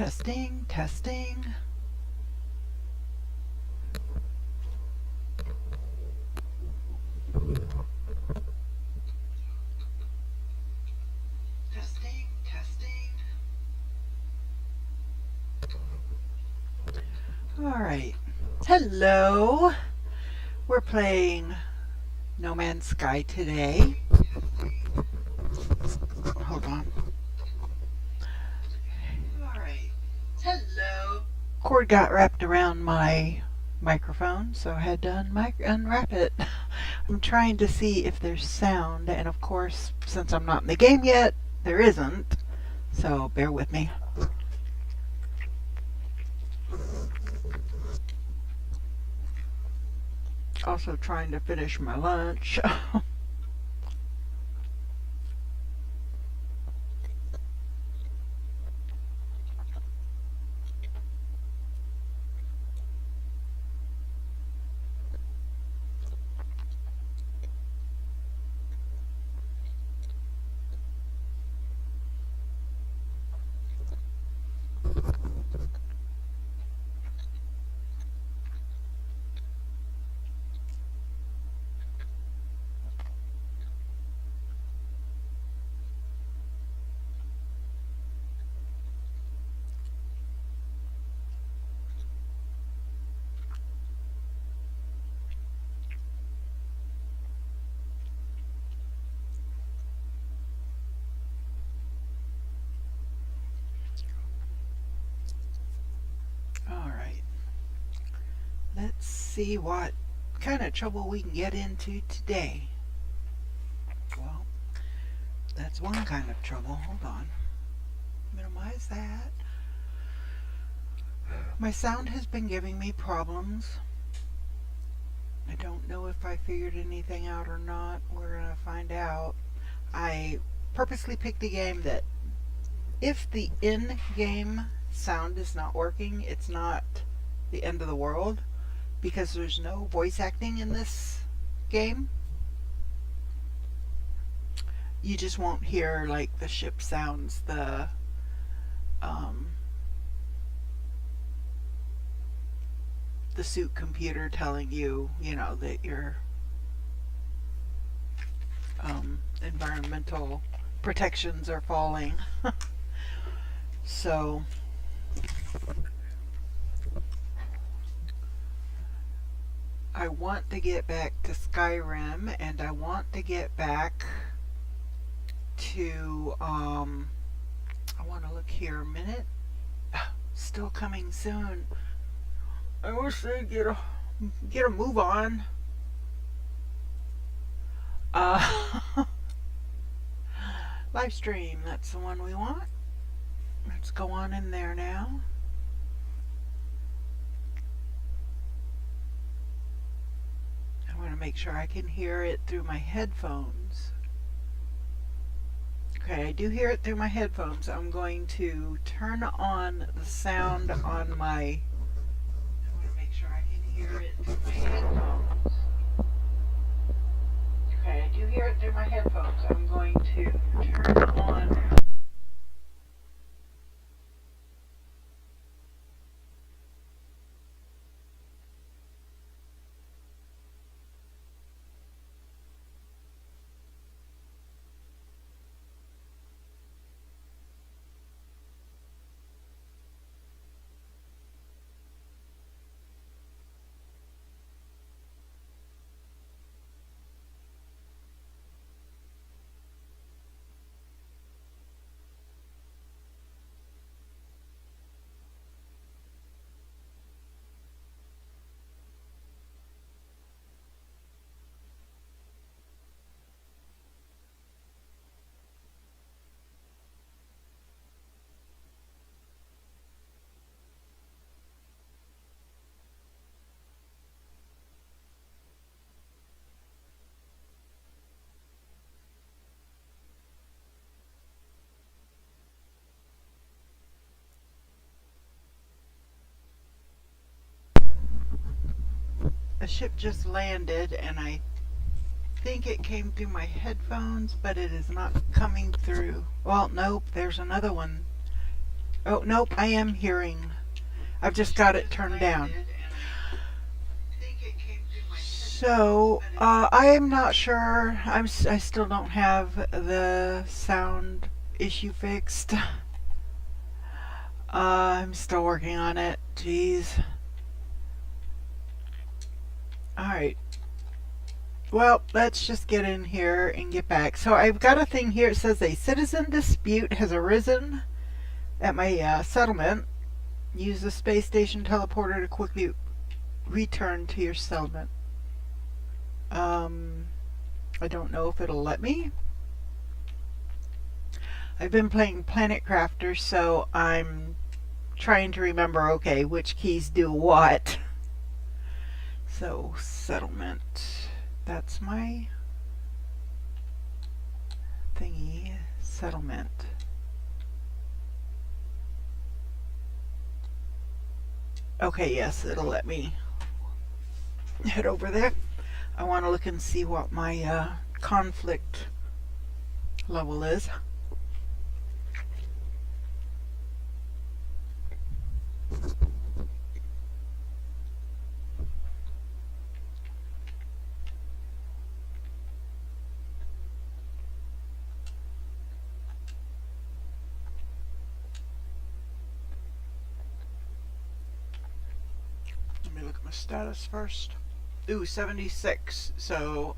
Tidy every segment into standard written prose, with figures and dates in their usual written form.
Testing, testing. Testing, testing. Alright. Hello. We're playing No Man's Sky today. Hold on. Alright. Hello. Cord got wrapped around my microphone, so I had to unwrap it. I'm trying to see if there's sound, and of course, since I'm not in the game yet, there isn't. So bear with me. Also trying to finish my lunch. Alright. Let's see what kind of trouble we can get into today. Well, that's one kind of trouble. Hold on. Minimize that. My sound has been giving me problems. I don't know if I figured anything out or not. We're going to find out. I purposely picked a game that if the in-game sound is not working, it's not the end of the world, because there's no voice acting in this game. You just won't hear like the ship sounds, the suit computer telling you, you know, that your environmental protections are falling. So I want to get back to Skyrim, and I want to get back to I want to look here a minute. Still coming soon. I wish they'd get a move on. Livestream, that's the one we want. Let's go on in there now. I want to make sure I can hear it through my headphones. Okay, I do hear it through my headphones. I'm going to turn on the sound on my... I want to make sure I can hear it through my headphones. Okay, I do hear it through my headphones. I'm going to turn on... A ship just landed, and I think it came through my headphones, but it is not coming through. Well, nope, there's another one. Oh, nope, I am hearing. I've just got it turned down. So, I am not sure. I still don't have the sound issue fixed. I'm still working on it. Jeez. Alright. Well, let's just get in here and get back. So I've got a thing here. It says a citizen dispute has arisen at my settlement. Use the space station teleporter to quickly return to your settlement. I don't know if it'll let me. I've been playing Planet Crafter, so I'm trying to remember, okay, which keys do what. So, settlement. That's my thingy. Settlement. Okay, yes, it'll let me head over there. I want to look and see what my conflict level is. Let me look at my status first. Ooh, 76. So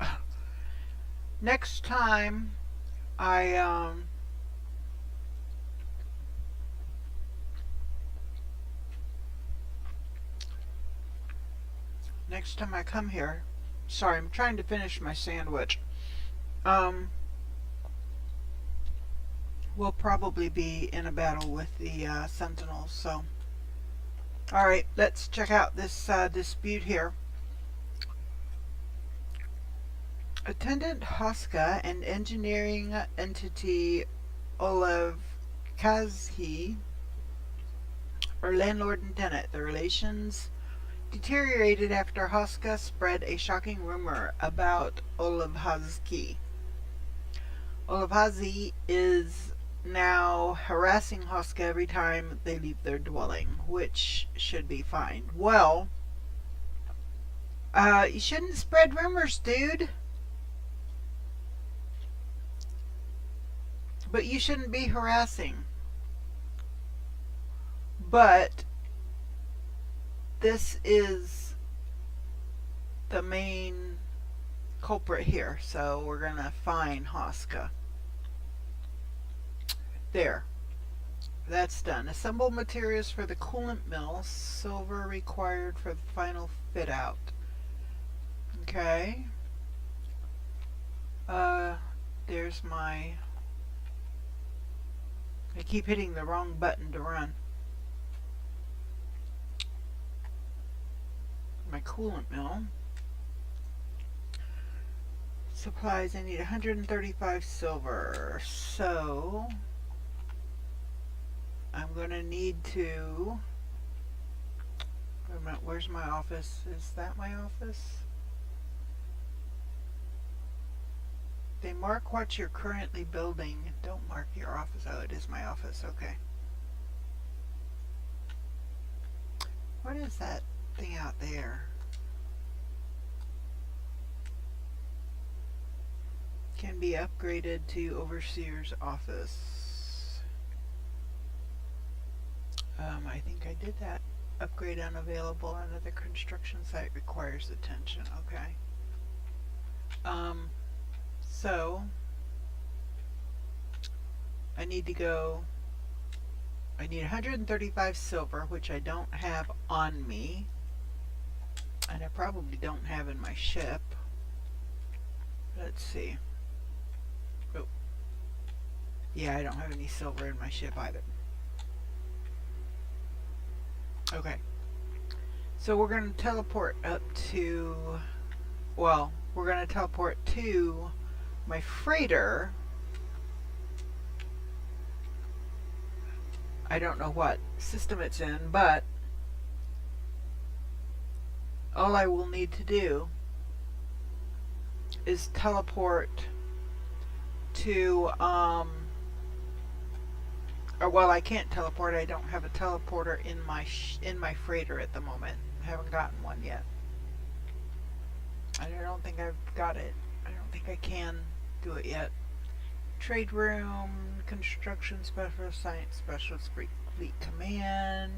next time I next time I come here, sorry, I'm trying to finish my sandwich. We'll probably be in a battle with the Sentinels. So, all right, let's check out this dispute here. Attendant Hoska and engineering entity Olev Kazhi are landlord and tenant. The relations deteriorated after Hoska spread a shocking rumor about Olevhazki. Olevhazi is now harassing Hoska every time they leave their dwelling, which should be fine. Well, you shouldn't spread rumors, dude. But you shouldn't be harassing. But this is the main culprit here, so we're gonna fine Hoska. There. That's done. Assemble materials for the coolant mill. Silver required for the final fit out. Okay. There's my... I keep hitting the wrong button to run. My coolant mill. Supplies, I need 135 silver. So I'm gonna need to... Wait a minute, where's my office? Is that my office? They mark what you're currently building. Don't mark your office. Oh, it is my office. Okay. What is that thing out there? Can be upgraded to overseer's office. I think I did that. Upgrade unavailable. Another construction site requires attention. Okay. So I need to go. I need 135 silver, which I don't have on me, and I probably don't have in my ship. Let's see. Oh, yeah, I don't have any silver in my ship either. Okay, so we're going to teleport up to, well, we're going to teleport to my freighter. I don't know what system it's in, but all I will need to do is teleport to Or well, I can't teleport. I don't have a teleporter in my freighter at the moment. I haven't gotten one yet. I don't think I've got it. I don't think I can do it yet. Trade room, construction specialist, science specialist, fleet command,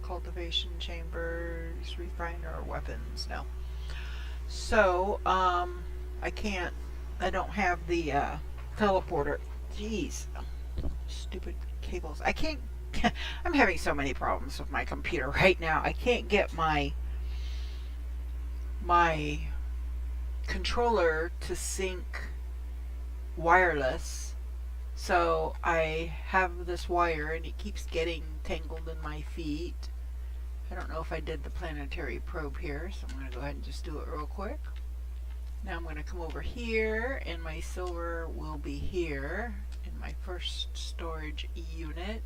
cultivation chambers, refiner weapons. No. So, I can't. I don't have the teleporter. Jeez, stupid cables. I can't. I'm having so many problems with my computer right now. I can't get my controller to sync wireless. So I have this wire and it keeps getting tangled in my feet. I don't know if I did the planetary probe here, so I'm going to go ahead and just do it real quick. Now I'm going to come over here and my silver will be here in my first storage unit.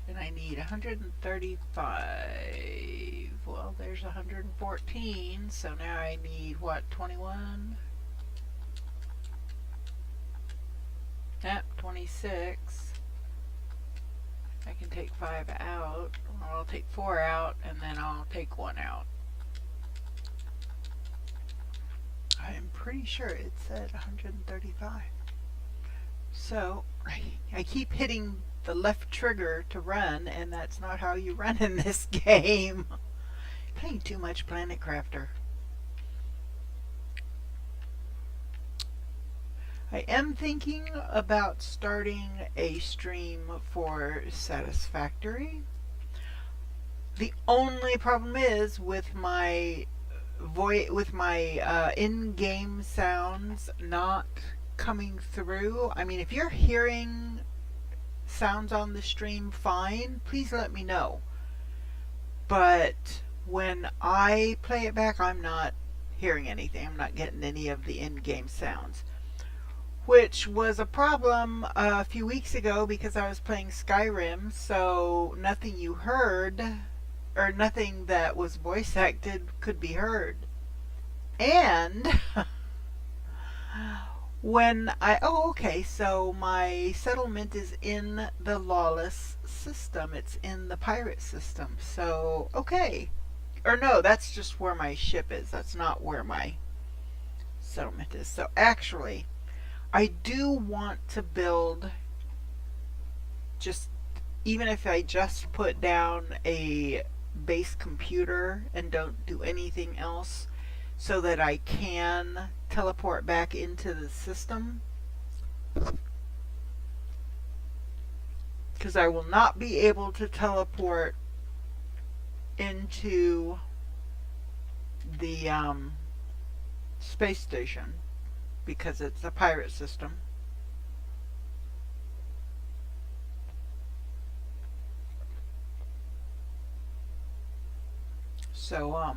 And I need 135. Well, there's 114, so now I need what, 21? Yep, 26. I can take 5 out. Well, I'll take 4 out and then I'll take 1 out. I am pretty sure it said 135. So I keep hitting the left trigger to run, and that's not how you run in this game. Playing too much Planet Crafter. I am thinking about starting a stream for Satisfactory. The only problem is with my in-game sounds not coming through. I mean, if you're hearing sounds on the stream fine, please let me know. But when I play it back, I'm not hearing anything. I'm not getting any of the in-game sounds, which was a problem a few weeks ago because I was playing Skyrim, so nothing you heard or nothing that was voice acted could be heard. And so my settlement is in the lawless system. It's in the pirate system. So, okay. Or no, that's just where my ship is. That's not where my settlement is. So actually, I do want to build, just even if I just put down a base computer and don't do anything else, so that I can teleport back into the system. Because I will not be able to teleport into the space station because it's a pirate system. So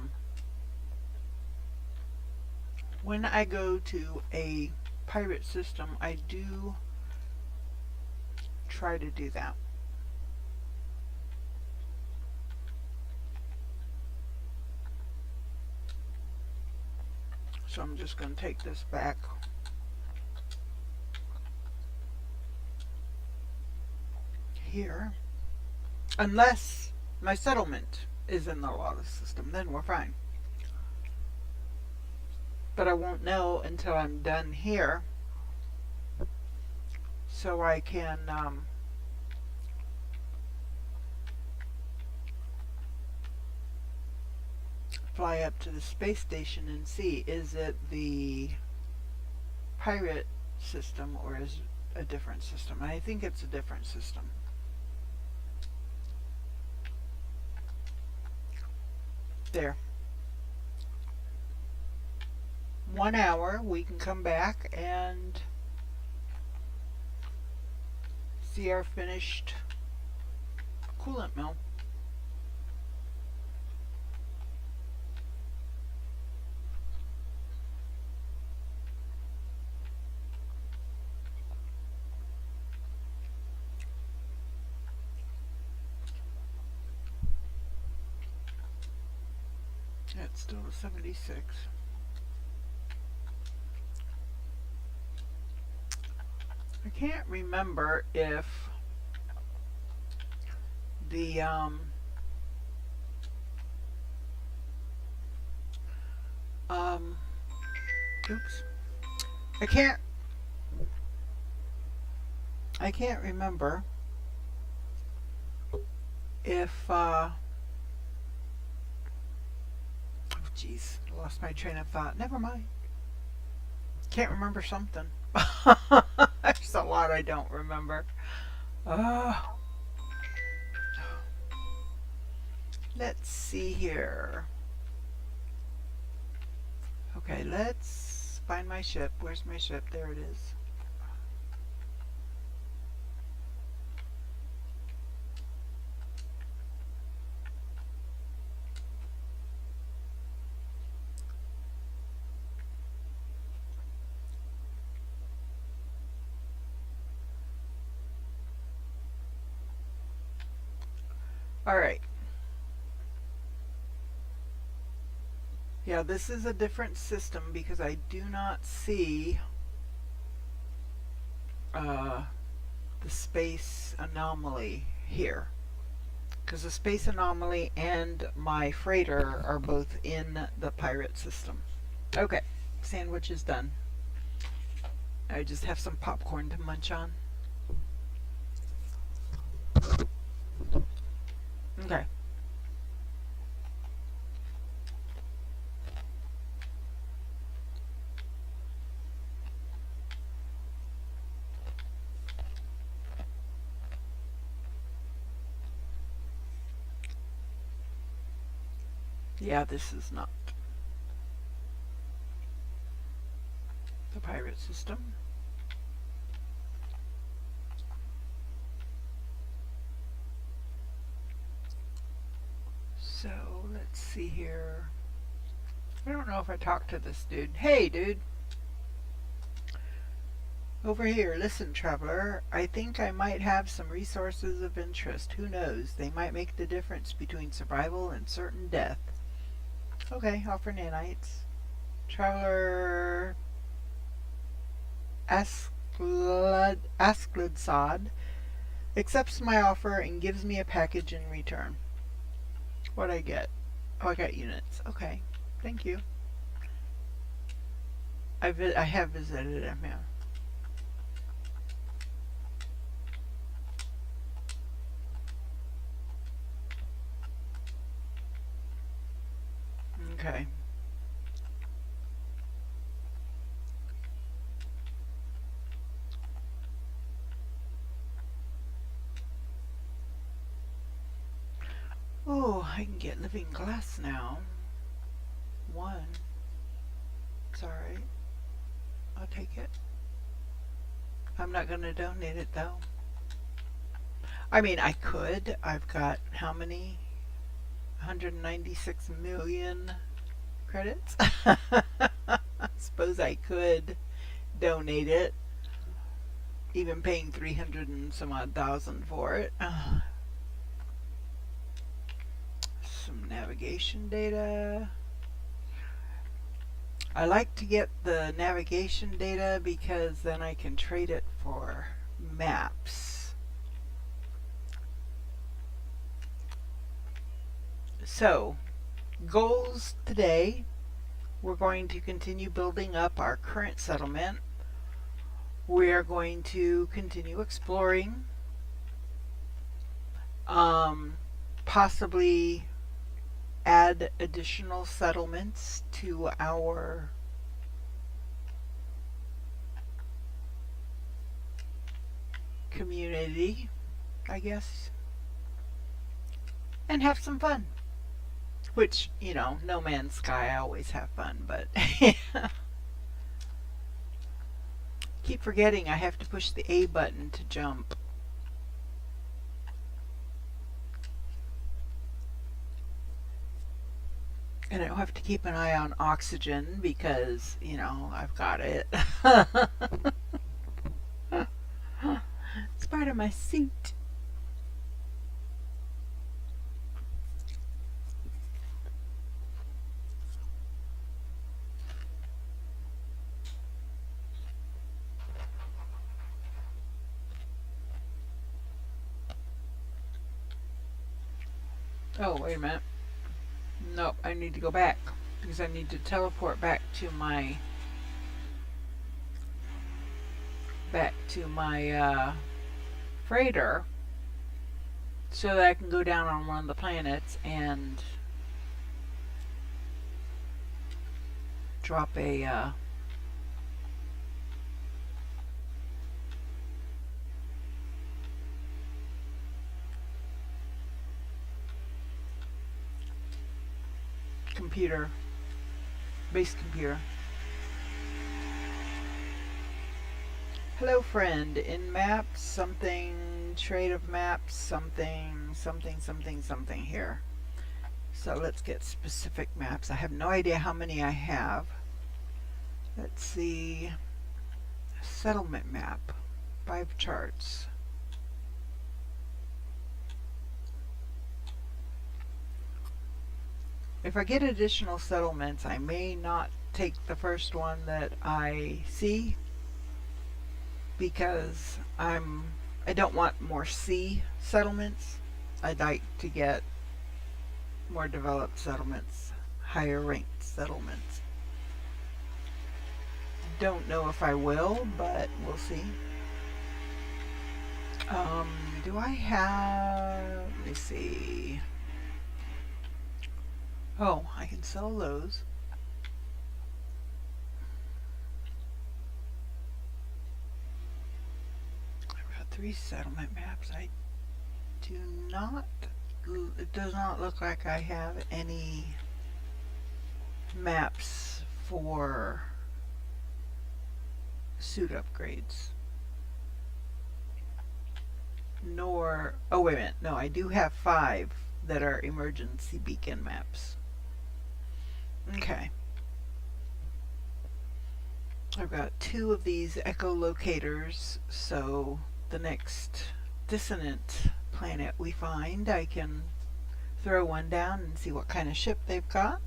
when I go to a pirate system, I do try to do that. So I'm just going to take this back. Here. Unless my settlement is in the lawless system, then we're fine. But I won't know until I'm done here, so I can fly up to the space station and see, is it the pirate system or is it a different system? And I think it's a different system. There. 1 hour, we can come back and see our finished coolant mill. It's still a 76. I can't remember if the um oops. I can't I can't remember if oh jeez, lost my train of thought. Never mind. Can't remember something. There's a lot I don't remember. Uh, let's see here. Okay, let's find my ship. Where's my ship? There it is. All right. Yeah, this is a different system because I do not see the space anomaly here. Because the space anomaly and my freighter are both in the pirate system. Okay, sandwich is done. I just have some popcorn to munch on. Okay. Yeah, this is not the pirate system. So, let's see here. I don't know if I talked to this dude. Hey, dude. Over here, listen, traveler. I think I might have some resources of interest. Who knows? They might make the difference between survival and certain death. Okay, offer nanites. Traveler Askledsod accepts my offer and gives me a package in return. What'd I get? Oh, I got units. Okay, thank you. I have visited him, yeah. Okay. Oh, I can get living glass now. One. It's alright. I'll take it. I'm not going to donate it though. I mean, I could. I've got how many? 196 million credits. I suppose I could donate it, even paying 300 and some odd thousand for it. Some navigation data. I like to get the navigation data because then I can trade it for maps. So, goals today. We're going to continue building up our current settlement. We are going to continue exploring. Possibly add additional settlements to our community, I guess, and have some fun. Which, you know, No Man's Sky, I always have fun, but keep forgetting I have to push the A button to jump. And I don't have to keep an eye on oxygen because, you know, I've got it. It's part of my suit. Oh, wait a minute. Nope, I need to go back because I need to teleport back to my freighter so that I can go down on one of the planets and drop a computer, base computer. Hello friend, in maps, something, trade of maps, something, something, something, something here. So let's get specific maps. I have no idea how many I have. Let's see, settlement map, 5 charts. If I get additional settlements, I may not take the first one that I see because I don't want more C settlements. I'd like to get more developed settlements, higher ranked settlements. Don't know if I will, but we'll see. Do I have, let me see. Oh, I can sell those. I've got 3 settlement maps. I do not, it does not look like I have any maps for suit upgrades. Nor, oh wait a minute, no, I do have 5 that are emergency beacon maps. Okay. I've got 2 of these echolocators, so the next dissonant planet we find, I can throw one down and see what kind of ship they've got.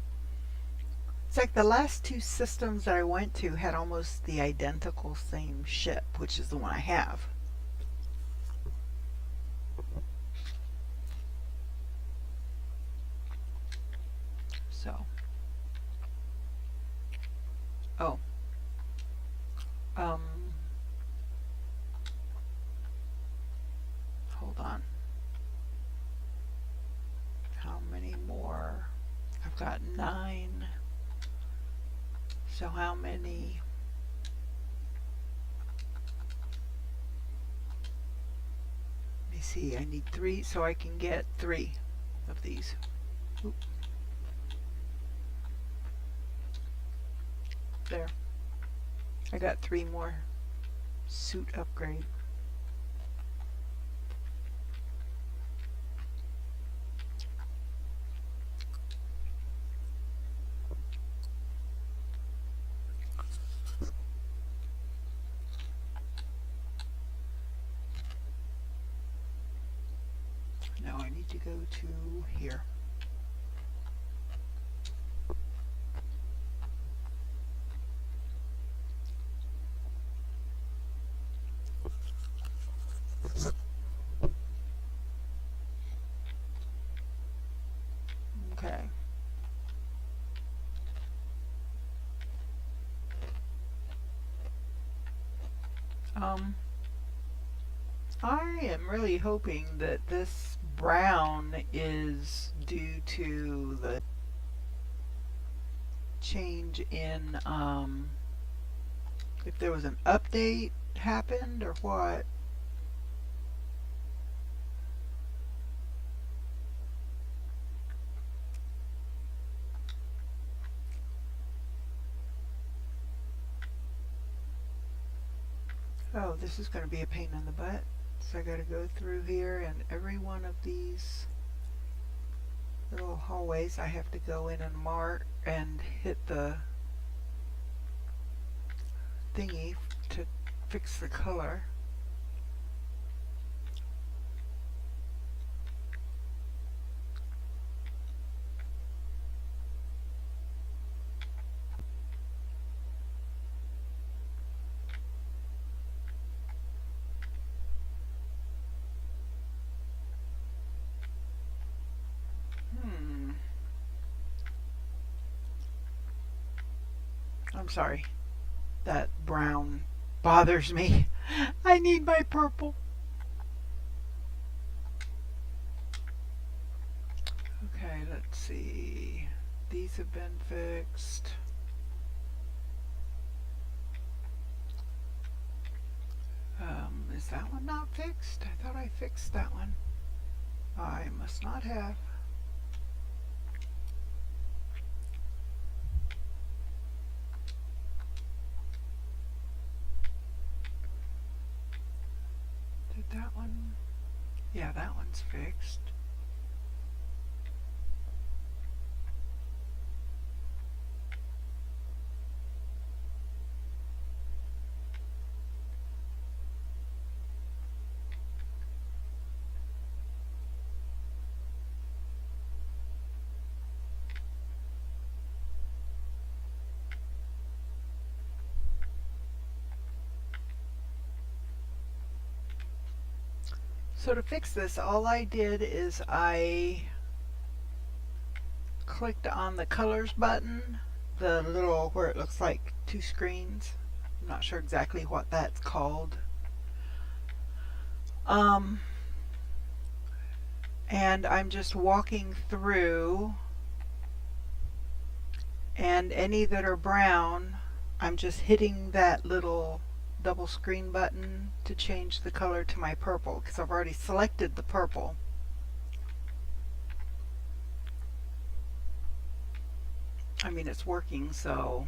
It's like the last 2 systems that I went to had almost the identical same ship, which is the one I have. So, oh, hold on. How many more? I've got 9. So how many? Let me see, I need 3, so I can get 3 of these. Oop. There. I got 3 more suit upgrade. Now I need to go to here. Okay. I am really hoping that this brown is due to the change in, if there was an update happened or what. Oh, this is going to be a pain in the butt. So I got to go through here, and every one of these little hallways I have to go in and mark and hit the thingy to fix the color. I'm sorry. That brown bothers me. I need my purple. Okay, let's see. These have been fixed. Is that one not fixed? I thought I fixed that one. I must not have. Did that one? Yeah, that one's fixed. So to fix this, all I did is I clicked on the colors button, the little where it looks like two screens. I'm not sure exactly what that's called. And I'm just walking through, and any that are brown, I'm just hitting that little double screen button to change the color to my purple, because I've already selected the purple. I mean, it's working, so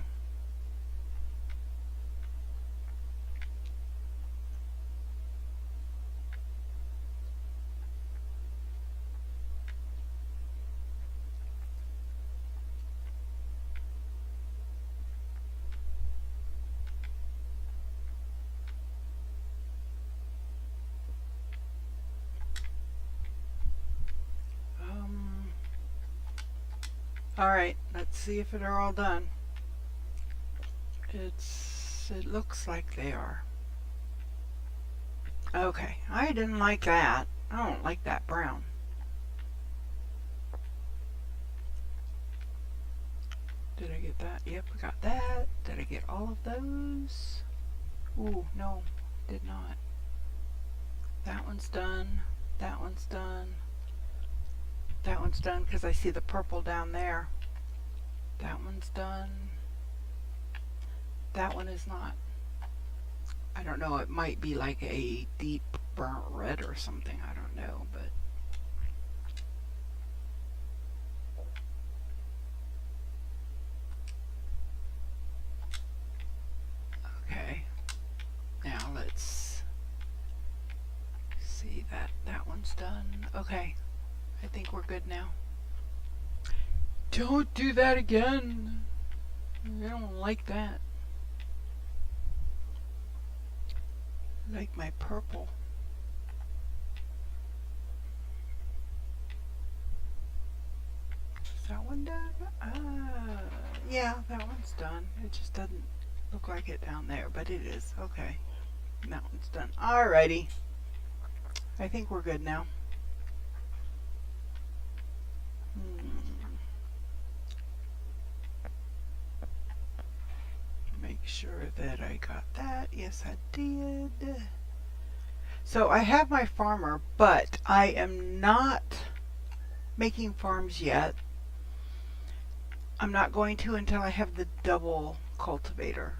alright, let's see if they're all done. It looks like they are. Okay, I didn't like that. I don't like that brown. Did I get that? Yep, I got that. Did I get all of those? Ooh, no, did not. That one's done. That one's done. That one's done because I see the purple down there. That one's done. That one is not. I don't know, it might be like a deep burnt red or something. I don't know, but okay. Now let's see that one's done. Okay. I think we're good now. Don't do that again. I don't like that. I like my purple. Is that one done? Yeah, that one's done. It just doesn't look like it down there, but it is. Okay. That one's done. Alrighty. I think we're good now. Make sure that I got that. Yes, I did. So I have my farmer, but I am not making farms yet. I'm not going to until I have the double cultivator.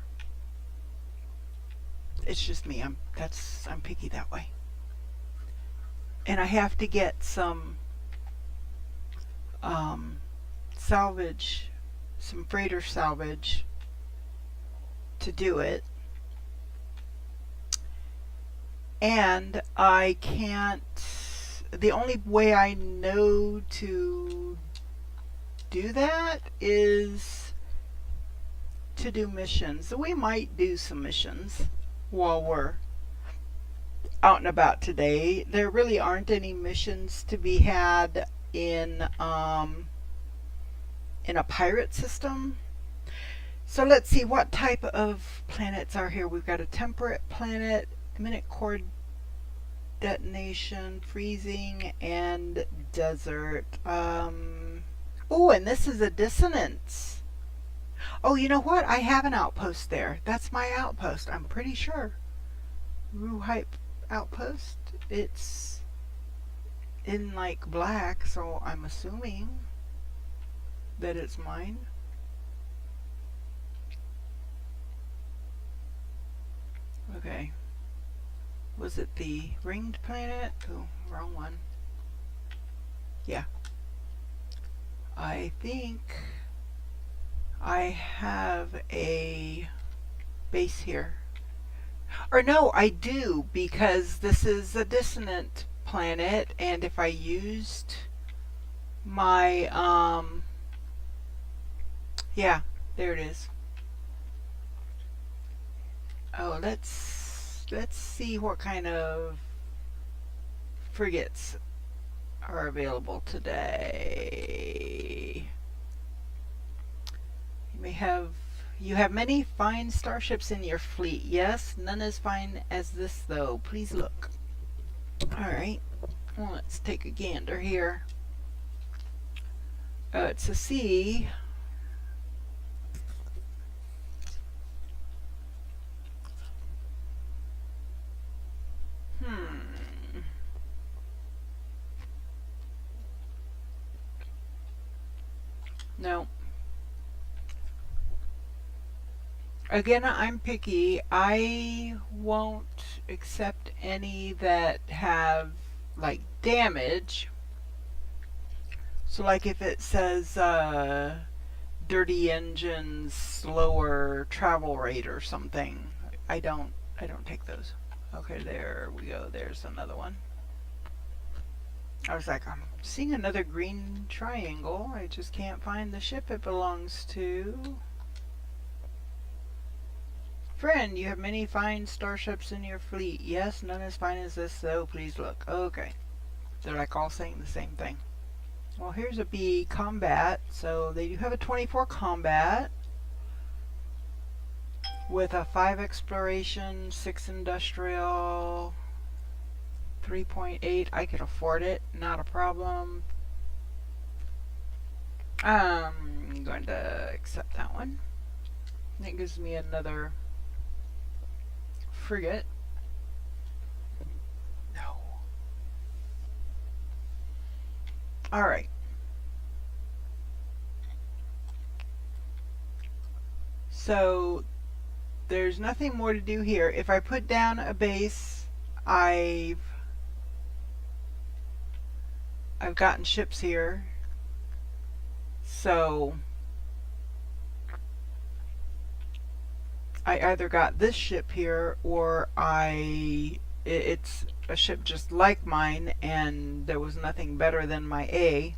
It's just me. I'm picky that way. And I have to get some salvage, some freighter salvage to do it. And I can't, the only way I know to do that is to do missions. So we might do some missions while we're out and about today. There really aren't any missions to be had in a pirate system. So let's see what type of planets are here. We've got a temperate planet, minute core detonation, freezing, and desert. Oh, and this is a dissonance. Oh, you know what? I have an outpost there. That's my outpost. I'm pretty sure. Ruhype outpost. It's in like black, so I'm assuming that it's mine. Okay. Was it the ringed planet? Oh, wrong one. Yeah. I think I have a base here. Or no, I do, because this is a dissonant planet, and if I used my, yeah, there it is. Oh, let's see what kind of frigates are available today. You have many fine starships in your fleet. Yes, none as fine as this though. Please look. Alright, well, let's take a gander here. It's a C. No. Again, I'm picky. I won't accept any that have like damage. So like if it says dirty engines, slower travel rate or something, I don't take those. Okay, there we go. There's another one. I was like, I'm seeing another green triangle. I just can't find the ship it belongs to. Friend, you have many fine starships in your fleet. Yes, none as fine as this, though. Please look. Okay. They're like all saying the same thing. Well, here's a B combat. So they do have a 24 combat with a 5 exploration, 6 industrial, 3.8. I could afford it. Not a problem. I'm going to accept that one. That gives me another frigate. No. Alright. So there's nothing more to do here. If I put down a base, I've gotten ships here. So I either got this ship here or it's a ship just like mine and there was nothing better than my A.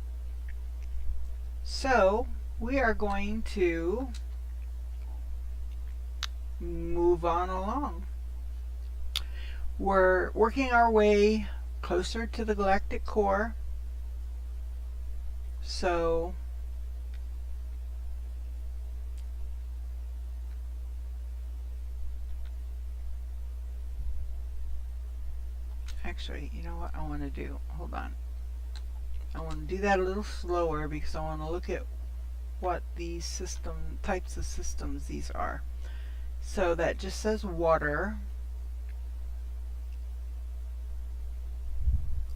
So we are going to move on along. We're working our way closer to the galactic core. So actually, you know what I want to do? Hold on. I want to do that a little slower because I want to look at what these types of systems these are. So that just says water.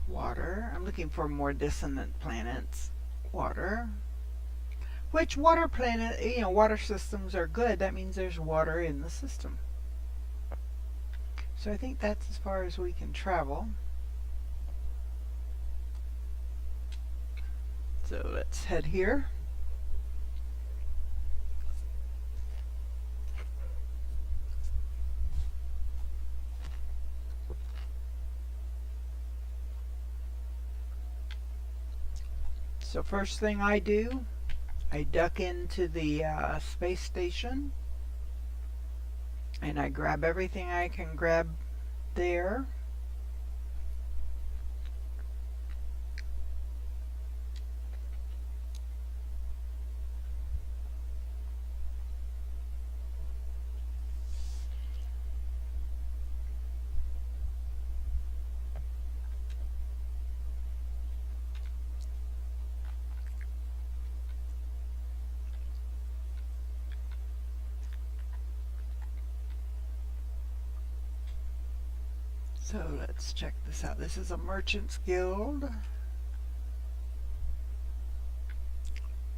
Water. I'm looking for more dissonant planets. Water. Which water planet, water systems are good. That means there's water in the system. So I think that's as far as we can travel. So let's head here. So first thing I do, I duck into the space station and I grab everything I can grab there. So let's check this out. This is a Merchant's Guild.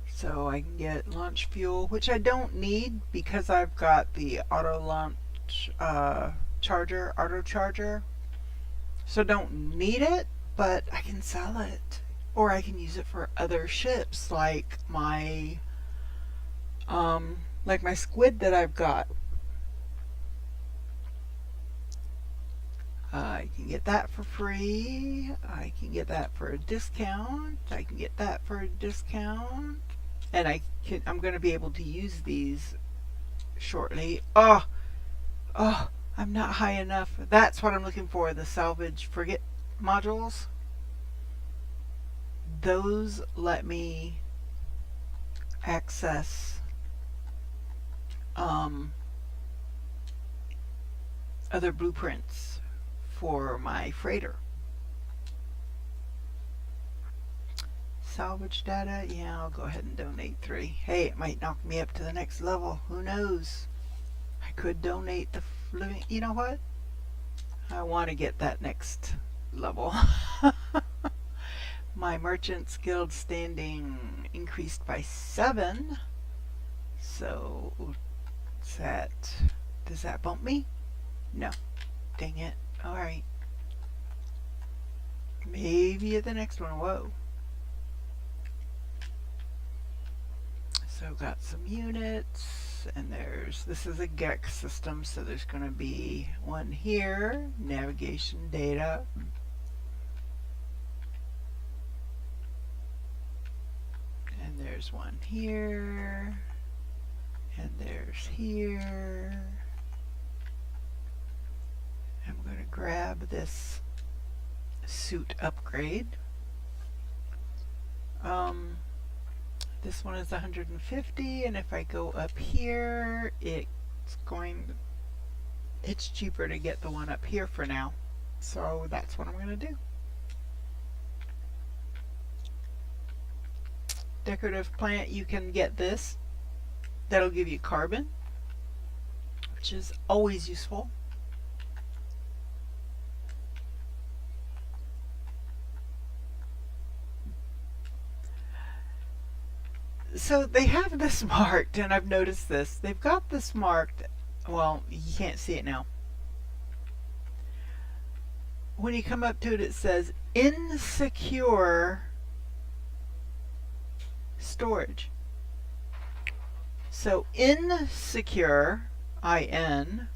So I can get launch fuel, which I don't need because I've got the auto launch charger, auto charger. So don't need it, but I can sell it. Or I can use it for other ships like my squid that I've got. I can get that for free. I can get that for a discount. I can get that for a discount. And I'm going to be able to use these shortly. Oh, I'm not high enough. That's what I'm looking for, the salvage frigate modules. Those let me access other blueprints for my freighter. Salvage data, yeah, I'll go ahead and donate 3. Hey, it might knock me up to the next level. Who knows? I could donate the fluent. You know what? I want to get that next level. My Merchant's Guild standing increased by 7. So, does that bump me? No. Dang it. Alright. Maybe at the next one. Whoa. So got some units, and this is a GEX system, so there's going to be one here, navigation data. And there's one here, and there's here. I'm going to grab this suit upgrade. This one is 150, and if I go up here, it's cheaper to get the one up here for now. So that's what I'm going to do. Decorative plant, you can get this. That'll give you carbon, which is always useful. So they have this marked, and I've noticed this. They've got this marked. Well, you can't see it now. When you come up to it, it says insecure storage. So insecure, I-N,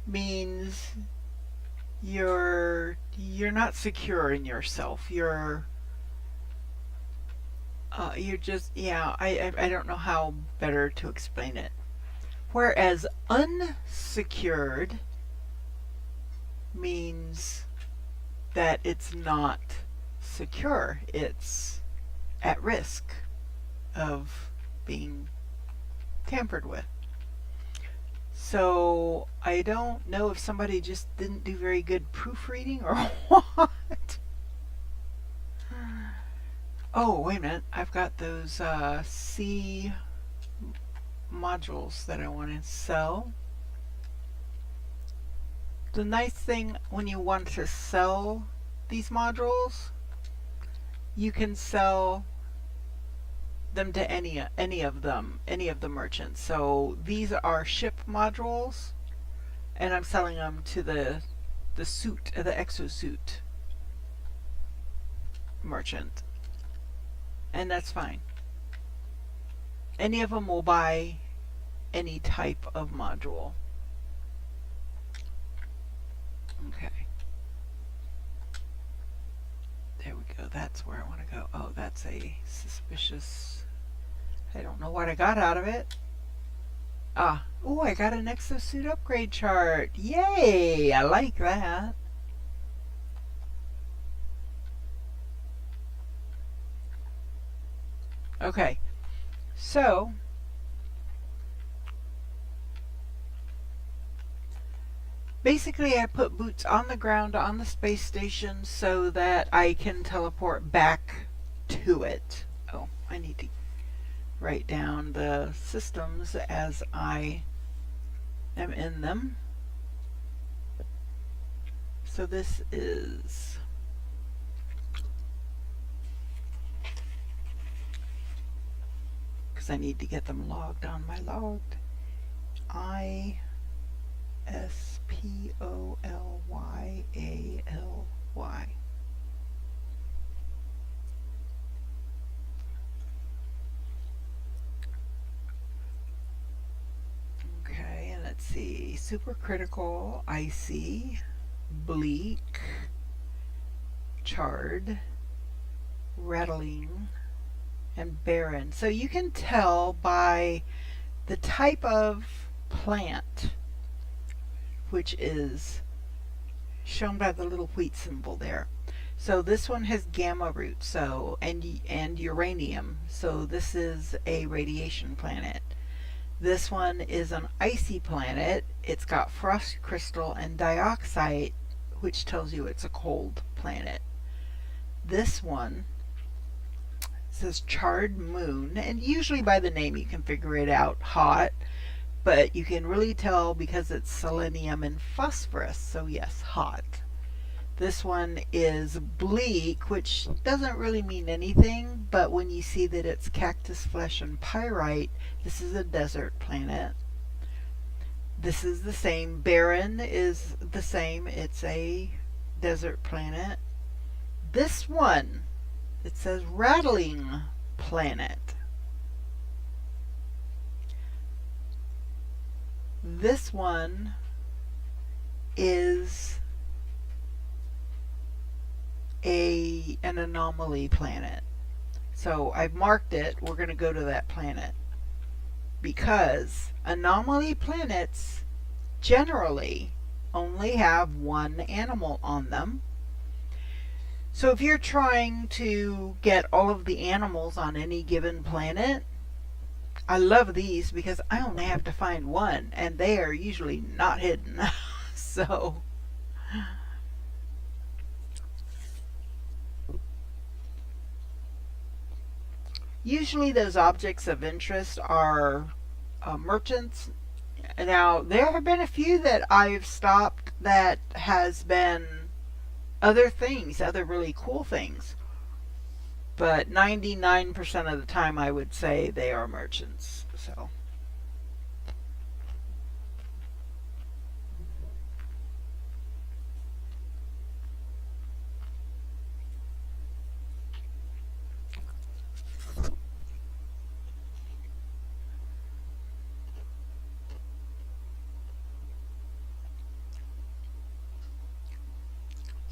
means you're not secure in yourself. You're just, yeah, I don't know how better to explain it. Whereas unsecured means that it's not secure. It's at risk of being tampered with. So I don't know if somebody just didn't do very good proofreading or what. Oh, wait a minute. I've got those C modules that I want to sell. The nice thing when you want to sell these modules, you can sell them to any of the merchants. So these are ship modules, and I'm selling them to the exosuit merchant. And that's fine. Any of them will buy any type of module. Okay. There we go. That's where I want to go. Oh, that's a suspicious... I don't know what I got out of it. Ah. Oh, I got an exosuit upgrade chart. Yay! I like that. Okay, so basically I put boots on the ground on the space station so that I can teleport back to it. Oh, I need to write down the systems as I am in them. So this is because I need to get them logged on my logged. ISPOLYALY. Okay, and let's see. Supercritical, icy, bleak, charred, rattling, and barren. So you can tell by the type of plant, which is shown by the little wheat symbol there. So this one has gamma root, so and uranium. So this is a radiation planet. This one is an icy planet. It's got frost crystal and dioxide, which tells you it's a cold planet. This one says charred moon, and usually by the name you can figure it out, hot, but you can really tell because it's selenium and phosphorus, so yes, hot. This one is bleak, which doesn't really mean anything, but when you see that it's cactus flesh and pyrite, this is a desert planet. This is the same. Barren is the same. It's a desert planet. This one, it says rattling planet. This one is an anomaly planet. So I've marked it. We're going to go to that planet because anomaly planets generally only have one animal on them. So if you're trying to get all of the animals on any given planet, I love these because I only have to find one, and they are usually not hidden. So usually those objects of interest are merchants. Now there have been a few that I've stopped that has been other things, other really cool things. But 99% of the time I would say they are merchants. So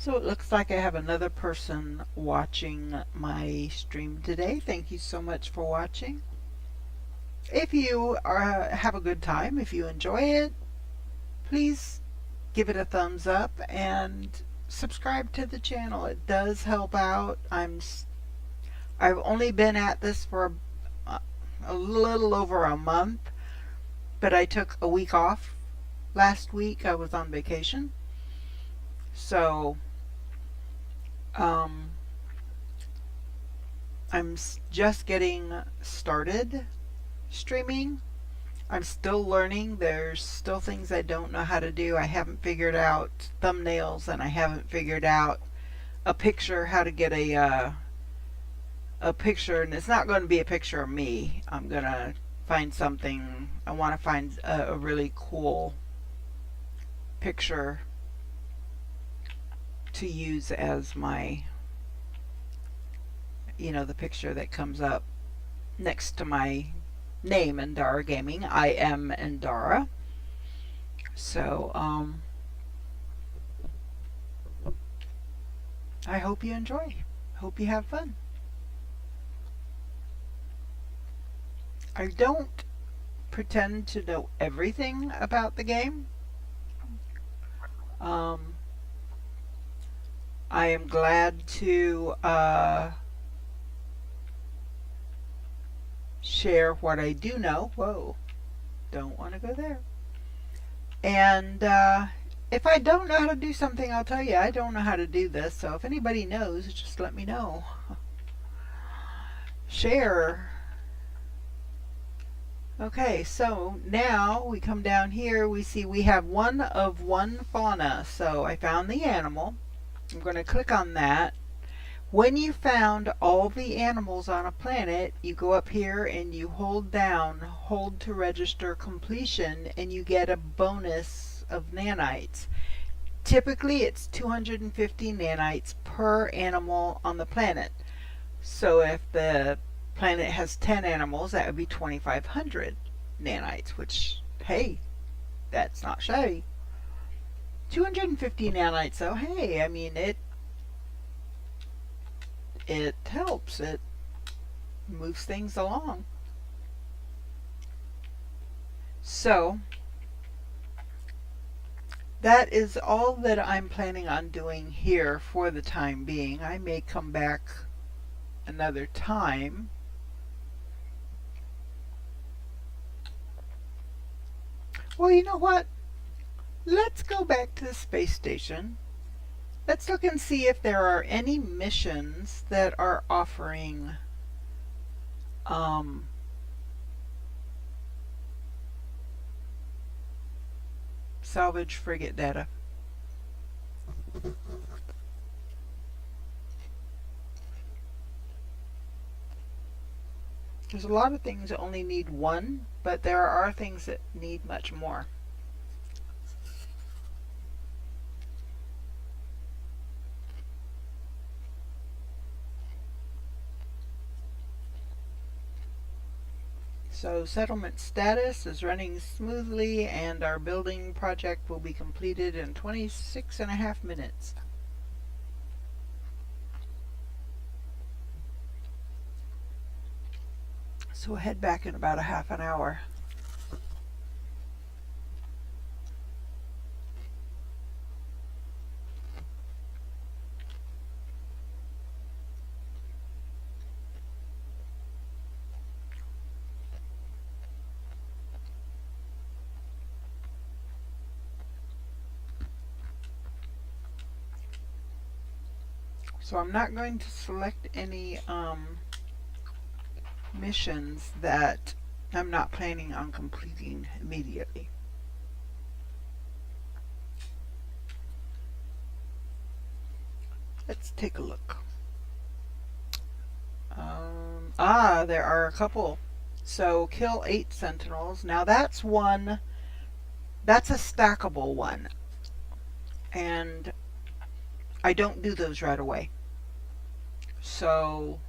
So it looks like I have another person watching my stream today. Thank you so much for watching. If you have a good time, if you enjoy it, please give it a thumbs up and subscribe to the channel. It does help out. I've only been at this for a little over a month, but I took a week off last week. I was on vacation. So I'm just getting started streaming. I'm still learning. There's still things I don't know how to do. I haven't figured out thumbnails, and I haven't figured out a picture, how to get a picture, and it's not going to be a picture of me. I'm going to find something. I want to find a really cool picture to use as my, the picture that comes up next to my name, Endara Gaming. I am Endara. So I hope you enjoy. Hope you have fun. I don't pretend to know everything about the game. I am glad to share what I do know. Whoa, don't want to go there. And if I don't know how to do something, I'll tell you I don't know how to do this. So if anybody knows, just let me know. Share. Okay, so now we come down here, we see we have one of one fauna. So I found the animal. I'm going to click on that. When you found all the animals on a planet, you go up here and you hold down, hold to register completion, and you get a bonus of nanites. Typically it's 250 nanites per animal on the planet. So if the planet has 10 animals, that would be 2,500 nanites, which, hey, that's not shabby. 250 nanites, though, hey, I mean, it helps. It moves things along. So that is all that I'm planning on doing here for the time being. I may come back another time. Well, you know what? Let's go back to the space station. Let's look and see if there are any missions that are offering salvage frigate data. There's a lot of things that only need one, but there are things that need much more. So settlement status is running smoothly and our building project will be completed in 26.5 minutes. So we'll head back in about a half an hour. So I'm not going to select any missions that I'm not planning on completing immediately. Let's take a look. There are a couple. So kill 8 sentinels. Now that's one, that's a stackable one. And I don't do those right away. So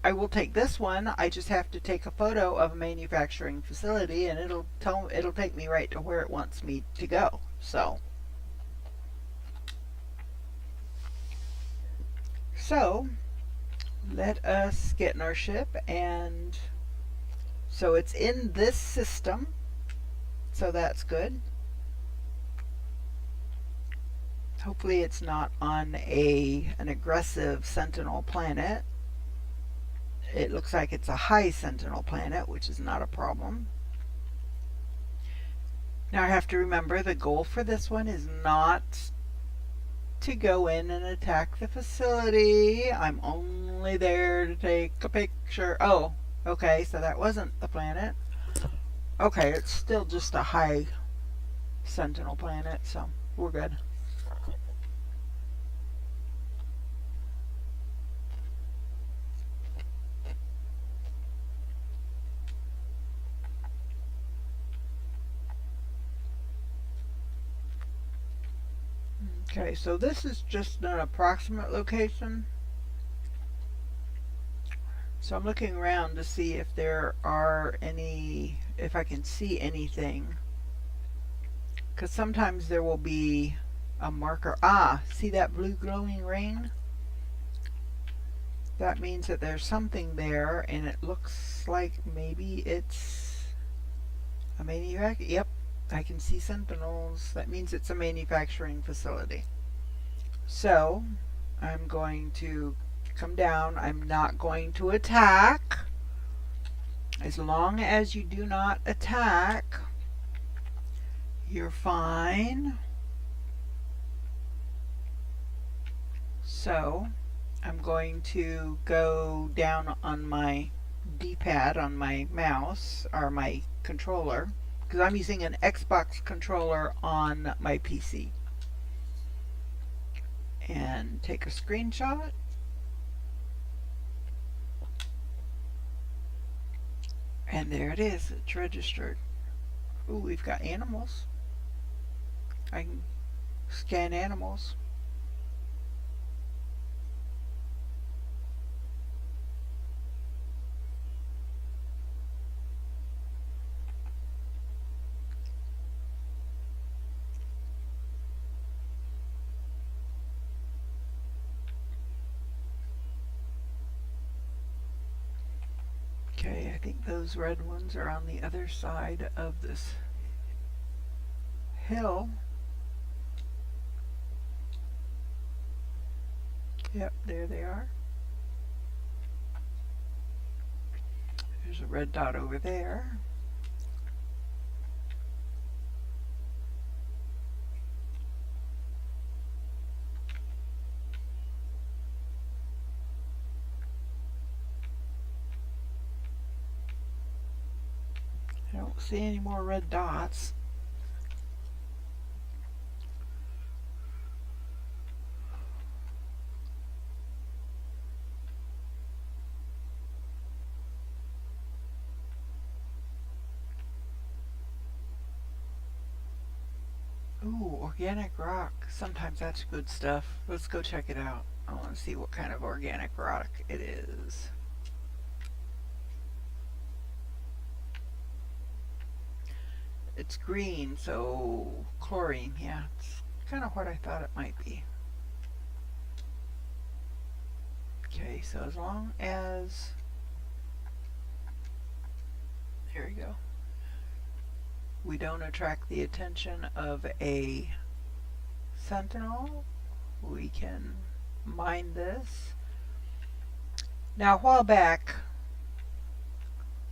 I will take this one. I just have to take a photo of a manufacturing facility and it'll take me right to where it wants me to go. So let us get in our ship, and so it's in this system, so that's good. Hopefully it's not on an aggressive sentinel planet. It looks like it's a high sentinel planet, which is not a problem. Now I have to remember the goal for this one is not to go in and attack the facility. I'm only there to take a picture. Oh, okay, so that wasn't the planet. Okay, it's still just a high sentinel planet, so we're good. Okay, so this is just an approximate location. So I'm looking around to see if there are if I can see anything. Because sometimes there will be a marker. See that blue glowing ring? That means that there's something there, and it looks like maybe it's a manufacturer. Yep, I can see sentinels. That means it's a manufacturing facility. So I'm going to come down. I'm not going to attack. As long as you do not attack, you're fine. So I'm going to go down on my D-pad on my mouse or my controller, because I'm using an Xbox controller on my PC. And take a screenshot. And there it is. It's registered. Ooh, we've got animals. I can scan animals. Okay, I think those red ones are on the other side of this hill. Yep, there they are. There's a red dot over there. I don't see any more red dots. Ooh, organic rock. Sometimes that's good stuff. Let's go check it out. I want to see what kind of organic rock it is. It's green, so chlorine. Yeah, it's kind of what I thought it might be. Okay, so as long as... There we go. We don't attract the attention of a sentinel, we can mine this. Now, a while back,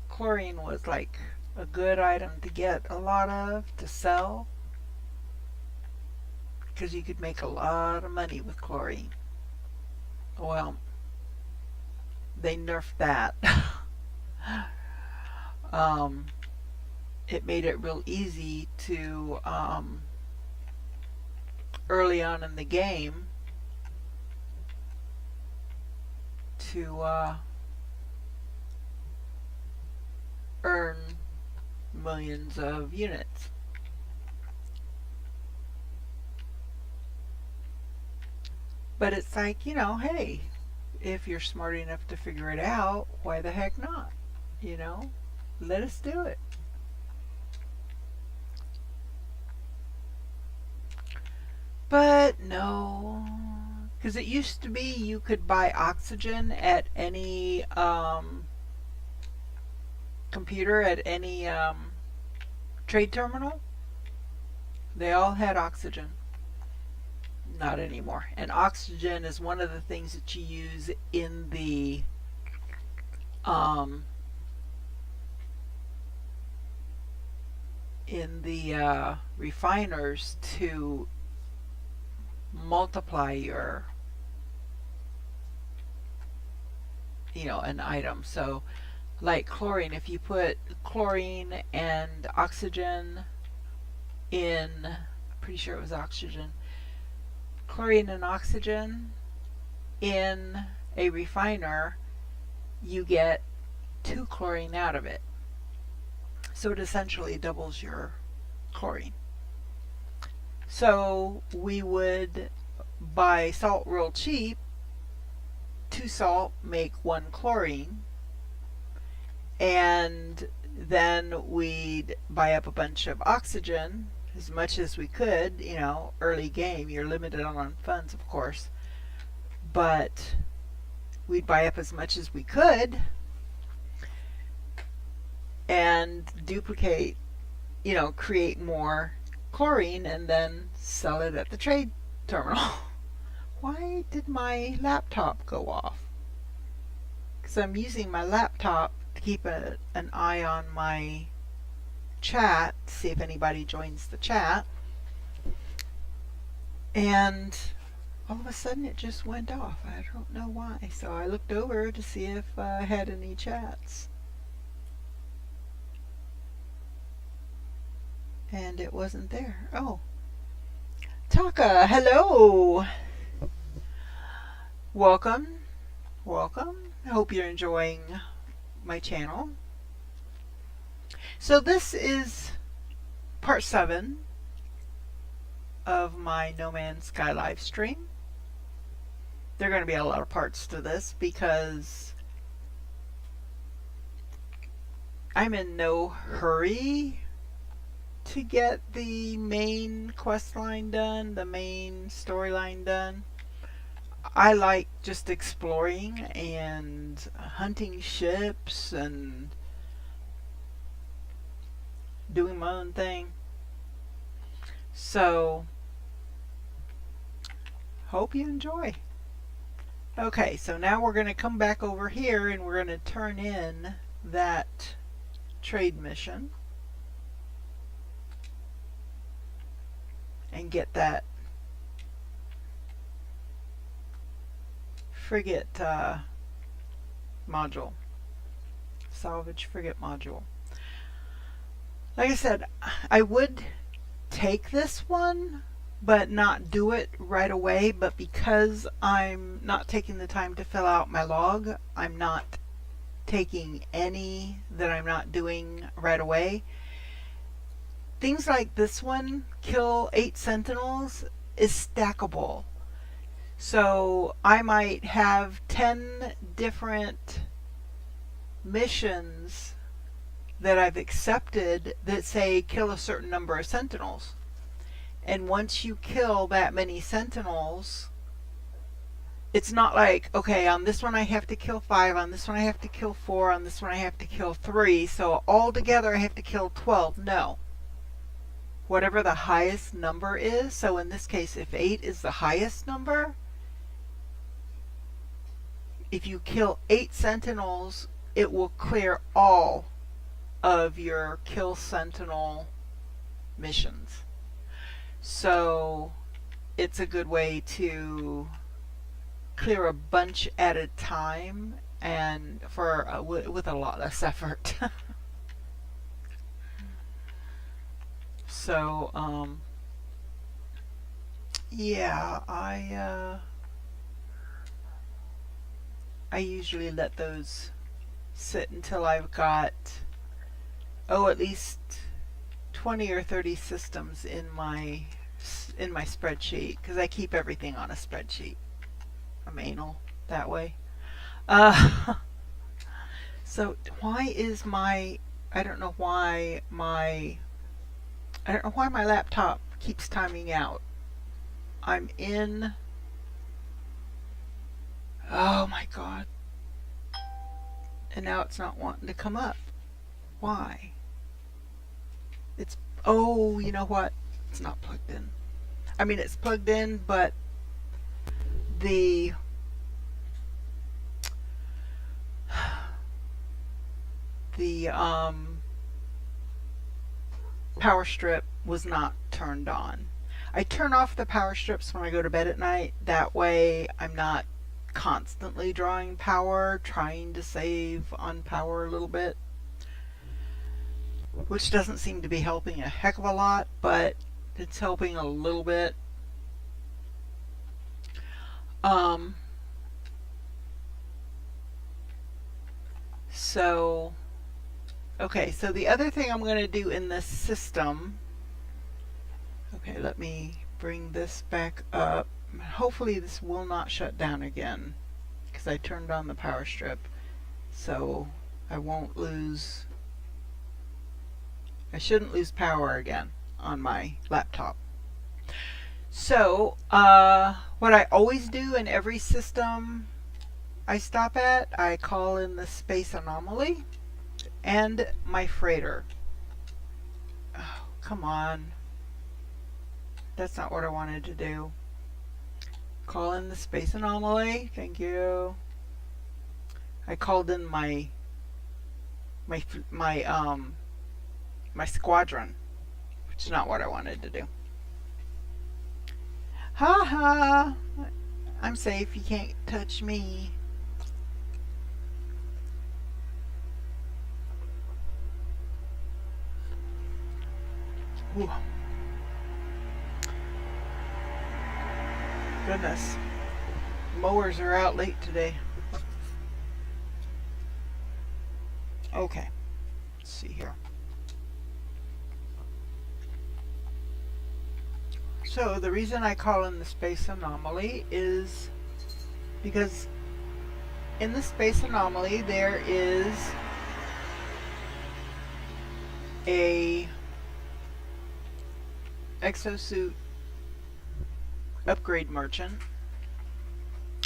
chlorine was like a good item to get a lot of to sell, because you could make a lot of money with chlorine. Well, they nerfed that. It made it real easy to early on in the game to earn millions of units. But it's like, you know, hey, if you're smart enough to figure it out, why the heck not? You know, let us do it. But no, because it used to be you could buy oxygen at any computer, at any trade terminal. They all had oxygen. Not anymore. And oxygen is one of the things that you use in the refiners to multiply your, you know, an item. So like chlorine, if you put chlorine and oxygen in, I'm pretty sure it was oxygen, chlorine and oxygen in a refiner, you get 2 chlorine out of it. So it essentially doubles your chlorine. So we would buy salt real cheap. 2 salt make 1 chlorine. And then we'd buy up a bunch of oxygen, as much as we could. You know, early game, you're limited on funds, of course. But we'd buy up as much as we could and duplicate, you know, create more chlorine and then sell it at the trade terminal. Why did my laptop go off? Because I'm using my laptop to keep an eye on my chat, to see if anybody joins the chat. And all of a sudden it just went off. I don't know why. So I looked over to see if I had any chats. And it wasn't there. Oh. Taka, hello. Welcome. Welcome. I hope you're enjoying my channel. So this is part 7 of my No Man's Sky live stream. There are going to be a lot of parts to this because I'm in no hurry to get the main quest line done, the main storyline done. I like just exploring and hunting ships and doing my own thing. So, hope you enjoy. Okay, so now we're going to come back over here and we're going to turn in that trade mission and get that frigate module, salvage frigate module. Like I said, I would take this one but not do it right away, but because I'm not taking the time to fill out my log, I'm not taking any that I'm not doing right away. Things like this one, kill 8 sentinels, is stackable. So I might have 10 different missions that I've accepted that say kill a certain number of sentinels. And once you kill that many sentinels, it's not like, okay, on this one I have to kill 5, on this one I have to kill 4, on this one I have to kill 3, so all together I have to kill 12. No. Whatever the highest number is, so in this case if 8 is the highest number, if you kill 8 sentinels, it will clear all of your kill sentinel missions. So it's a good way to clear a bunch at a time and for with a lot less effort. So yeah, I usually let those sit until I've got at least 20 or 30 systems in my spreadsheet, because I keep everything on a spreadsheet. I'm anal that way. So why is I don't know why my laptop keeps timing out. I'm in, oh my god, and now it's not wanting to come up. Why? It's, oh, you know what? It's not plugged in. I mean, it's plugged in, but the power strip was not turned on. I turn off the power strips when I go to bed at night. That way I'm not constantly drawing power, trying to save on power a little bit, which doesn't seem to be helping a heck of a lot, but it's helping a little bit. So okay, so the other thing I'm going to do in this system, okay, let me bring this back up. Hopefully this will not shut down again because I turned on the power strip, so I won't lose, I shouldn't lose power again on my laptop. So what I always do in every system I stop at, I call in the space anomaly and my freighter. Oh, come on. That's not what I wanted to do. Call in the space anomaly. Thank you. I called in my squadron, which is not what I wanted to do. Ha ha. I'm safe. You can't touch me. Ooh, goodness. Mowers are out late today. Okay, let's see here. So the reason I call in the space anomaly is because in the space anomaly there is a exosuit upgrade merchant,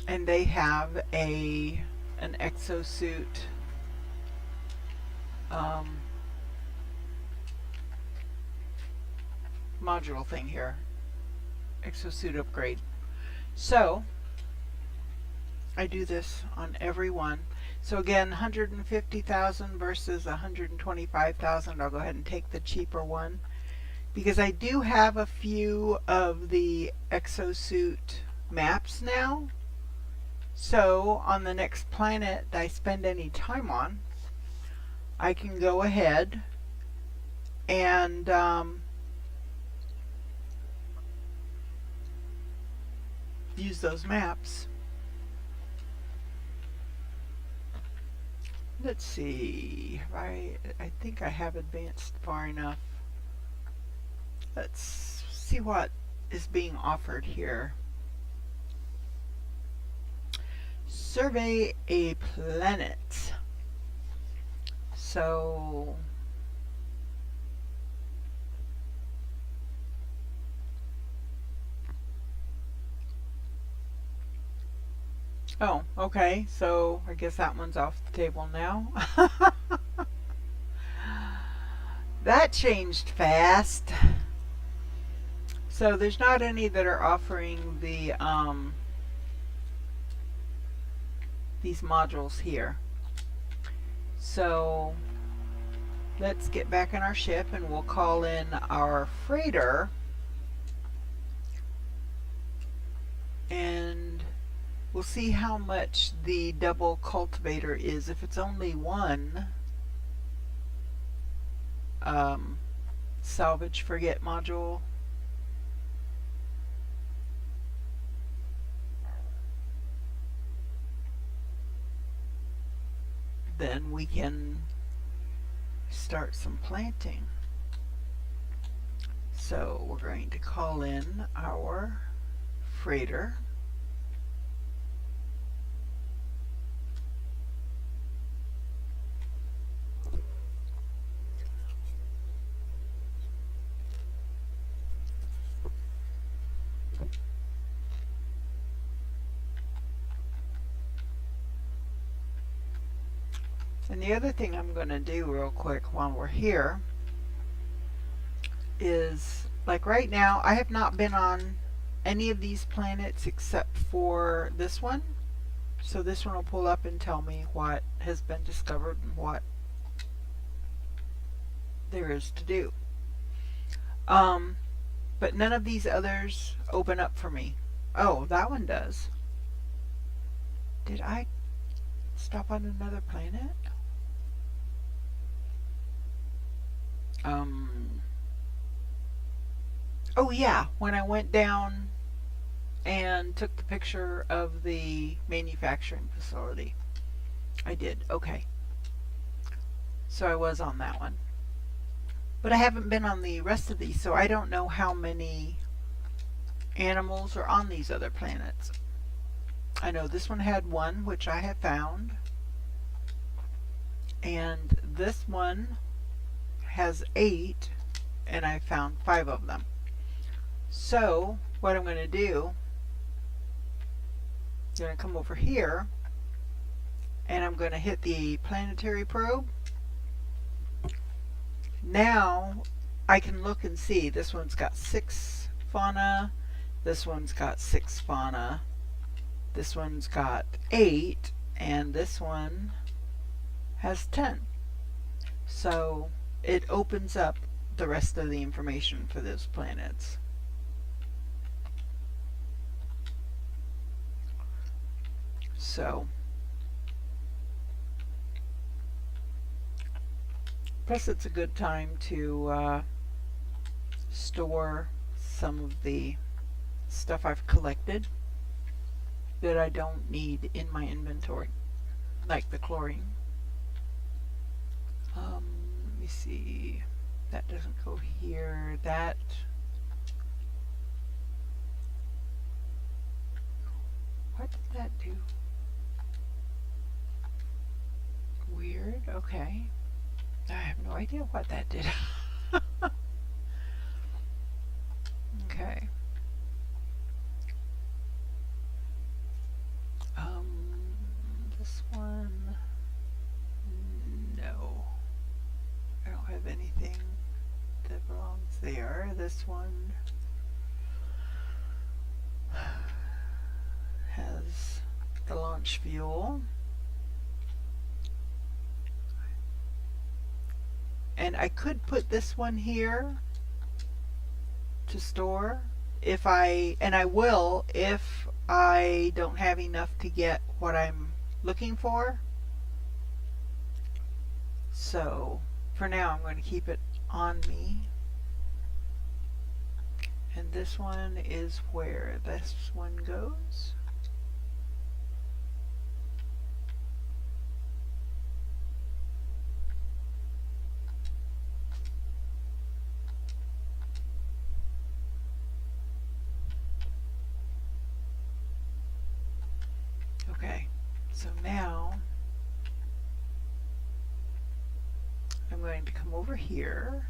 and they have an exosuit module thing here, exosuit upgrade. So I do this on every one. So again, 150,000 versus 125,000. I'll go ahead and take the cheaper one because I do have a few of the exosuit maps now. So on the next planet I spend any time on, I can go ahead and use those maps. Let's see. I think I have advanced far enough. Let's see what is being offered here. Survey a planet. So oh, okay. So I guess that one's off the table now. That changed fast. So there's not any that are offering the these modules here. So let's get back in our ship and we'll call in our freighter, and we'll see how much the double cultivator is. If it's only one salvage forget module, then we can start some planting. So we're going to call in our freighter. And the other thing I'm going to do real quick while we're here is, like right now, I have not been on any of these planets except for this one. So this one will pull up and tell me what has been discovered and what there is to do. But none of these others open up for me. Oh, that one does. Did I stop on another planet? Oh yeah, when I went down and took the picture of the manufacturing facility. I did, okay. So I was on that one. But I haven't been on the rest of these, so I don't know how many animals are on these other planets. I know this one had one, which I have found. And this one has 8, and I found 5 of them. So what I'm going to do, I'm going to come over here and I'm going to hit the planetary probe. Now I can look and see this one's got 6 fauna, this one's got 6 fauna, this one's got 8, and this one has 10. So it opens up the rest of the information for those planets. So plus it's a good time to store some of the stuff I've collected that I don't need in my inventory, like the chlorine. Let me see. That doesn't go here. That. What did that do? Weird. Okay. I have no idea what that did. Okay. This one. No. I don't have anything that belongs there. This one has the launch fuel. And I could put this one here to store if and I will if I don't have enough to get what I'm looking for. So for now I'm going to keep it on me. And this one is where this one goes. Okay, so now I'm going to come over here.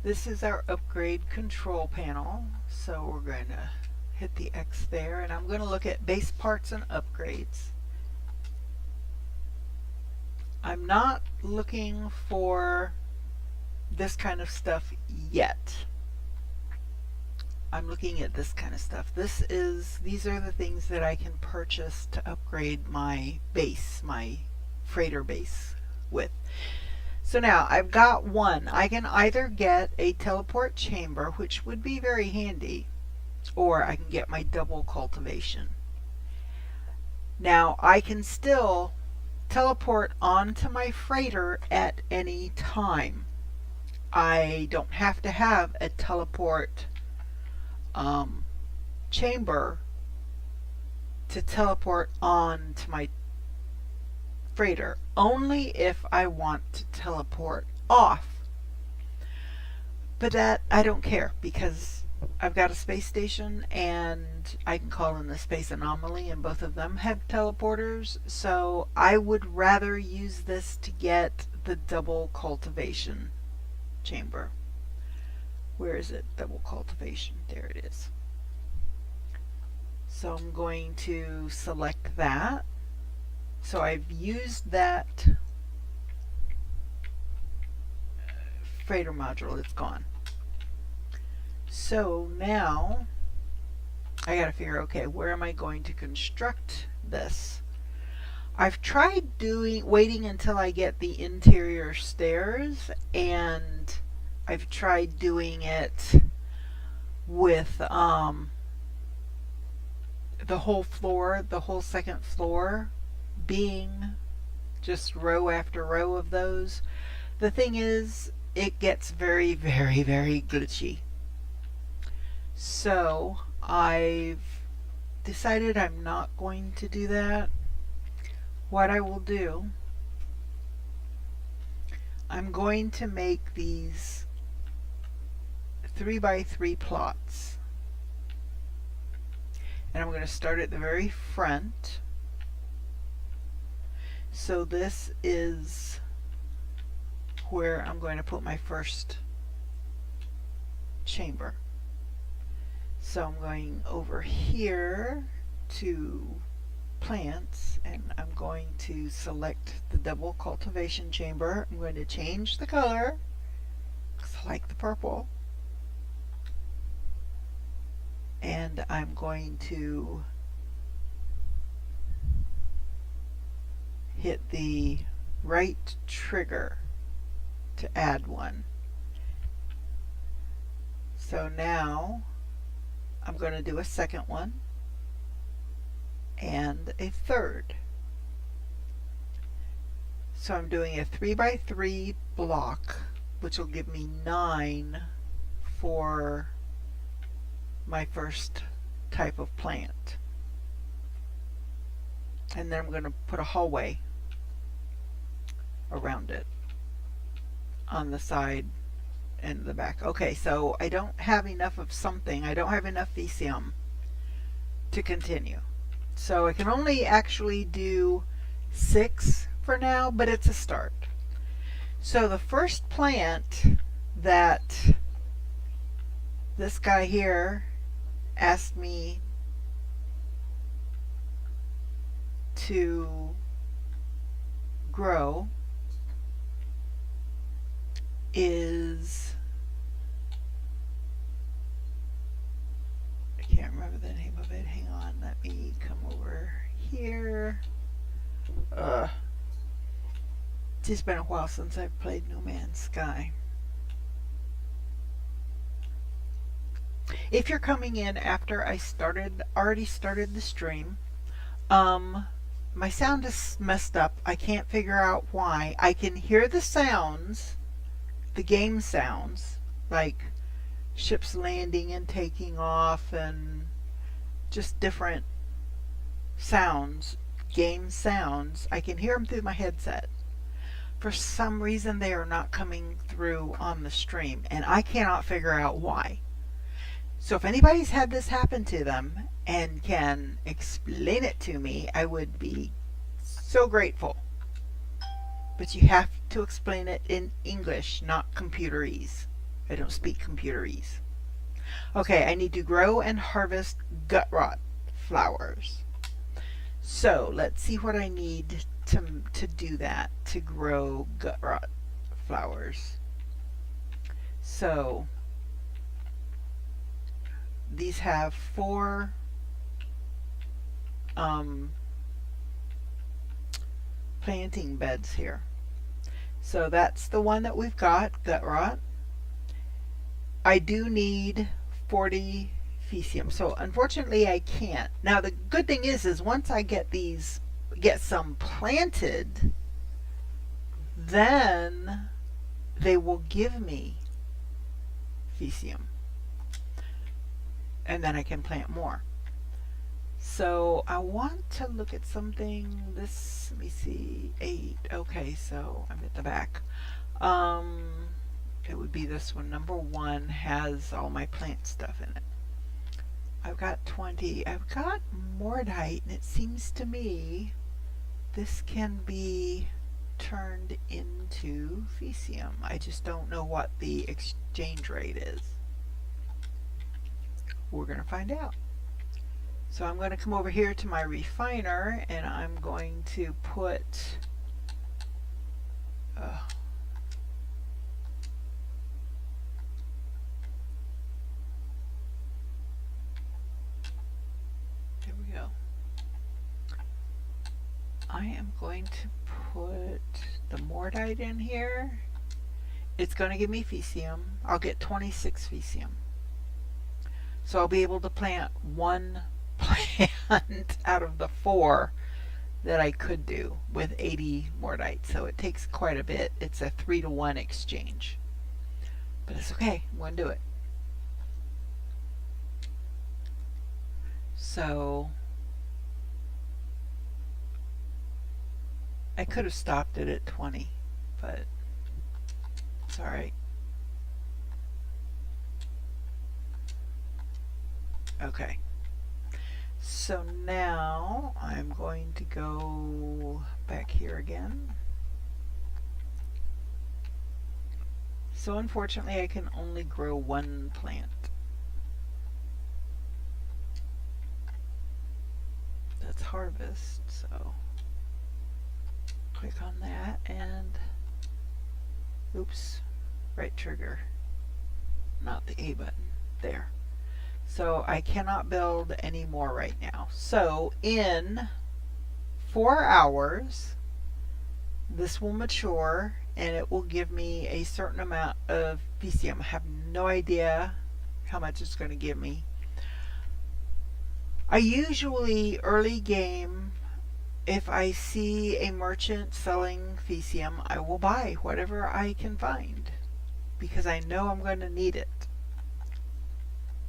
This is our upgrade control panel, so we're going to hit the X there, and I'm going to look at base parts and upgrades. I'm not looking for this kind of stuff yet. I'm looking at this kind of stuff. These are the things that I can purchase to upgrade my base, my freighter base with. So now I've got one. I can either get a teleport chamber, which would be very handy, or I can get my double cultivation. Now I can still teleport onto my freighter at any time. I don't have to have a teleport chamber to teleport on to my freighter, only if I want to teleport off. But that I don't care, because I've got a space station and I can call in the space anomaly, and both of them have teleporters, so I would rather use this to get the double cultivation chamber. Where is it? Double cultivation. There it is. So I'm going to select that. So I've used that freighter module. It's gone. So now I gotta figure, okay, where am I going to construct this? I've tried waiting until I get the interior stairs, and I've tried doing it with the whole floor, the whole second floor being just row after row of those. The thing is, it gets very, very, very glitchy. So I've decided I'm not going to do that. What I will do, I'm going to make these 3x3 plots. And I'm going to start at the very front. So this is where I'm going to put my first chamber. So I'm going over here to plants, and I'm going to select the double cultivation chamber. I'm going to change the color because I like the purple. And I'm going to hit the right trigger to add one. So now I'm going to do a second one and a third. So I'm doing a 3x3 block which will give me 9 for my first type of plant. And then I'm going to put a hallway around it on the side and the back. Okay, so I don't have enough of something. I don't have enough VCM to continue. So I can only actually do 6 for now, but it's a start. So the first plant that this guy here asked me to grow is, I can't remember the name of it. Hang on, let me come over here. It's been a while since I've played No Man's Sky. If you're coming in after I already started the stream, my sound is messed up. I can't figure out why. I can hear the sounds, the game sounds, like ships landing and taking off and just different sounds, game sounds. I can hear them through my headset. For some reason they are not coming through on the stream, and I cannot figure out why. So if anybody's had this happen to them and can explain it to me, I would be so grateful. But you have to explain it in English, not computerese. I don't speak computerese. Okay, I need to grow and harvest gut rot flowers. So let's see what I need to do that, to grow gut rot flowers. So these have 4 planting beds here. So that's the one that we've got, gut rot. I do need 40 Fecium. So unfortunately I can't. Now the good thing is once I get some planted, then they will give me Fecium. And then I can plant more. So I want to look at something. This, let me see, 8. Okay, so I'm at the back. It would be this one. Number 1 has all my plant stuff in it. I've got 20. I've got Mordite, and it seems to me this can be turned into Fecium. I just don't know what the exchange rate is. We're going to find out. So I'm going to come over here to my refiner, and I'm going to put here we go. I am going to put the Mordite in here. It's going to give me Fecium. I'll get 26 Fecium. So I'll be able to plant 1 plant out of the 4 that I could do with 80 Mordite. So it takes quite a bit. It's a 3-to-1 exchange. But it's okay. I'm going to do it. So I could have stopped it at 20, but it's alright. Okay. So now I'm going to go back here again. So unfortunately I can only grow 1 plant. That's harvest, so click on that and oops, right trigger, not the A button, there. So I cannot build any more right now. So in 4 hours this will mature and it will give me a certain amount of Fecium. I have no idea how much it's going to give me. I usually early game, if I see a merchant selling Fecium, I will buy whatever I can find. because I know I'm going to need it.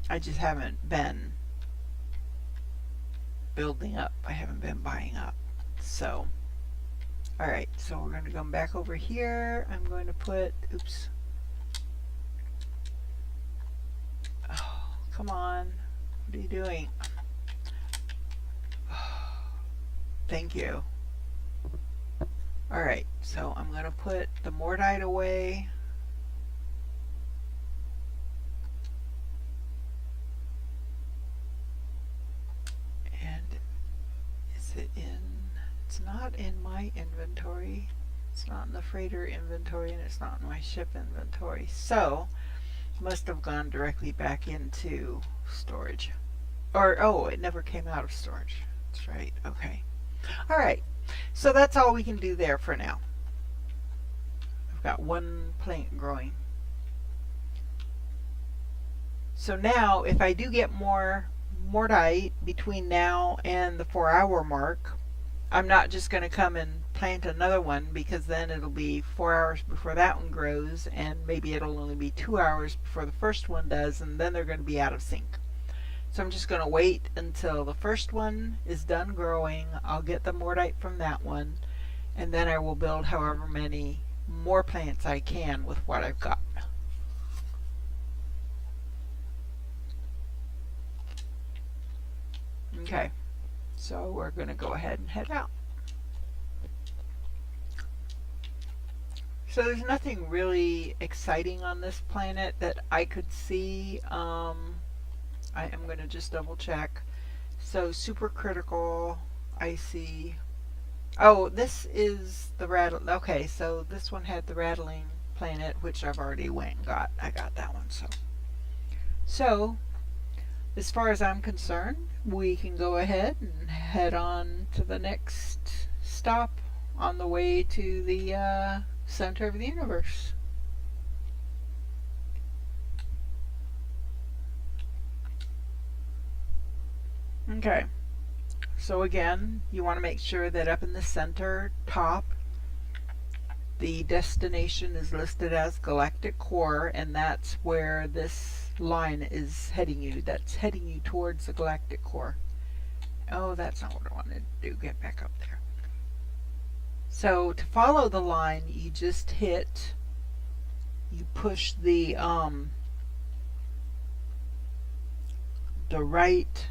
I just haven't been building up. I haven't been buying up. So, alright, so we're going to come back over here. I'm going to put, oops. Oh, come on. What are you doing? Thank you. Alright, so I'm going to put the Mordite away. And is it in? It's not in my inventory. It's not in the freighter inventory, and it's not in my ship inventory. So, must have gone directly back into storage. Or, oh, it never came out of storage. That's right. Okay. Alright. So that's all we can do there for now. I've got one plant growing. So now, if I do get more Mordite between now and the 4-hour mark, I'm not just going to come and plant another one, because then it'll be 4 hours before that one grows, and maybe it'll only be 2 hours before the first one does, and then they're going to be out of sync. So I'm just going to wait until the first one is done growing. I'll get the Mordite from that one, and then I will build however many more plants I can with what I've got. Okay, so we're going to go ahead and head out. So there's nothing really exciting on this planet that I could see. I am going to just double check. So supercritical, I see. Oh, this is the rattle. Okay, so this one had the rattling planet, which I've already went and got. I got that one. So as far as I'm concerned, we can go ahead and head on to the next stop on the way to the center of the universe. Okay, so again, you want to make sure that up in the center top, the destination is listed as Galactic Core, and that's where this line is heading you. That's heading you towards the Galactic Core. Oh, that's not what I wanted to do. Get back up there. So to follow the line, you just push the right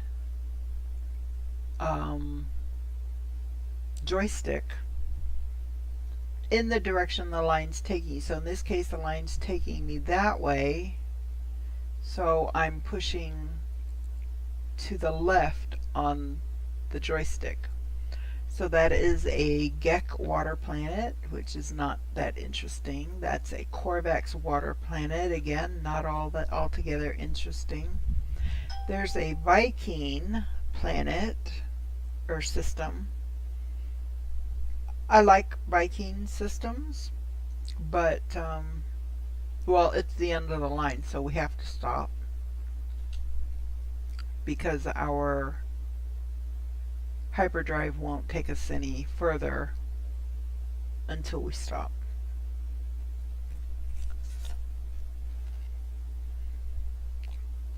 joystick in the direction the line's taking you. So in this case, the line's taking me that way. So I'm pushing to the left on the joystick. So that is a Gek water planet, which is not that interesting. That's a Corvax water planet. Again, not all that altogether interesting. There's a Viking planet or system. I like Viking systems, but well, it's the end of the line, so we have to stop because our hyperdrive won't take us any further until we stop.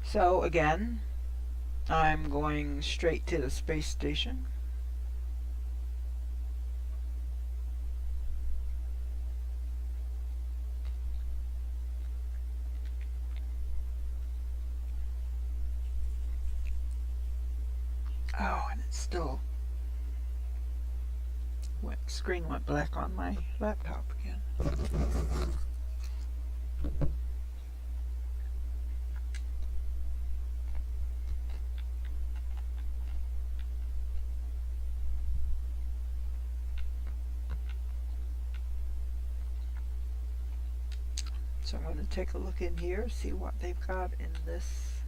So again, I'm going straight to the space station. Oh, and it's still screen went black on my laptop again. So I'm going to take a look in here, see what they've got in this.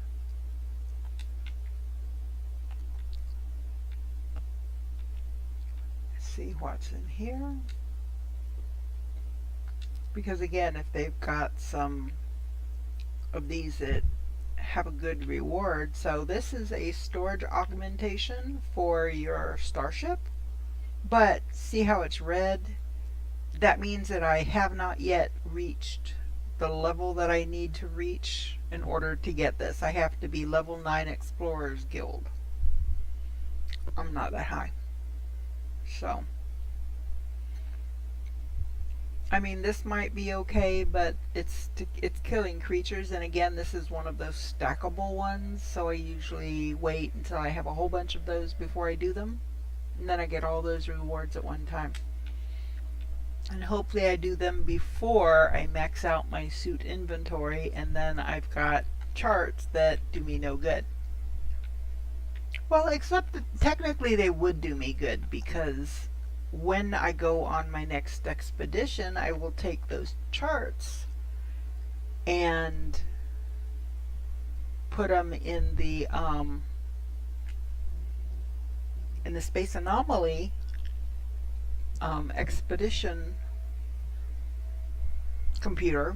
See what's in here. Because again, if they've got some of these that have a good reward. So this is a storage augmentation for your starship. But see how it's red? That means that I have not yet reached the level that I need to reach in order to get this. I have to be level 9 Explorers Guild. I'm not that high. So, I mean, this might be okay, but it's killing creatures, and again, this is one of those stackable ones, so I usually wait until I have a whole bunch of those before I do them, and then I get all those rewards at one time. And hopefully I do them before I max out my suit inventory, and then I've got charts that do me no good. Well, except that technically they would do me good, because when I go on my next expedition, I will take those charts and put them in the space anomaly expedition computer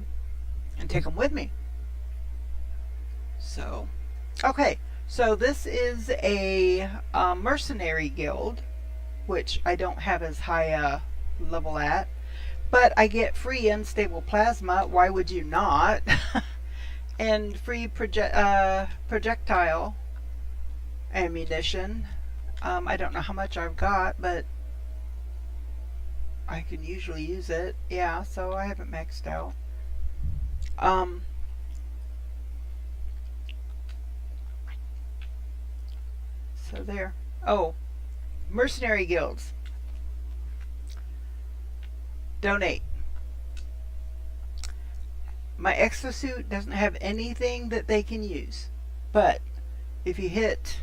and take them with me. So, okay, so this is a mercenary guild, which I don't have as high a level at, but I get free unstable plasma. Why would you not? And free projectile ammunition. I don't know how much I've got, but I can usually use it. Yeah, so I haven't maxed out. So there. Oh, mercenary guilds. Donate. My exosuit doesn't have anything that they can use, but if you hit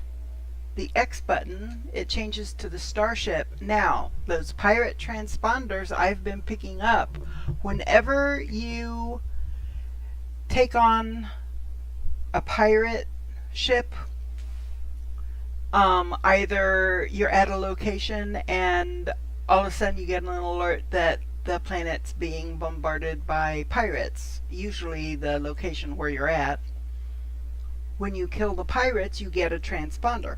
the X button, it changes to the starship. Now, those pirate transponders I've been picking up, whenever you take on a pirate ship, either you're at a location and all of a sudden you get an alert that the planet's being bombarded by pirates, usually the location where you're at. When you kill the pirates, you get a transponder.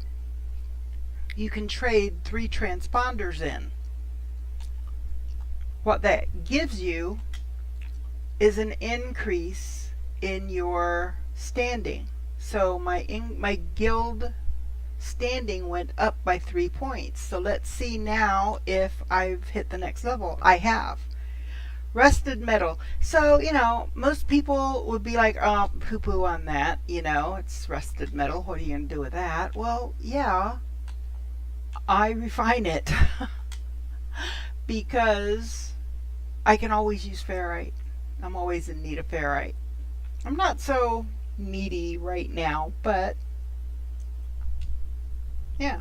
You can trade 3 transponders in. What that gives you is an increase in your standing. So my guild standing went up by 3 points. So let's see now if I've hit the next level. I have. Rusted metal. So, you know, most people would be like, oh, poo-poo on that. You know, it's rusted metal. What are you going to do with that? Well, yeah, I refine it because I can always use ferrite. I'm always in need of ferrite. I'm not so needy right now, but yeah.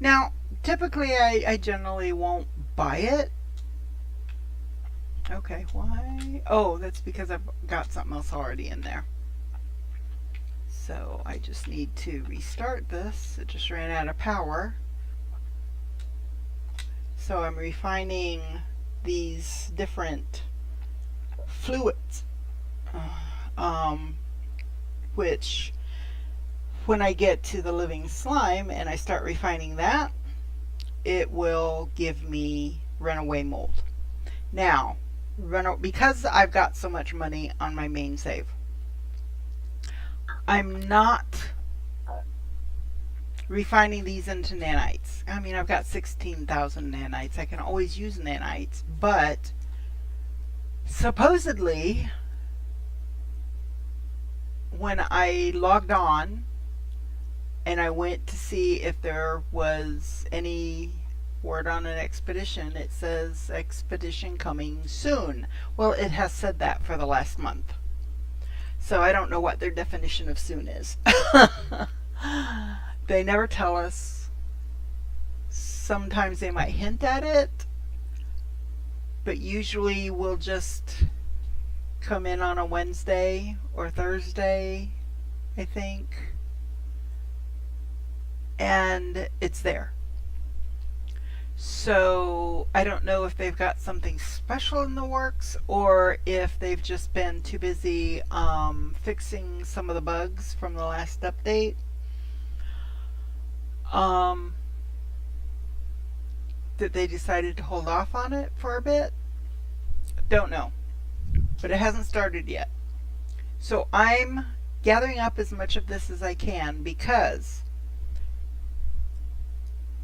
Now, typically I generally won't buy it. Okay, why? Oh, that's because I've got something else already in there. So I just need to restart this. It just ran out of power. So I'm refining these different fluids, which when I get to the living slime and I start refining that, it will give me runaway mold. Now, because I've got so much money on my main save, I'm not refining these into nanites. I mean, I've got 16,000 nanites. I can always use nanites, but supposedly when I logged on and I went to see if there was any word on an expedition, it says expedition coming soon. Well, it has said that for the last month. So I don't know what their definition of soon is. They never tell us. Sometimes they might hint at it, but usually we'll just come in on a Wednesday or Thursday, I think, and it's there. So I don't know if they've got something special in the works or if they've just been too busy fixing some of the bugs from the last update. That they decided to hold off on it for a bit. Don't know. but it hasn't started yet. So I'm gathering up as much of this as I can, because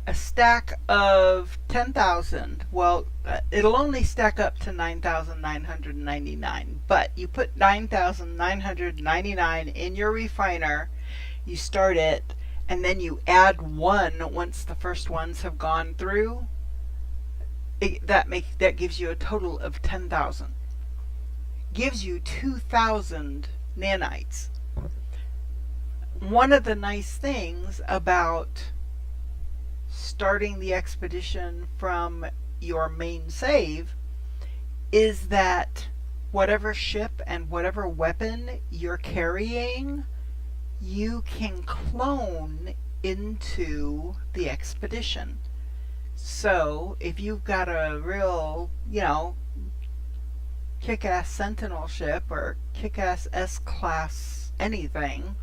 a stack of 10,000, well, it'll only stack up to 9,999, but you put 9,999 in your refiner, you start it, and then you add one once the first ones have gone through. That gives you a total of 10,000. Gives you 2,000 nanites. One of the nice things about starting the expedition from your main save is that whatever ship and whatever weapon you're carrying, you can clone into the expedition. So if you've got a real, kick-ass Sentinel ship or kick-ass S-class anything,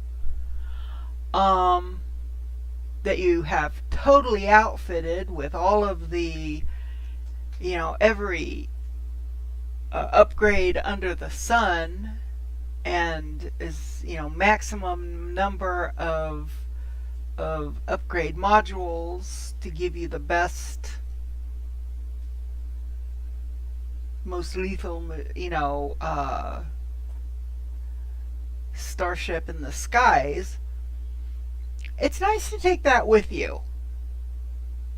that you have totally outfitted with all of the, every upgrade under the sun, and is, maximum number of upgrade modules to give you the best, most lethal, starship in the skies. It's nice to take that with you,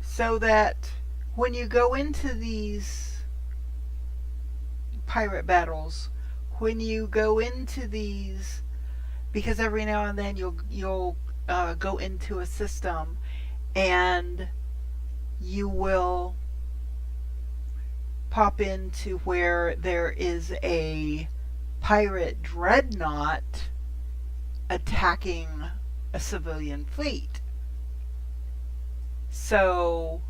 so that when you go into these pirate battles, when you go into these, because every now and then you'll go into a system and you will pop into where there is a pirate dreadnought attacking a civilian fleet. So,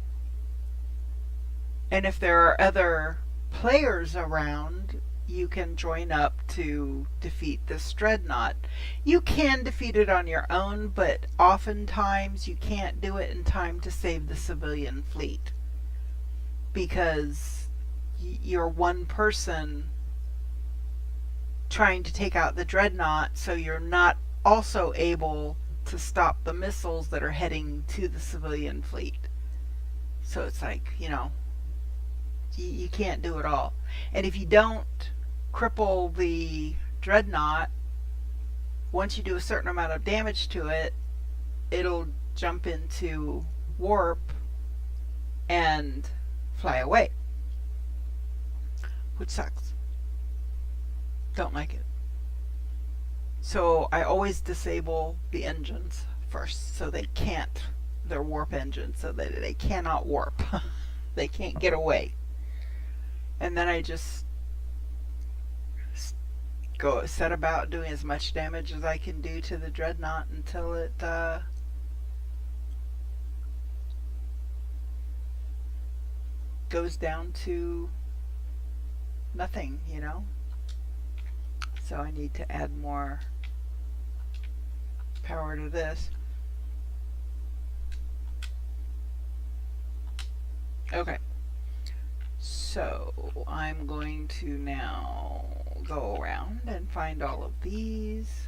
and if there are other players around, you can join up to defeat this dreadnought. You can defeat it on your own, but oftentimes you can't do it in time to save the civilian fleet, because you're one person trying to take out the dreadnought, so you're not also able to stop the missiles that are heading to the civilian fleet. So it's like, you can't do it all. And if you don't cripple the dreadnought, once you do a certain amount of damage to it, it'll jump into warp and fly away, which sucks. Don't like it. So I always disable the engines first, so they can't, their warp engines, so that they cannot warp. They can't get away. And then I just set about doing as much damage as I can do to the dreadnought until it goes down to nothing, So I need to add more power to this. Okay. So I'm going to now go around and find all of these.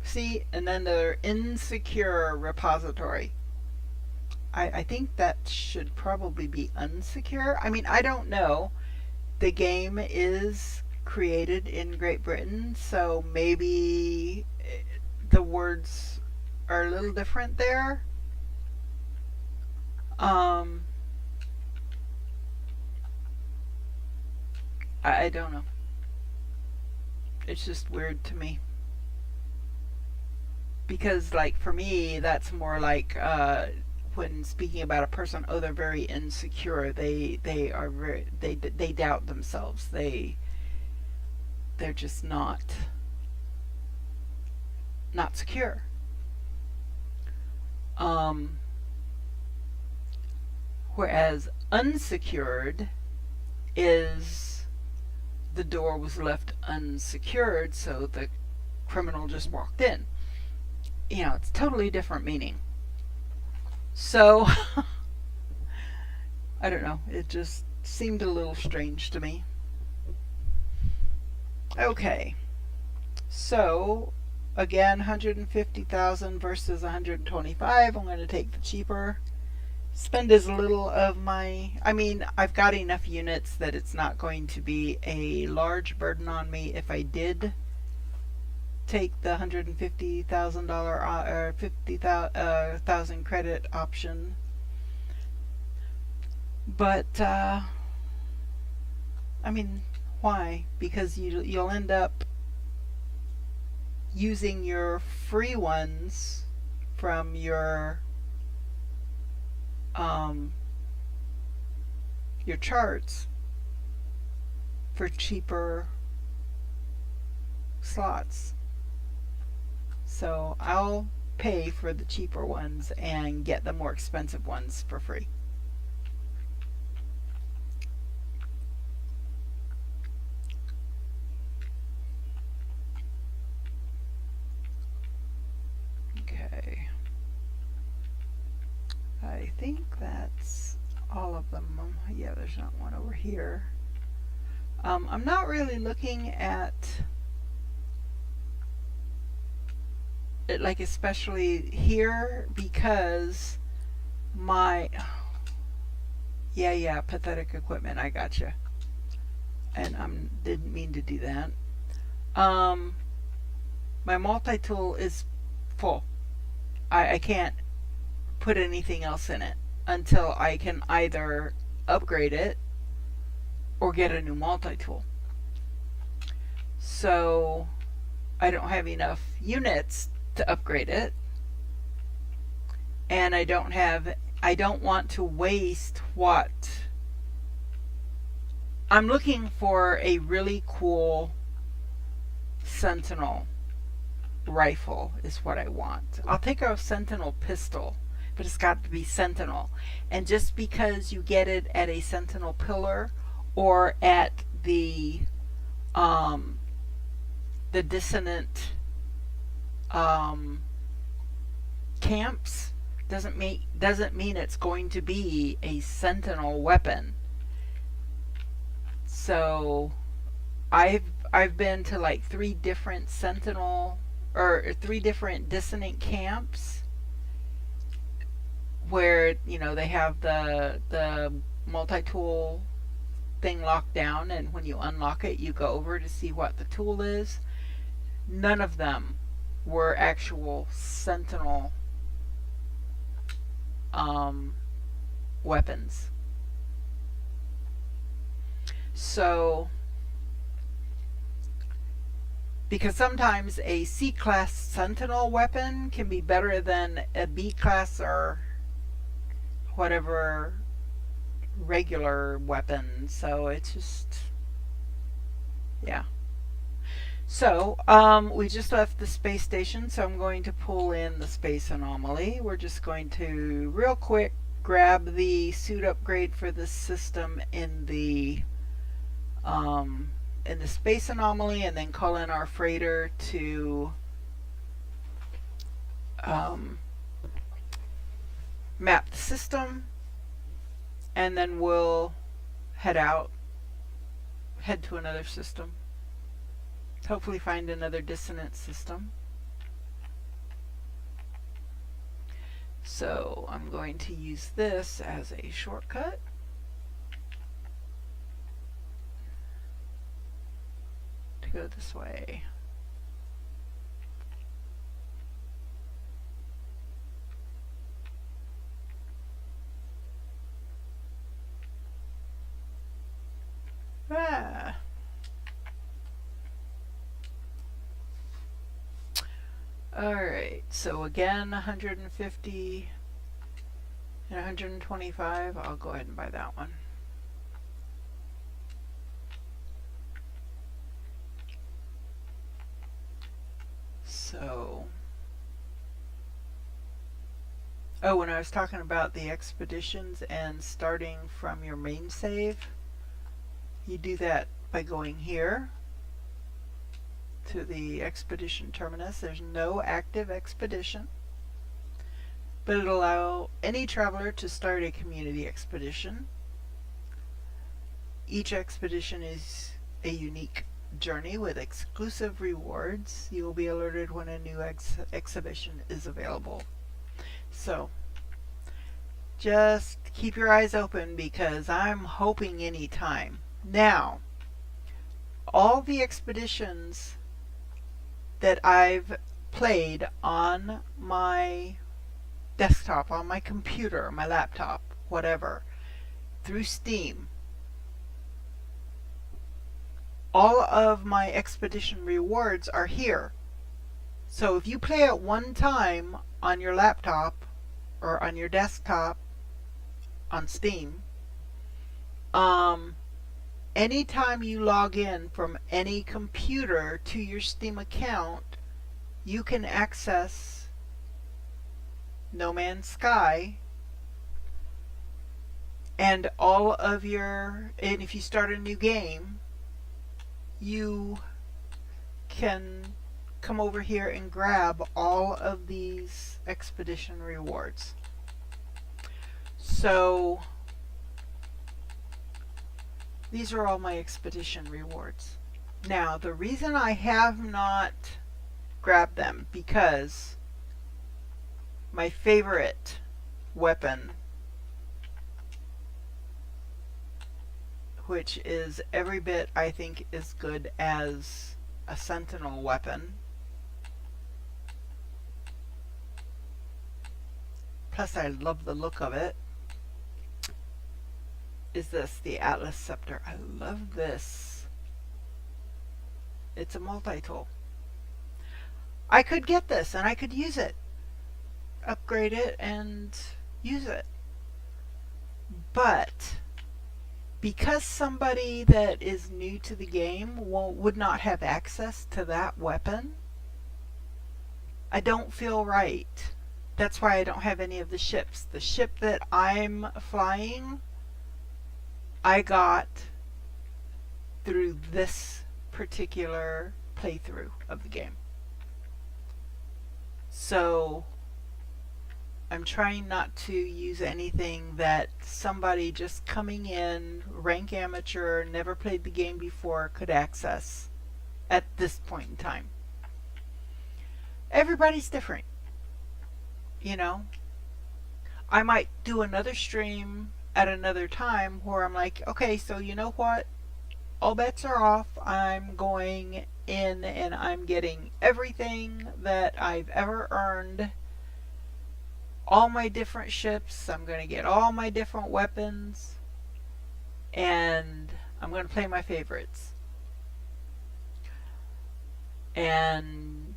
See, and then they're insecure repository. I think that should probably be unsecure. I mean, I don't know. The game is created in Great Britain, so maybe the words are a little different there. I don't know. It's just weird to me. Because, like, for me, that's more like when speaking about a person, oh, they're very insecure. They are very, they doubt themselves. They're just not secure. Whereas unsecured is the door was left unsecured, so the criminal just walked in. It's totally different meaning. So, I don't know. It just seemed a little strange to me. Okay, so again, 150,000 versus 125. I'm going to take the cheaper. Spend as little of my, I mean, I've got enough units that it's not going to be a large burden on me if I did take the $150,000 or 50,000 credit option. But I mean, why? Because you'll end up using your free ones from your charts for cheaper slots. So I'll pay for the cheaper ones and get the more expensive ones for free. Okay. I think that's all of them. Yeah, there's not one over here. I'm not really looking at it, like especially here, because my yeah, pathetic equipment. I gotcha, and I didn't mean to do that. Um, my multi-tool is full. I can't put anything else in it until I can either upgrade it or get a new multi-tool. So I don't have enough units to upgrade it, and I don't want to waste what I'm looking for. A really cool Sentinel rifle is what I want. I'll take a Sentinel pistol, but it's got to be Sentinel. And just because you get it at a Sentinel pillar or at the dissonant camps doesn't mean it's going to be a Sentinel weapon. So I've been to like 3 different Sentinel or 3 different dissonant camps where they have the multi-tool thing locked down, and when you unlock it you go over to see what the tool is. None of them were actual Sentinel weapons. So because sometimes a C-class Sentinel weapon can be better than a B-class or whatever regular weapon. So it's just, yeah. So we just left the space station, so I'm going to pull in the space anomaly. We're just going to real quick grab the suit upgrade for this system in the space anomaly, and then call in our freighter to map the system, and then we'll head to another system. Hopefully find another dissonant system. So I'm going to use this as a shortcut. To go this way. Ah. Alright, so again 150 and 125. I'll go ahead and buy that one. So, oh, when I was talking about the expeditions and starting from your main save, you do that by going here to the expedition terminus. There's no active expedition, but it'll allow any traveler to start a community expedition. Each expedition is a unique journey with exclusive rewards. You will be alerted when a new exhibition is available. So just keep your eyes open because I'm hoping anytime. Now, all the expeditions that I've played on my desktop, on my computer, my laptop, whatever, through Steam, all of my expedition rewards are here. So if you play it one time on your laptop or on your desktop on Steam, anytime you log in from any computer to your Steam account, you can access No Man's Sky and all of your, and if you start a new game, you can come over here and grab all of these expedition rewards. So these are all my expedition rewards. Now the reason I have not grabbed them, because my favorite weapon, which is every bit I think as good as a sentinel weapon, plus I love the look of it, is this, the Atlas Scepter. I love this. It's a multi-tool. I could get this and I could use it, upgrade it and use it. But because somebody that is new to the game would not have access to that weapon, I don't feel right. That's why I don't have any of the ships. The ship that I'm flying, I got through this particular playthrough of the game. So I'm trying not to use anything that somebody just coming in, rank amateur, never played the game before, could access at this point in time. Everybody's different, you know. I might do another stream at another time where I'm like, okay, so you know what? All bets are off. I'm going in and I'm getting everything that I've ever earned. All my different ships. I'm going to get all my different weapons. And I'm going to play my favorites. And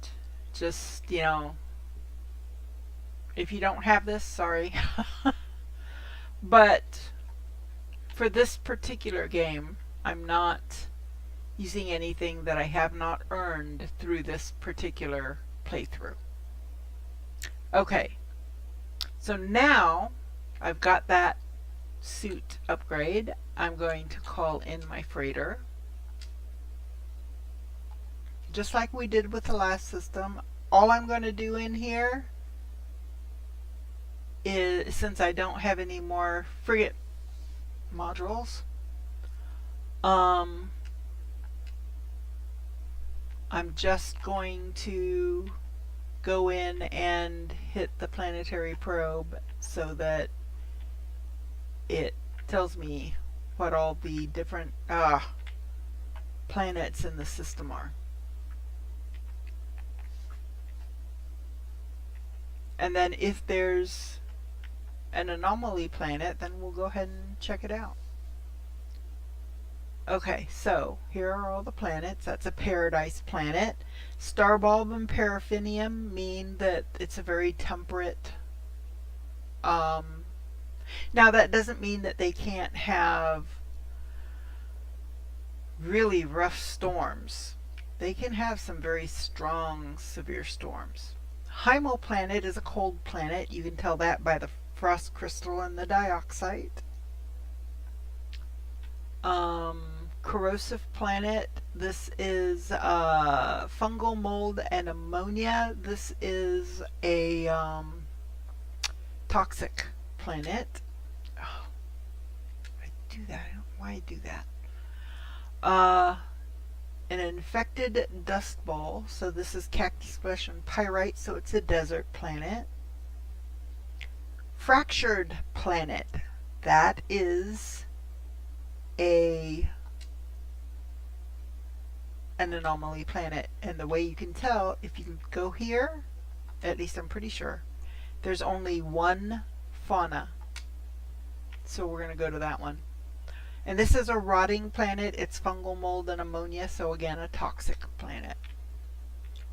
just, you know, if you don't have this, sorry. But for this particular game, I'm not using anything that I have not earned through this particular playthrough. Okay, so now I've got that suit upgrade. I'm going to call in my freighter. Just like we did with the last system, all I'm going to do in here is, since I don't have any more frigate modules, I'm just going to go in and hit the planetary probe so that it tells me what all the different planets in the system are. And then if there's an anomaly planet, then we'll go ahead and check it out. Okay, so here are all the planets. That's a paradise planet. Starbulb and Paraffinium mean that it's a very temperate. Now that doesn't mean that they can't have really rough storms. They can have some very strong, severe storms. Hymo planet is a cold planet. You can tell that by the frost crystal and the dioxide. Corrosive planet, this is fungal mold and ammonia. This is a toxic planet. Oh, I do that. I don't know why I do that. an infected dust bowl. So this is cactus flesh and pyrite, so it's a desert planet. Fractured planet. That is an anomaly planet. And the way you can tell, if you can go here, at least I'm pretty sure, there's only one fauna. So we're going to go to that one. And this is a rotting planet. It's fungal mold and ammonia, so again, a toxic planet.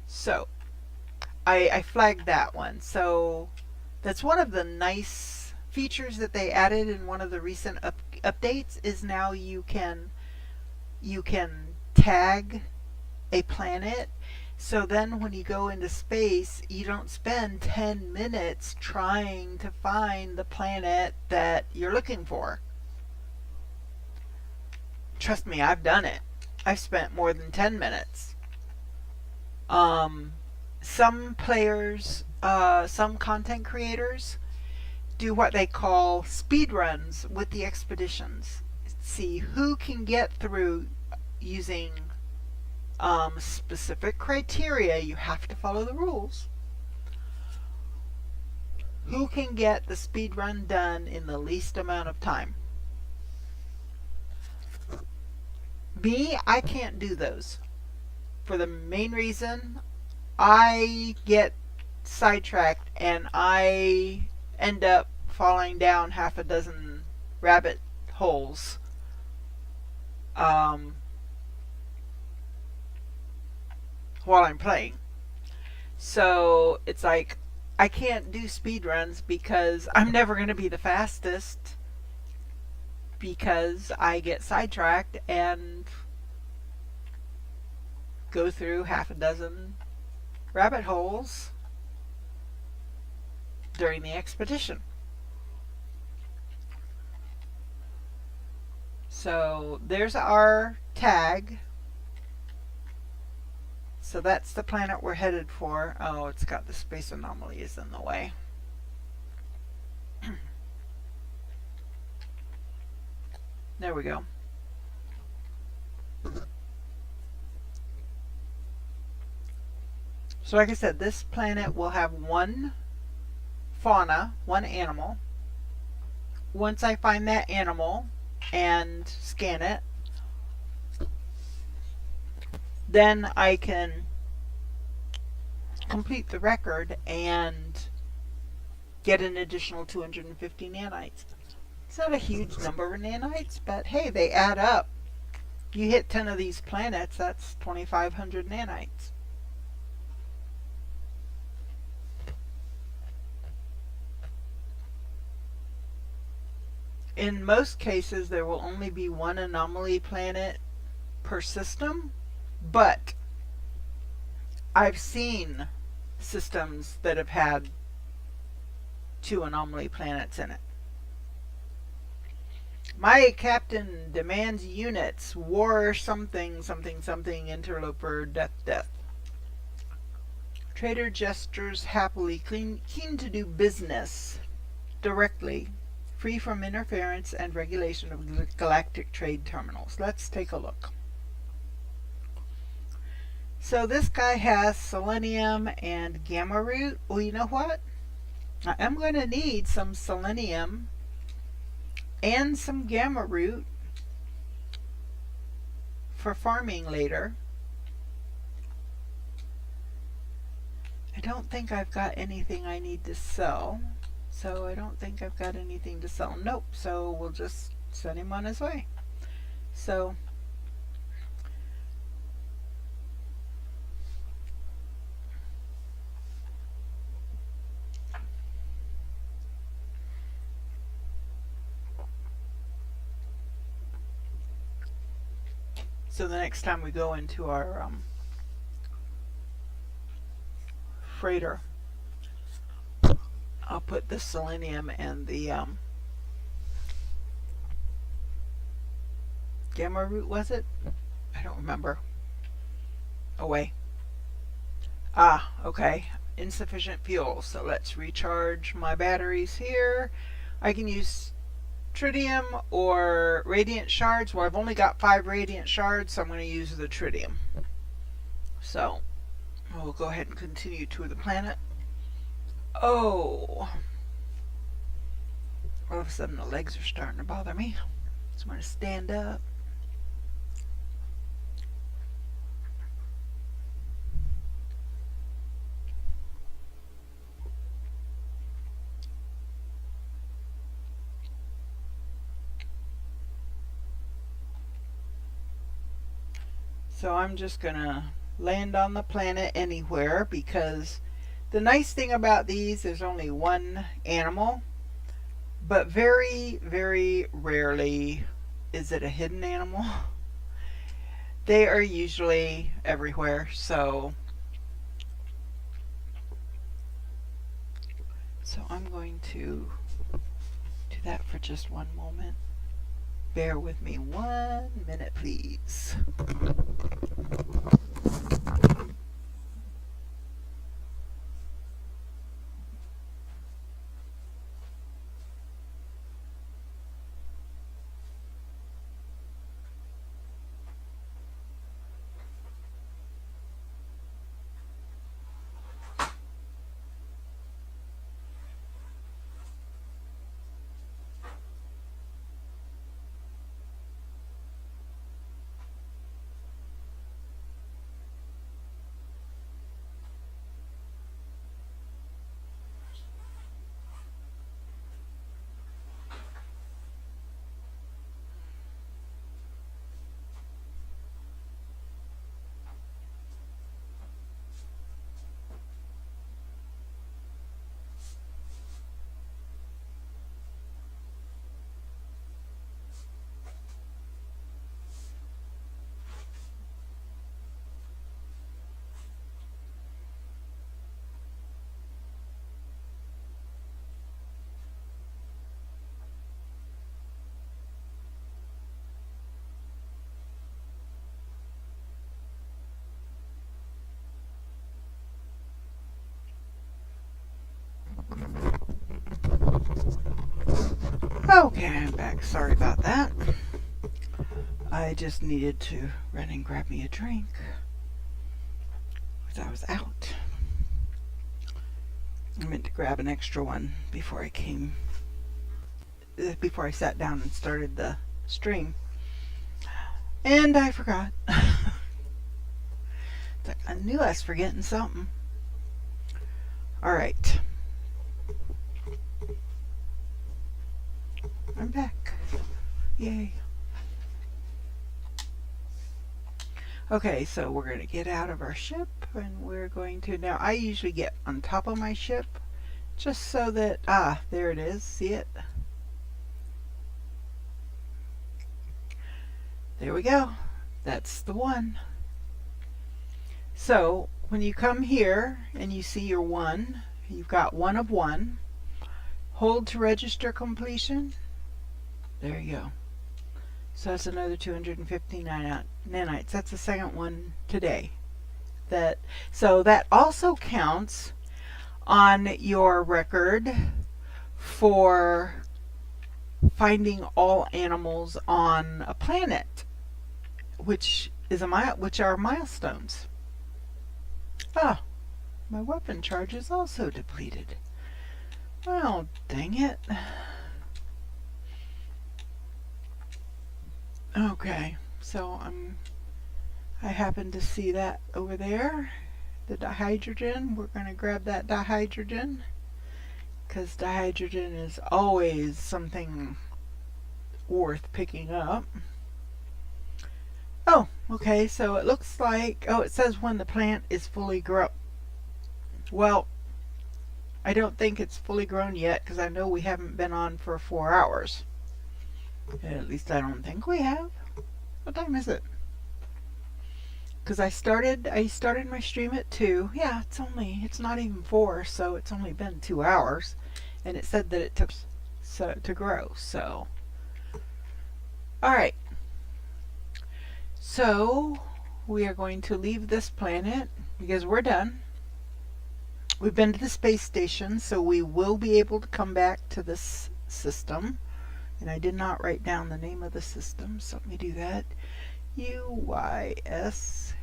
So I flagged that one. So that's one of the nice features that they added in one of the recent updates is now you can tag a planet. So then when you go into space, you don't spend 10 minutes trying to find the planet that you're looking for. Trust me, I've done it. I've spent more than 10 minutes. Some players, some content creators do what they call speed runs with the expeditions. See who can get through using specific criteria. You have to follow the rules. Who can get the speed run done in the least amount of time? Me, I can't do those. For the main reason, I get sidetracked and I end up falling down half a dozen rabbit holes. While I'm playing. So it's like I can't do speed runs because I'm never going to be the fastest because I get sidetracked and go through half a dozen rabbit holes during the expedition. So there's our tag. So that's the planet we're headed for. Oh, it's got the space anomalies in the way. There we go. So like I said, this planet will have one fauna, one animal. Once I find that animal and scan it, then I can complete the record and get an additional 250 nanites. It's not a huge number of nanites, but hey, they add up. You hit 10 of these planets, that's 2,500 nanites. In most cases, there will only be one anomaly planet per system, but I've seen systems that have had 2 anomaly planets in it. My captain demands units. War something, something, something, interloper, death, death. Trader gestures happily, keen to do business directly, free from interference and regulation of galactic trade terminals. Let's take a look. So this guy has selenium and gamma root. Well, you know what? I am going to need some selenium and some gamma root for farming later. I don't think I've got anything I need to sell. So I don't think I've got anything to sell. Nope. So we'll just send him on his way. So the next time we go into our freighter, I'll put the selenium and the gamma root, was it? I don't remember. Away. Ah, okay. Insufficient fuel. So let's recharge my batteries here. I can use tritium or radiant shards. Well, I've only got 5 radiant shards, so I'm going to use the tritium. So we'll go ahead and continue to the planet. Oh, all of a sudden the legs are starting to bother me. So I'm going to stand up. So I'm just going to land on the planet anywhere, because the nice thing about these, there's only one animal, but very, very rarely is it a hidden animal. They are usually everywhere, so I'm going to do that for just one moment. Bear with me 1 minute, please. Okay, I'm back. Sorry about that. I just needed to run and grab me a drink because I was out. I meant to grab an extra one before I sat down and started the stream. And I forgot. I knew I was forgetting something. Alright. I'm back. Yay. Okay, so we're going to get out of our ship, and we're going to, now I usually get on top of my ship just so that, there it is, see it? There we go. That's the one. So when you come here and you see your 1, you've got 1 of 1. Hold to register completion. There you go. So that's another 259 nanites. That's the second one today. So that also counts on your record for finding all animals on a planet, which are milestones. Ah, my weapon charge is also depleted. Well, dang it. Okay, so I happen to see that over there, the dihydrogen. We're going to grab that dihydrogen because dihydrogen is always something worth picking up. Oh, okay, so it looks like, it says when the plant is fully grown. Well, I don't think it's fully grown yet because I know we haven't been on for 4 hours. At least I don't think we have. What time is it? Because I started my stream at 2. Yeah, it's not even 4, so it's only been 2 hours. And it said that it took to grow, so. Alright. So, we are going to leave this planet because we're done. We've been to the space station, so we will be able to come back to this system. And I did not write down the name of the system, so let me do that. UYSKYVI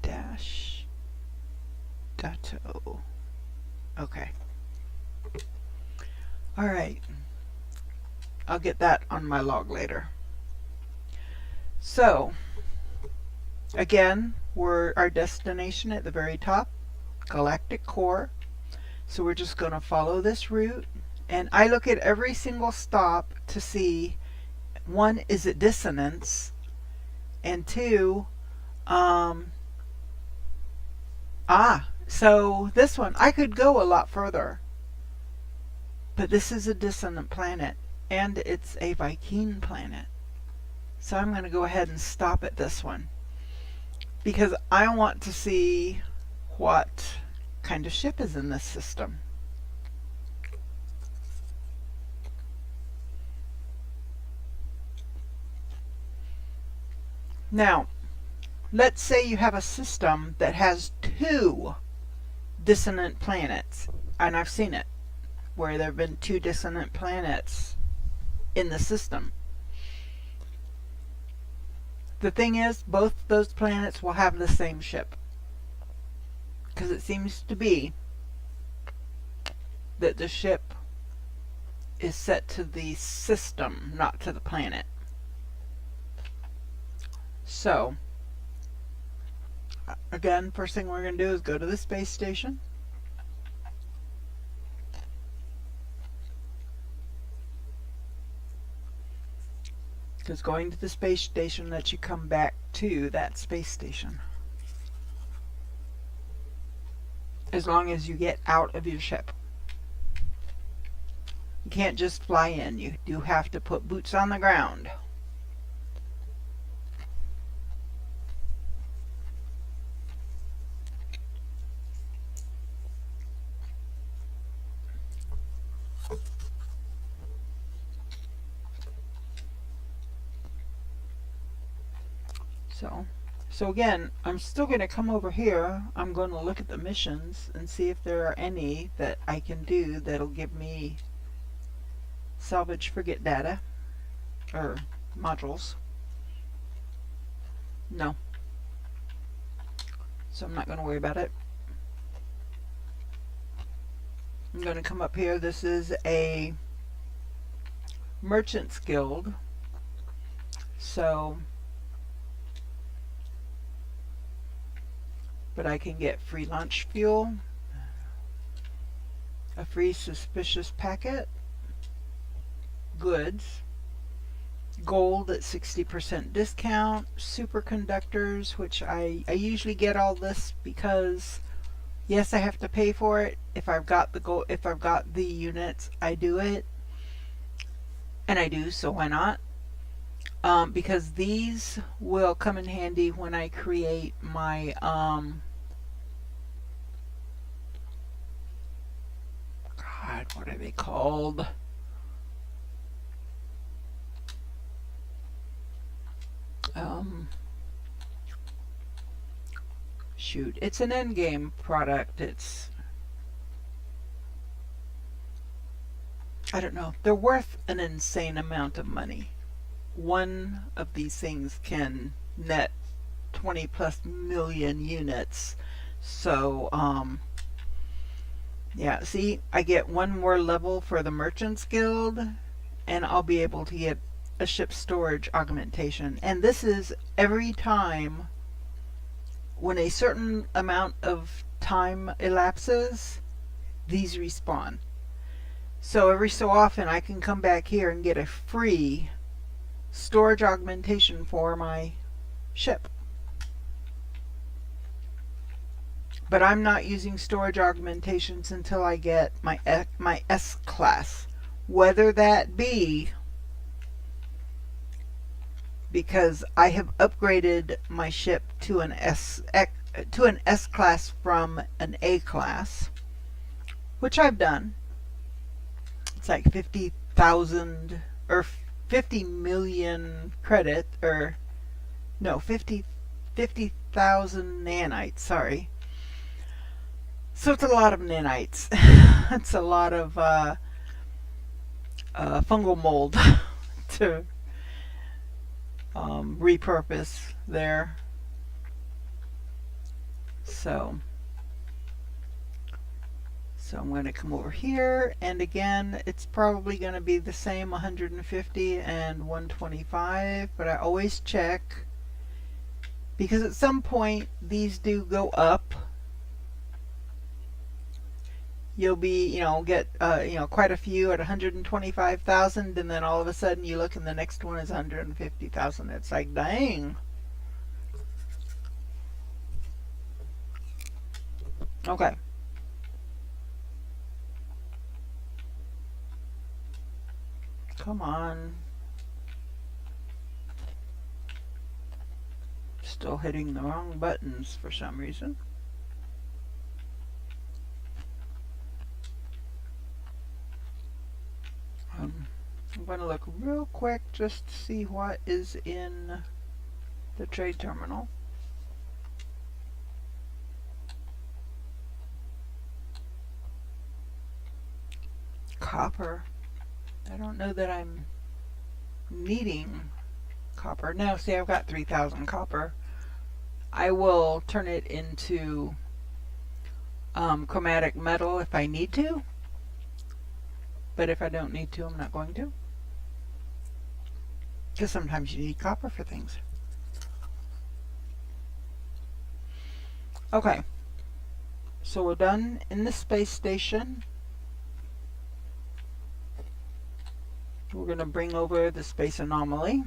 dash dato. Okay. Alright. I'll get that on my log later. So, again, we're our destination at the very top, galactic core. So we're just going to follow this route. And I look at every single stop to see, one, is it dissonance? And two, so this one, I could go a lot further. But this is a dissonant planet, and it's a Viking planet. So I'm going to go ahead and stop at this one, because I want to see what kind of ship is in this system. Now, let's say you have a system that has 2 dissonant planets, and I've seen it, where there have been 2 dissonant planets in the system. The thing is, both those planets will have the same ship, because it seems to be that the ship is set to the system, not to the planet. So, again, first thing we're going to do is go to the space station. Because going to the space station lets you come back to that space station, as long as you get out of your ship. You can't just fly in. You do have to put boots on the ground. So again, I'm still going to come over here. I'm going to look at the missions and see if there are any that I can do that'll give me salvage frigate data or modules. No. So I'm not going to worry about it. I'm going to come up here. This is a Merchants Guild. So, but I can get free launch fuel, a free suspicious packet, goods, gold at 60% discount, superconductors, which I usually get all this because yes, I have to pay for it. If I've got the gold, if I've got the units, I do it, and I do. So why not? Because these will come in handy when I create my God, what are they called? Shoot, it's an endgame product. It's, I don't know, they're worth an insane amount of money. One of these things can net 20 plus million units. So yeah, see, I get one more level for the Merchants Guild, and I'll be able to get a ship storage augmentation. And this is every time when a certain amount of time elapses, these respawn. So every so often I can come back here and get a free storage augmentation for my ship. But I'm not using storage augmentations until I get my S class, whether that be because I have upgraded my ship to an S class from an A class, which I've done. It's like 50,000 or 50 million credit, or no, 50,000 nanites, sorry. So it's a lot of nanites. It's a lot of fungal mold to repurpose there. So I'm going to come over here, and again, it's probably going to be the same 150 and 125, but I always check, because at some point these do go up. You'll be, get, quite a few at 125,000, and then all of a sudden you look and the next one is 150,000. It's like, dang. Okay. Come on. Still hitting the wrong buttons for some reason. I'm going to look real quick just to see what is in the trade terminal. Copper. I don't know that I'm needing copper. No, see, I've got 3,000 copper. I will turn it into chromatic metal if I need to. But if I don't need to, I'm not going to. Because sometimes you need copper for things. Okay. So we're done in the space station. We're going to bring over the space anomaly.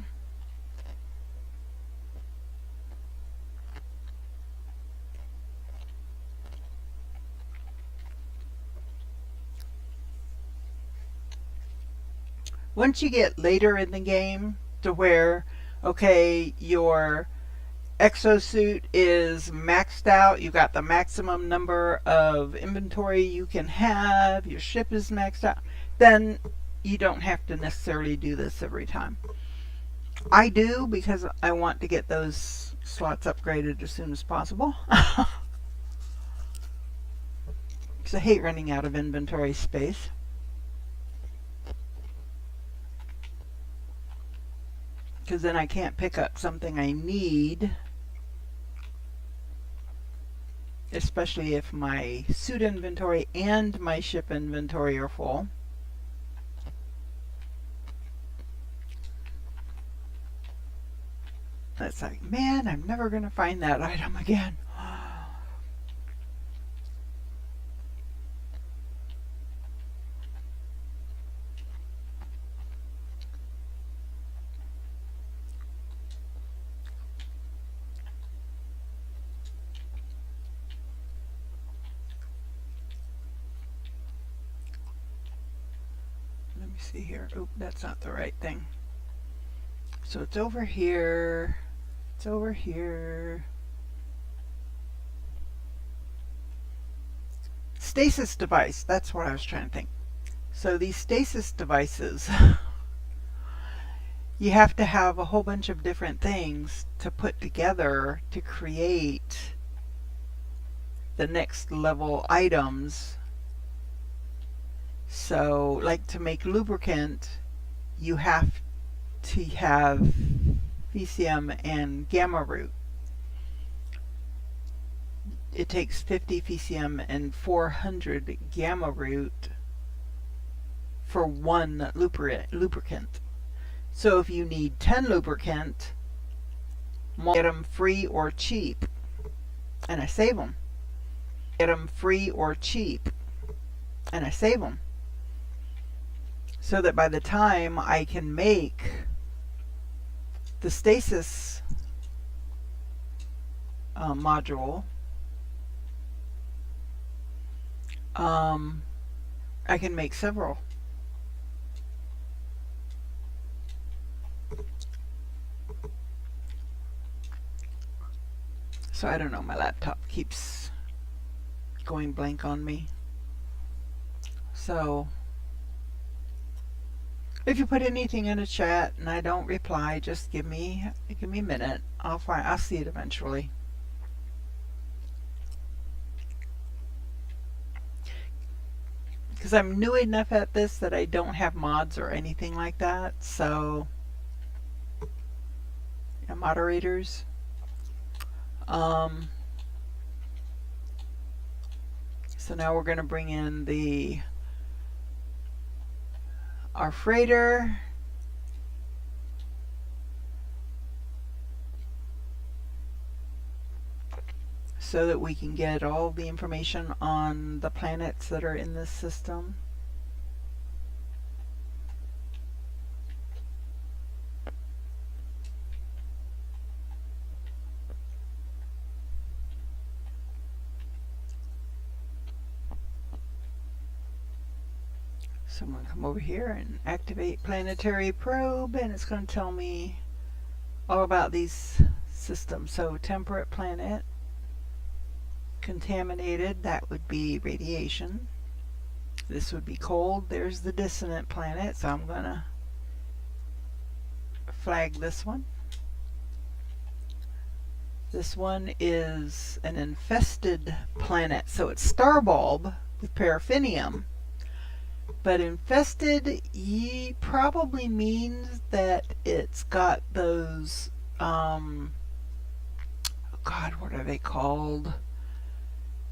Once you get later in the game to where, okay, your exosuit is maxed out, you got the maximum number of inventory you can have, your ship is maxed out, then you don't have to necessarily do this every time. I do, because I want to get those slots upgraded as soon as possible. Because I hate running out of inventory space. Because then I can't pick up something I need, especially if my suit inventory and my ship inventory are full. It's like, man, I'm never going to find that item again. Let me see here. Oop, that's not the right thing. So it's over here. It's over here. Stasis device. That's what I was trying to think. So these stasis devices, you have to have a whole bunch of different things to put together to create the next level items. So, like to make lubricant, you have to have VCM and gamma root. It takes 50 VCM and 400 gamma root for one lubricant. So if you need 10 lubricant, get them free or cheap. And I save them. Get them free or cheap. And I save them. So that by the time I can make the stasis module, I can make several. So I don't know, my laptop keeps going blank on me. So if you put anything in a chat and I don't reply, just give me a minute. I'll see it eventually. because I'm new enough at this that I don't have mods or anything like that. So, moderators. So now we're going to bring in our freighter. So that we can get all the information on the planets that are in this system. So I'm going to come over here and activate planetary probe, and it's going to tell me all about these systems. So temperate planet, contaminated, that would be radiation. This would be cold. There's the dissonant planet, so I'm going to flag this one. This one is an infested planet, so it's starbulb with paraffinium. But infested probably means that it's got those, God, what are they called?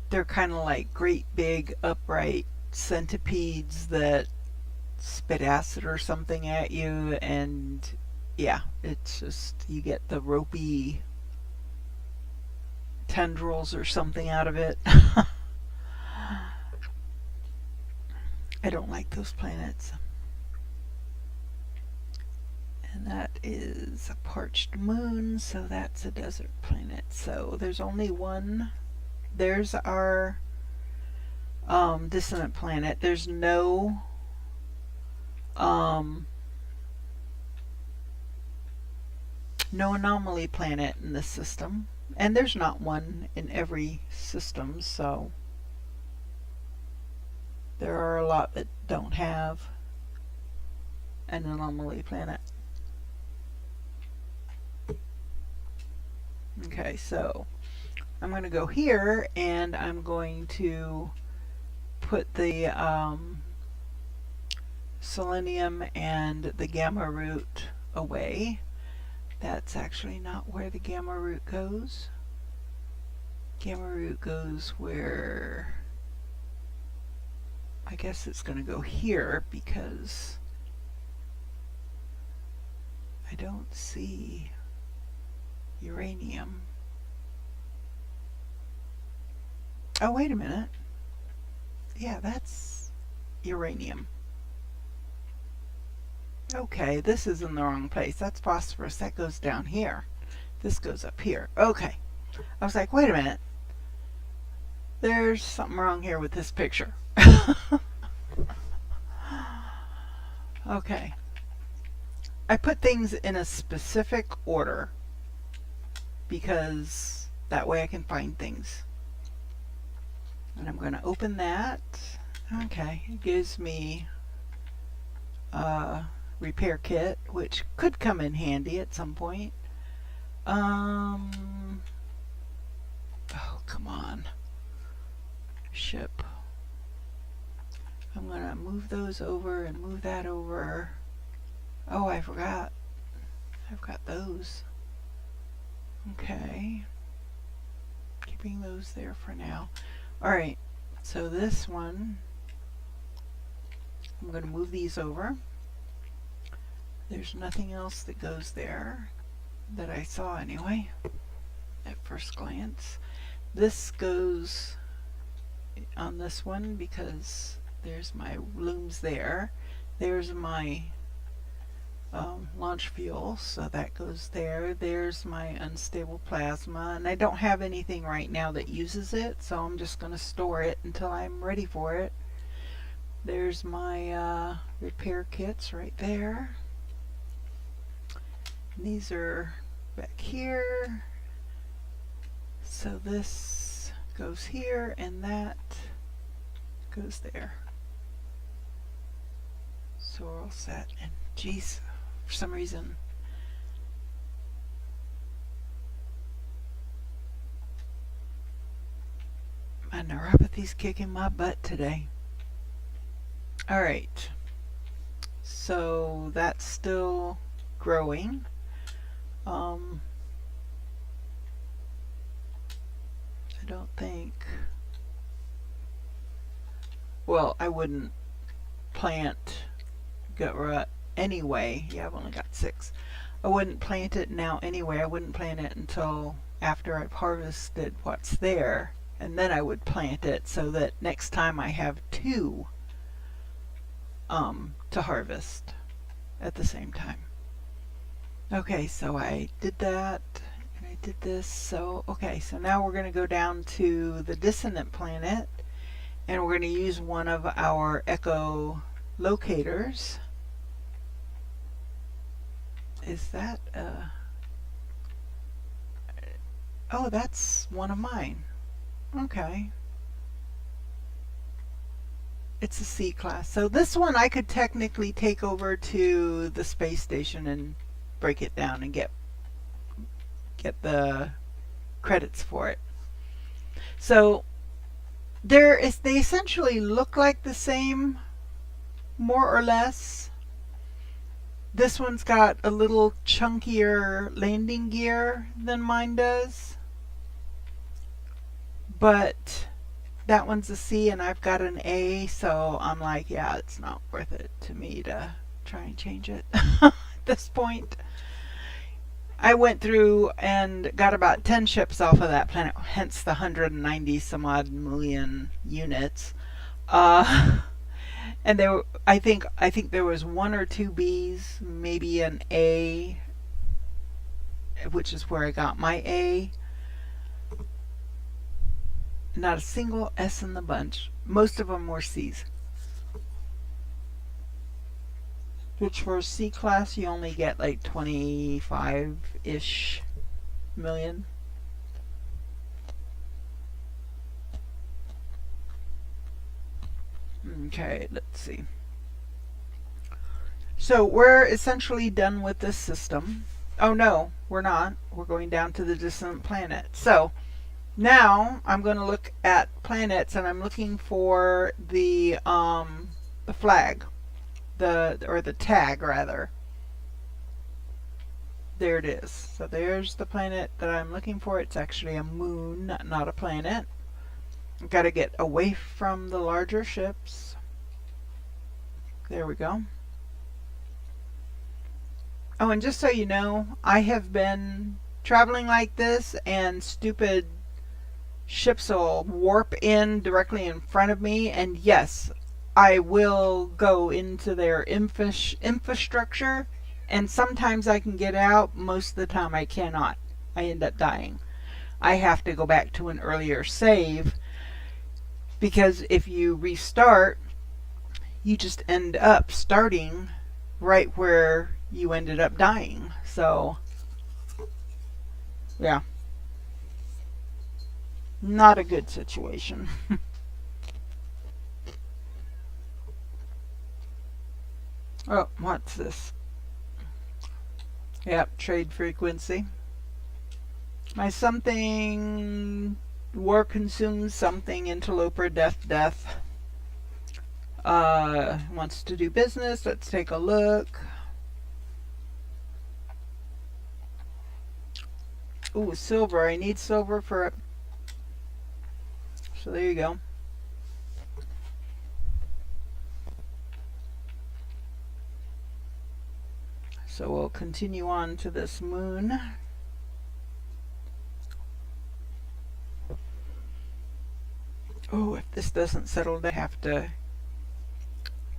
They're kind of like great big upright centipedes that spit acid or something at you, and yeah, it's just, you get the ropey tendrils or something out of it. I don't like those planets. And that is a parched moon, so that's a desert planet. So there's only one. There's our dissonant planet. There's no no anomaly planet in this system. And there's not one in every system, so there are a lot that don't have an anomaly planet. Okay, so I'm going to go here and I'm going to put the selenium and the gamma root away. That's actually not where the gamma root goes. Gamma root goes where, I guess it's going to go here because I don't see uranium. Oh, wait a minute. Yeah, that's uranium. Okay, this is in the wrong place. That's phosphorus. That goes down here. This goes up here. Okay. I was like, wait a minute. There's something wrong here with this picture. Okay. I put things in a specific order because that way I can find things. And I'm going to open that. Okay, it gives me a repair kit, which could come in handy at some point. Oh, come on. Ship. I'm going to move those over and move that over. Oh, I forgot. I've got those. Okay. Keeping those there for now. Alright, so this one, I'm going to move these over. There's nothing else that goes there that I saw anyway at first glance. This goes on this one because there's my looms there. There's my launch fuel, so that goes there. There's my unstable plasma, and I don't have anything right now that uses it, so I'm just going to store it until I'm ready for it. There's my repair kits right there. And these are back here. So this goes here, and that goes there. So we're all set. And geez, for some reason my neuropathy's kicking my butt today. All right. So that's still growing. I don't think. Well, I wouldn't plant gut rut anyway. Yeah, I've only got 6. I wouldn't plant it now anyway. I wouldn't plant it until after I've harvested what's there, and then I would plant it so that next time I have 2 to harvest at the same time. Okay, so I did that, and I did this. So okay, so now we're going to go down to the dissonant planet, and we're going to use one of our echo locators. Is that oh, that's one of mine. Okay. It's a C class. So this one I could technically take over to the space station and break it down and get the credits for it. So they essentially look like the same, more or less. This one's got a little chunkier landing gear than mine does, but that one's a C and I've got an A, so I'm like, yeah, it's not worth it to me to try and change it at this point. I went through and got about 10 ships off of that planet, hence the 190 some odd million units. And there, I think there was 1 or 2 Bs, maybe an A, which is where I got my A. Not a single S in the bunch. Most of them were C's. Which for C class you only get like 25-ish million. Okay, let's see. So we're essentially done with this system. Oh no, we're not. We're going down to the distant planet. So now I'm going to look at planets, and I'm looking for the flag, or the tag rather. There it is. So there's the planet that I'm looking for. It's actually a moon, not a planet. I've got to get away from the larger ships. There we go. Oh, and just so you know, I have been traveling like this, and stupid ships will warp in directly in front of me, and yes, I will go into their infrastructure, and sometimes I can get out, most of the time I cannot. I end up dying. I have to go back to an earlier save, because if you restart, you just end up starting right where you ended up dying. So, yeah. Not a good situation. Oh, what's this? Yep, trade frequency. My something war consumes something interloper death. Wants to do business. Let's take a look. Ooh, silver. I need silver for it. So there you go. So we'll continue on to this moon. Oh, if this doesn't settle down, I have to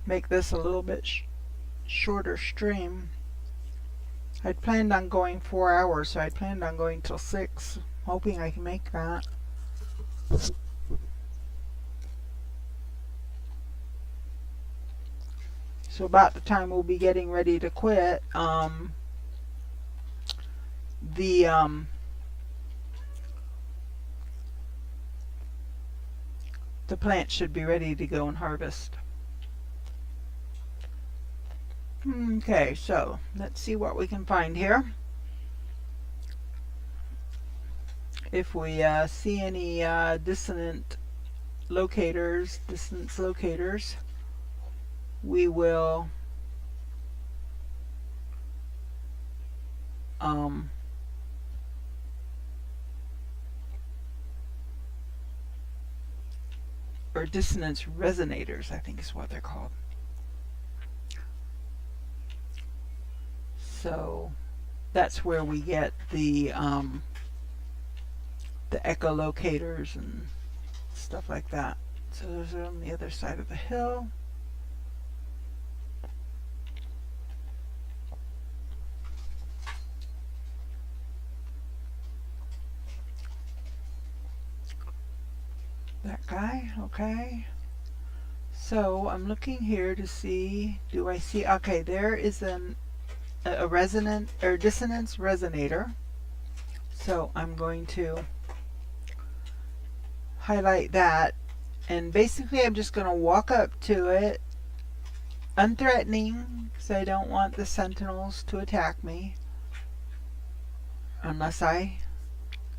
make this a little bit shorter stream. I'd planned on going 4 hours, so I'd planned on going till 6, hoping I can make that. So about the time we'll be getting ready to quit, the plant should be ready to go and harvest. Okay, so let's see what we can find here. If we see any dissonance locators. we will or dissonance resonators, I think is what they're called. So that's where we get the echolocators and stuff like that. So those are on the other side of the hill. That guy, okay. So I'm looking here to see, do I see, okay, there is a resonant or dissonance resonator. So I'm going to highlight that, and basically I'm just going to walk up to it, unthreatening, because I don't want the sentinels to attack me unless I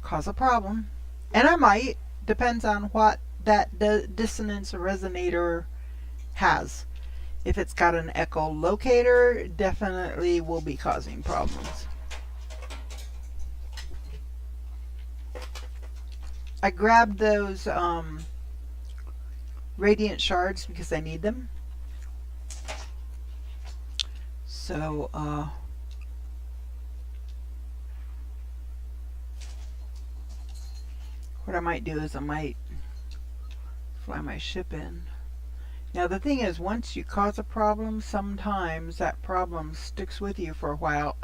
cause a problem. And I might, depends on what that dissonance resonator has. If it's got an echolocator, definitely will be causing problems. I grabbed those radiant shards because I need them. So what I might do is I might fly my ship in. Now the thing is, once you cause a problem, sometimes that problem sticks with you for a while.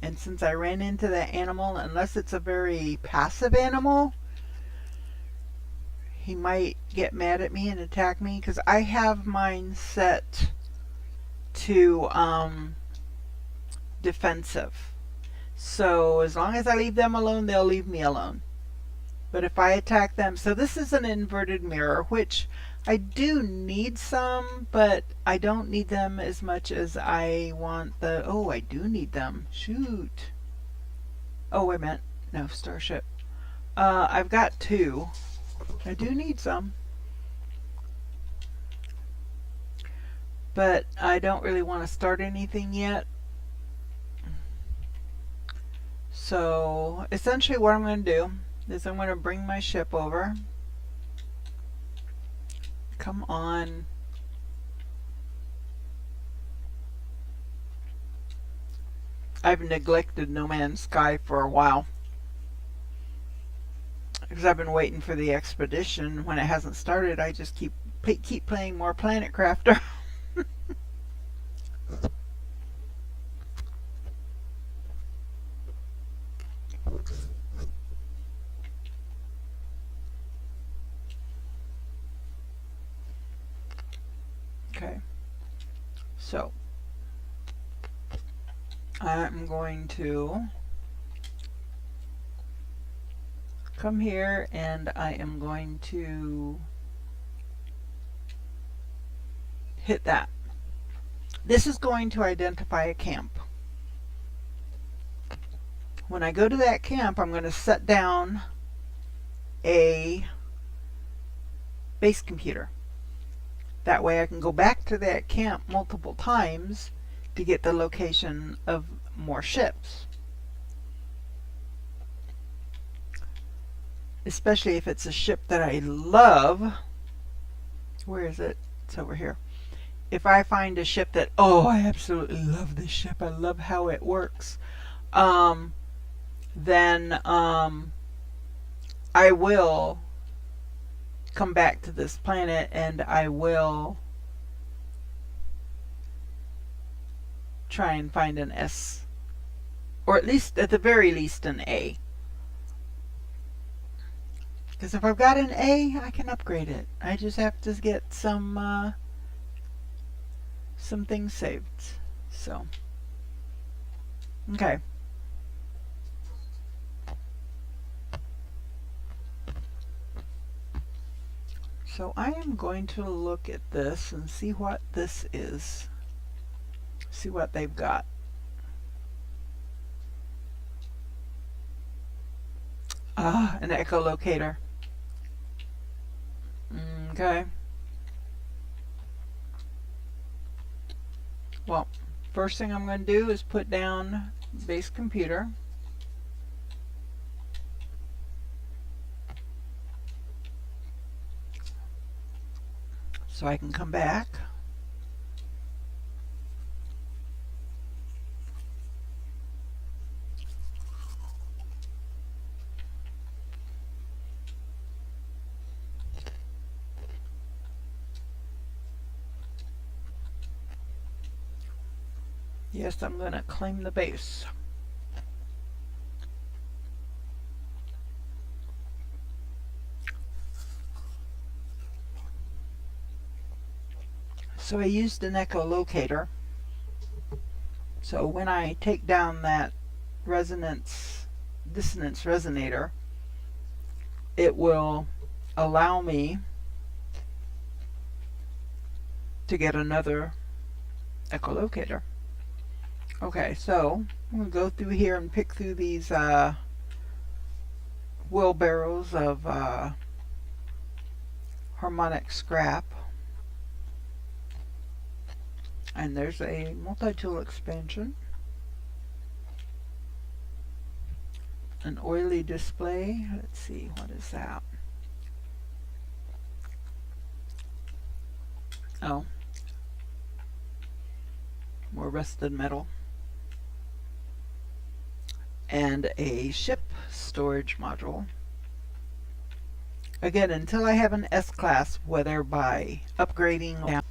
And since I ran into that animal, unless it's a very passive animal, he might get mad at me and attack me, because I have mine set to defensive. So as long as I leave them alone, they'll leave me alone. But if I attack them, so this is an inverted mirror, which I do need some, but I don't need them as much as I want the, oh, I do need them. Shoot. Oh, wait a minute. No, Starship. I've got 2. I do need some. But I don't really want to start anything yet. So essentially what I'm going to do is I'm going to bring my ship over. Come on. I've neglected No Man's Sky for a while, because I've been waiting for the expedition. When it hasn't started, I just keep playing more Planet Crafter. Okay, so I'm going to come here and I am going to hit that. This is going to identify a camp. When I go to that camp, I'm going to set down a base computer. That way I can go back to that camp multiple times to get the location of more ships. Especially if it's a ship that I love. Where is it? It's over here. If I find a ship that, oh, I absolutely love this ship, I love how it works, then I will come back to this planet and I will try and find an S, or at least, at the very least, an A. Because if I've got an A, I can upgrade it. I just have to get some things saved. So, okay. So I am going to look at this and see what this is. See what they've got. Ah, an echolocator. Okay. Well, first thing I'm going to do is put down base computer. So I can come back. Yes, I'm going to claim the base. So I used an echolocator. So when I take down that dissonance resonator, it will allow me to get another echolocator. Okay, so I'm going to go through here and pick through these wheelbarrows of harmonic scrap. And there's a multi-tool expansion, an oily display. Let's see, what is that? Oh, more rusted metal. And a ship storage module. Again, until I have an S-Class, whether by upgrading or down.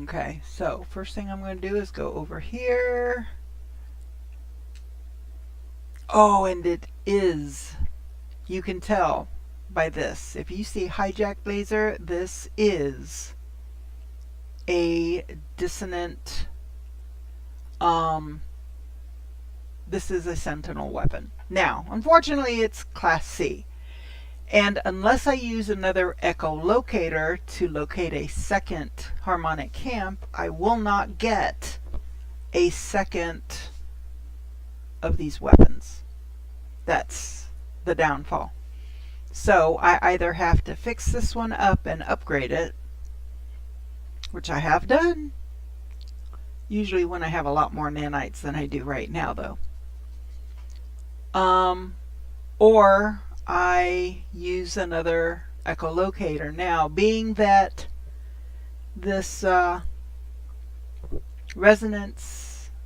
Okay, so first thing I'm going to do is go over here. Oh, and it is, you can tell by this. If you see hijack laser, this is a dissonant, this is a sentinel weapon. Now, unfortunately, it's Class C. And unless I use another echolocator to locate a second harmonic camp, I will not get a second of these weapons. That's the downfall. So I either have to fix this one up and upgrade it, which I have done, usually when I have a lot more nanites than I do right now though. Or I use another echolocator. Now, being that this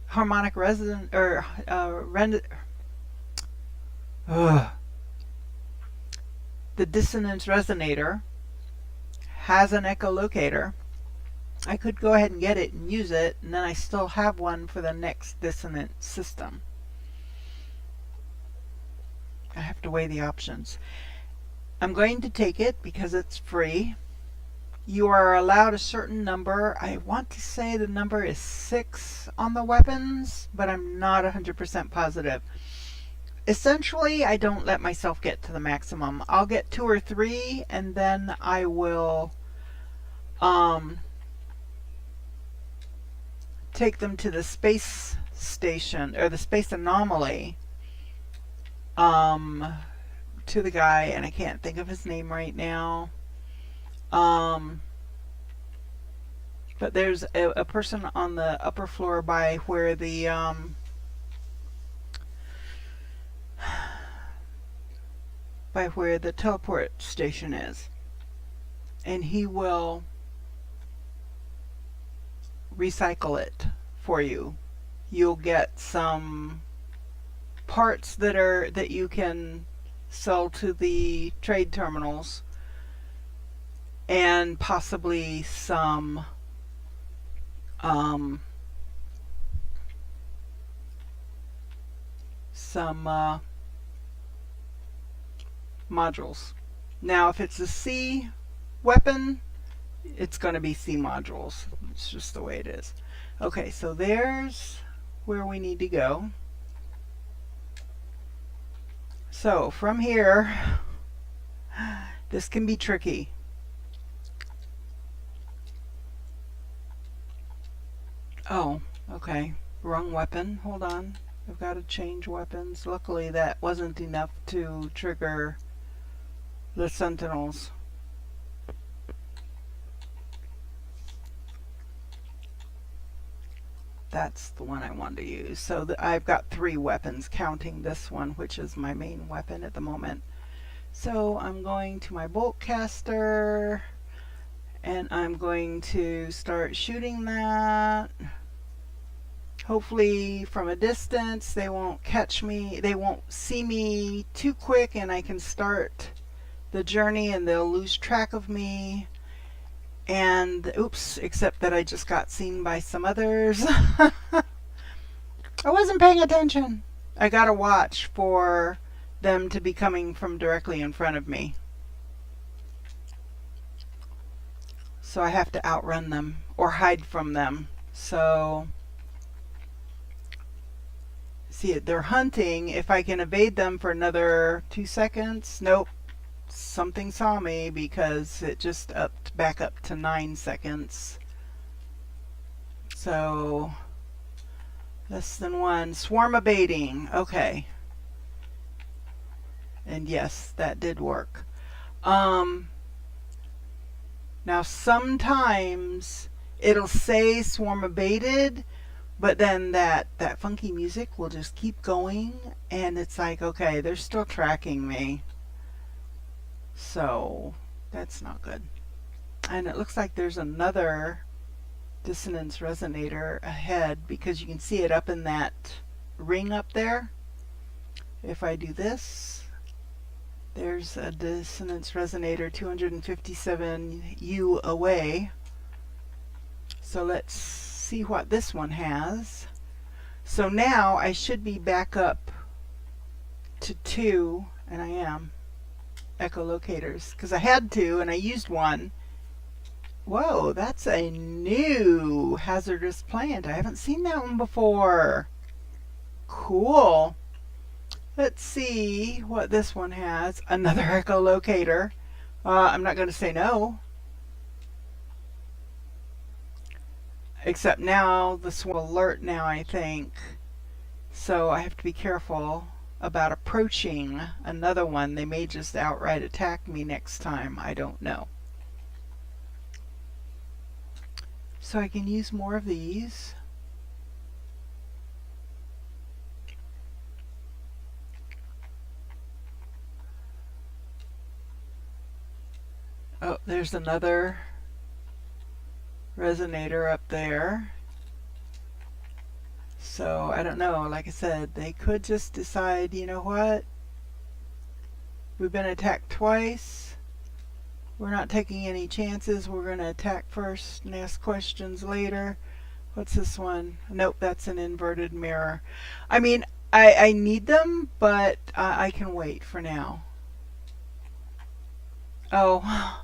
harmonic resonance, or the dissonance resonator has an echolocator, I could go ahead and get it and use it, and then I still have one for the next dissonant system. I have to weigh the options. I'm going to take it because it's free. You are allowed a certain number. I want to say the number is 6 on the weapons, but I'm not 100% positive. Essentially, I don't let myself get to the maximum. I'll get 2 or 3, and then I will take them to the space station, or the space anomaly, to the guy, and I can't think of his name right now. But there's a person on the upper floor by where the teleport station is, and he will recycle it for you. You'll get some parts that you can sell to the trade terminals, and possibly some modules. Now, if it's a C weapon, it's going to be C modules. It's just the way it is. Okay, so there's where we need to go. So from here, this can be tricky. Oh, okay. Wrong weapon. Hold on. I've got to change weapons. Luckily that wasn't enough to trigger the sentinels. That's the one I wanted to use. So I've got 3 weapons, counting this one, which is my main weapon at the moment. So I'm going to my bolt caster, and I'm going to start shooting that. Hopefully from a distance they won't catch me, they won't see me too quick, and I can start the journey and they'll lose track of me. And oops, except that I just got seen by some others. I wasn't paying attention. I gotta watch for them to be coming from directly in front of me. So I have to outrun them or hide from them. So see, they're hunting. If I can evade them for another 2 seconds, nope. Something saw me because it just upped back up to 9 seconds. So less than 1. Swarm abating. Okay. And yes, that did work. Now sometimes it'll say swarm abated, but then that funky music will just keep going, and it's like, okay, they're still tracking me. So that's not good. And it looks like there's another dissonance resonator ahead, because you can see it up in that ring up there. If I do this, there's a dissonance resonator 257 U away. So let's see what this one has. So now I should be back up to 2, and I am. Echolocators, because I had to and I used one. Whoa, that's a new hazardous plant. I haven't seen that one before. Cool. Let's see what this one has. Another echolocator. I'm not going to say no. Except now this will alert now, I think. So I have to be careful about approaching another one. They may just outright attack me next time. I don't know. So I can use more of these. Oh, there's another resonator up there. So I don't know, like I said, they could just decide, you know what, we've been attacked twice, we're not taking any chances, we're going to attack first and ask questions later. What's this one? Nope, that's an inverted mirror. I mean, I need them, but I can wait for now. Oh,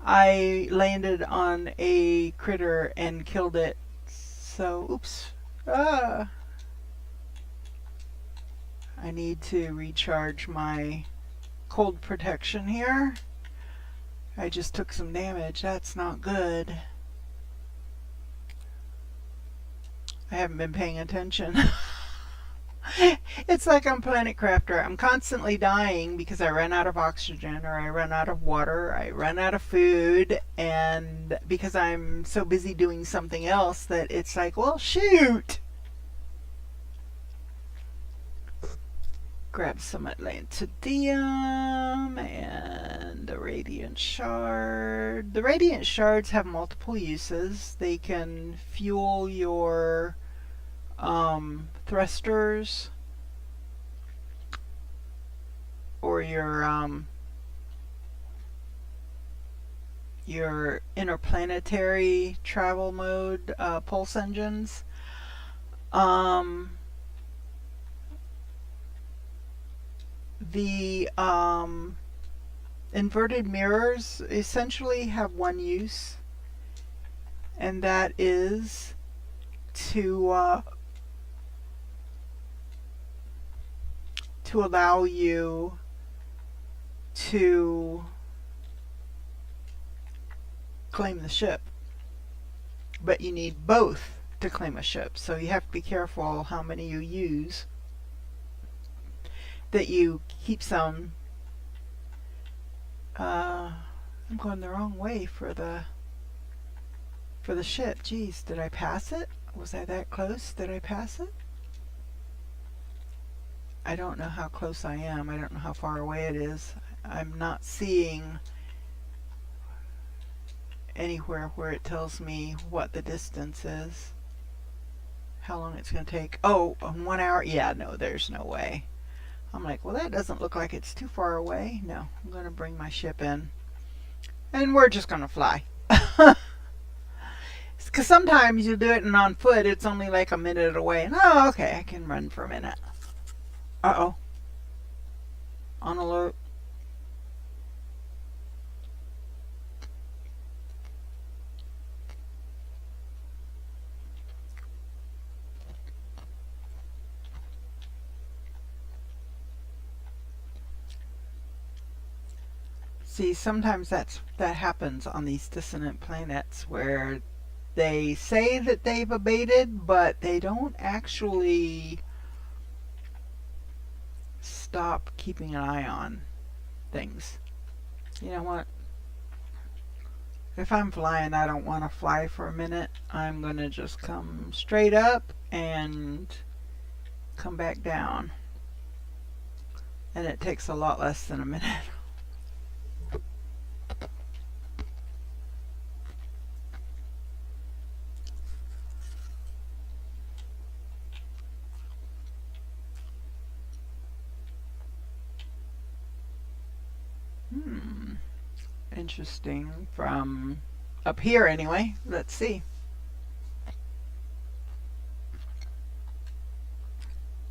I landed on a critter and killed it. So, oops. I need to recharge my cold protection here. I just took some damage. That's not good. I haven't been paying attention. It's like I'm Planet Crafter. I'm constantly dying because I run out of oxygen, or I run out of water, I run out of food, and because I'm so busy doing something else that it's like, well, shoot! Grab some Atlantidium and a Radiant Shard. The Radiant Shards have multiple uses. They can fuel your thrusters, or your interplanetary travel mode pulse engines. The inverted mirrors essentially have one use, and that is to allow you to claim the ship. But you need both to claim a ship. So you have to be careful how many you use, that you keep some. I'm going the wrong way for the ship. Geez, did I pass it? Was I that close? Did I pass it? I don't know how close I am. I don't know how far away it is. I'm not seeing anywhere where it tells me what the distance is. How long it's going to take. Oh, 1 hour? Yeah, no, there's no way. I'm like, well, that doesn't look like it's too far away. No, I'm going to bring my ship in. And we're just going to fly. Because sometimes you do it and on foot, it's only like a minute away. And, oh, okay, I can run for a minute. Uh-oh. On alert. See, sometimes that happens on these dissonant planets where they say that they've abated, but they don't actually stop keeping an eye on things. You know what? If I'm flying, I don't want to fly for a minute. I'm going to just come straight up and come back down. And it takes a lot less than a minute. Interesting. From up here anyway. Let's see.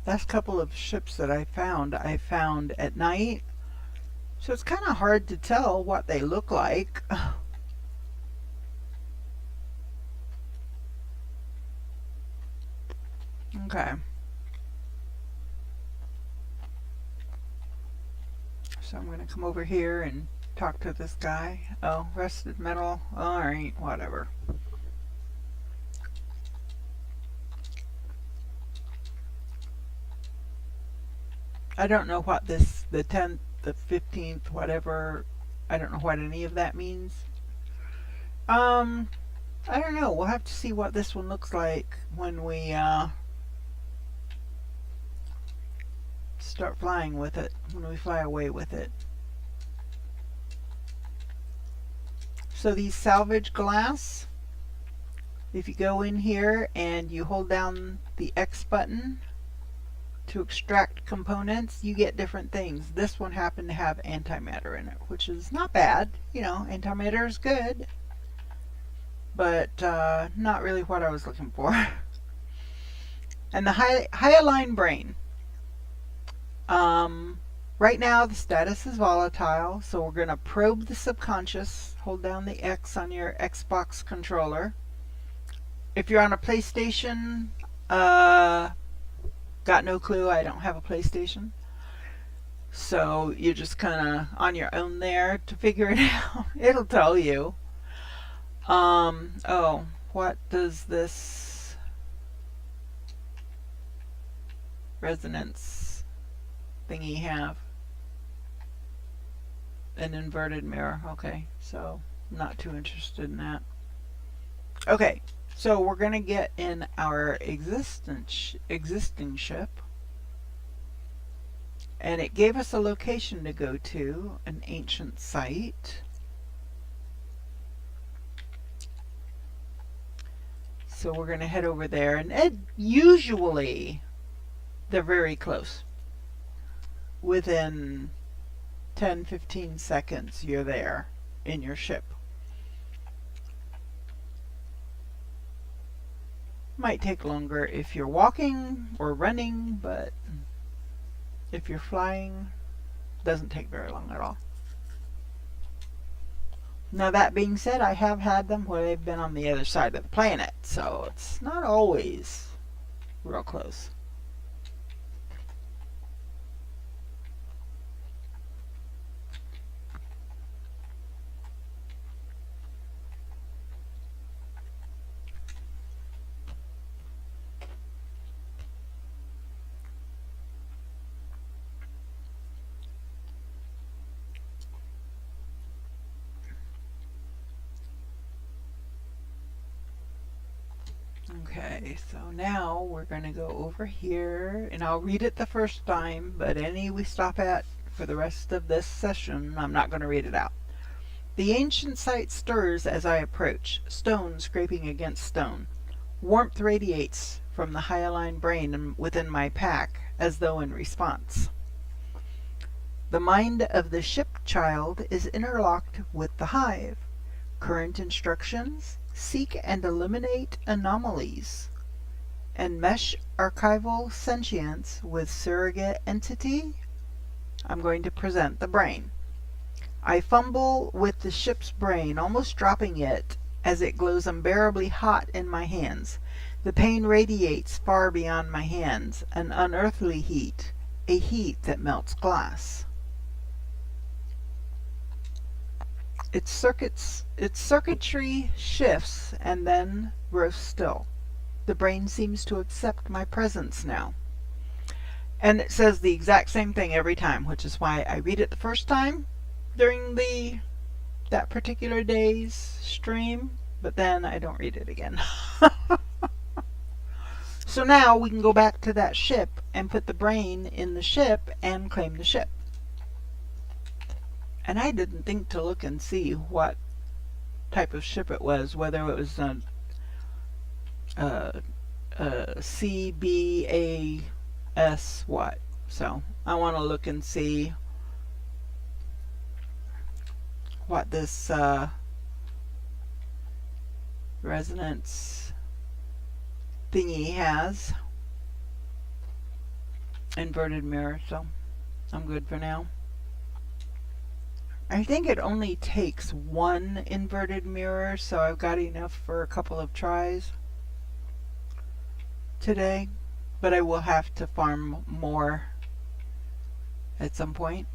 Last couple of ships that I found at night. So it's kind of hard to tell what they look like. Okay. So I'm going to come over here and talk to this guy. Oh, rusted metal. Alright, whatever. I don't know what this, the 10th, the 15th, whatever, I don't know what any of that means. I don't know. We'll have to see what this one looks like when we start flying with it, when we fly away with it. So these salvage glass, if you go in here and you hold down the X button to extract components, you get different things. This one happened to have antimatter in it, which is not bad. You know, antimatter is good, but not really what I was looking for. And the hyaline brain. Right now the status is volatile, so we're going to probe the subconscious. Hold down the X on your Xbox controller. If you're on a PlayStation, got no clue. I don't have a PlayStation. So you're just kind of on your own there to figure it out. It'll tell you. Oh, what does this resonance thingy have? An inverted mirror. Okay, so I'm not too interested in that. Okay, so we're going to get in our existing ship, and it gave us a location to go to, an ancient site. So we're going to head over there, and usually they're very close. Within 10-15 seconds you're there in your ship. Might take longer if you're walking or running, but if you're flying, it doesn't take very long at all. Now that being said, I have had them where they've been on the other side of the planet, so it's not always real close. Okay, so now we're going to go over here, and I'll read it the first time, but any we stop at for the rest of this session, I'm not going to read it out. The ancient site stirs as I approach, stone scraping against stone. Warmth radiates from the hyaline brain within my pack, as though in response. The mind of the ship child is interlocked with the hive. Current instructions: seek and eliminate anomalies. Enmesh archival sentience with surrogate entity. I'm going to present the brain. I fumble with the ship's brain, almost dropping it as it glows unbearably hot in my hands. The pain radiates far beyond my hands, an unearthly heat, a heat that melts glass. Its circuitry shifts and then grows still. The brain seems to accept my presence now. And it says the exact same thing every time, which is why I read it the first time during that particular day's stream, but then I don't read it again. So now we can go back to that ship and put the brain in the ship and claim the ship. And I didn't think to look and see what type of ship it was, whether it was a C, B, A, S, what. So I want to look and see what this resonance thingy has. Inverted mirror, so I'm good for now. I think it only takes one inverted mirror, so I've got enough for a couple of tries today, but I will have to farm more at some point.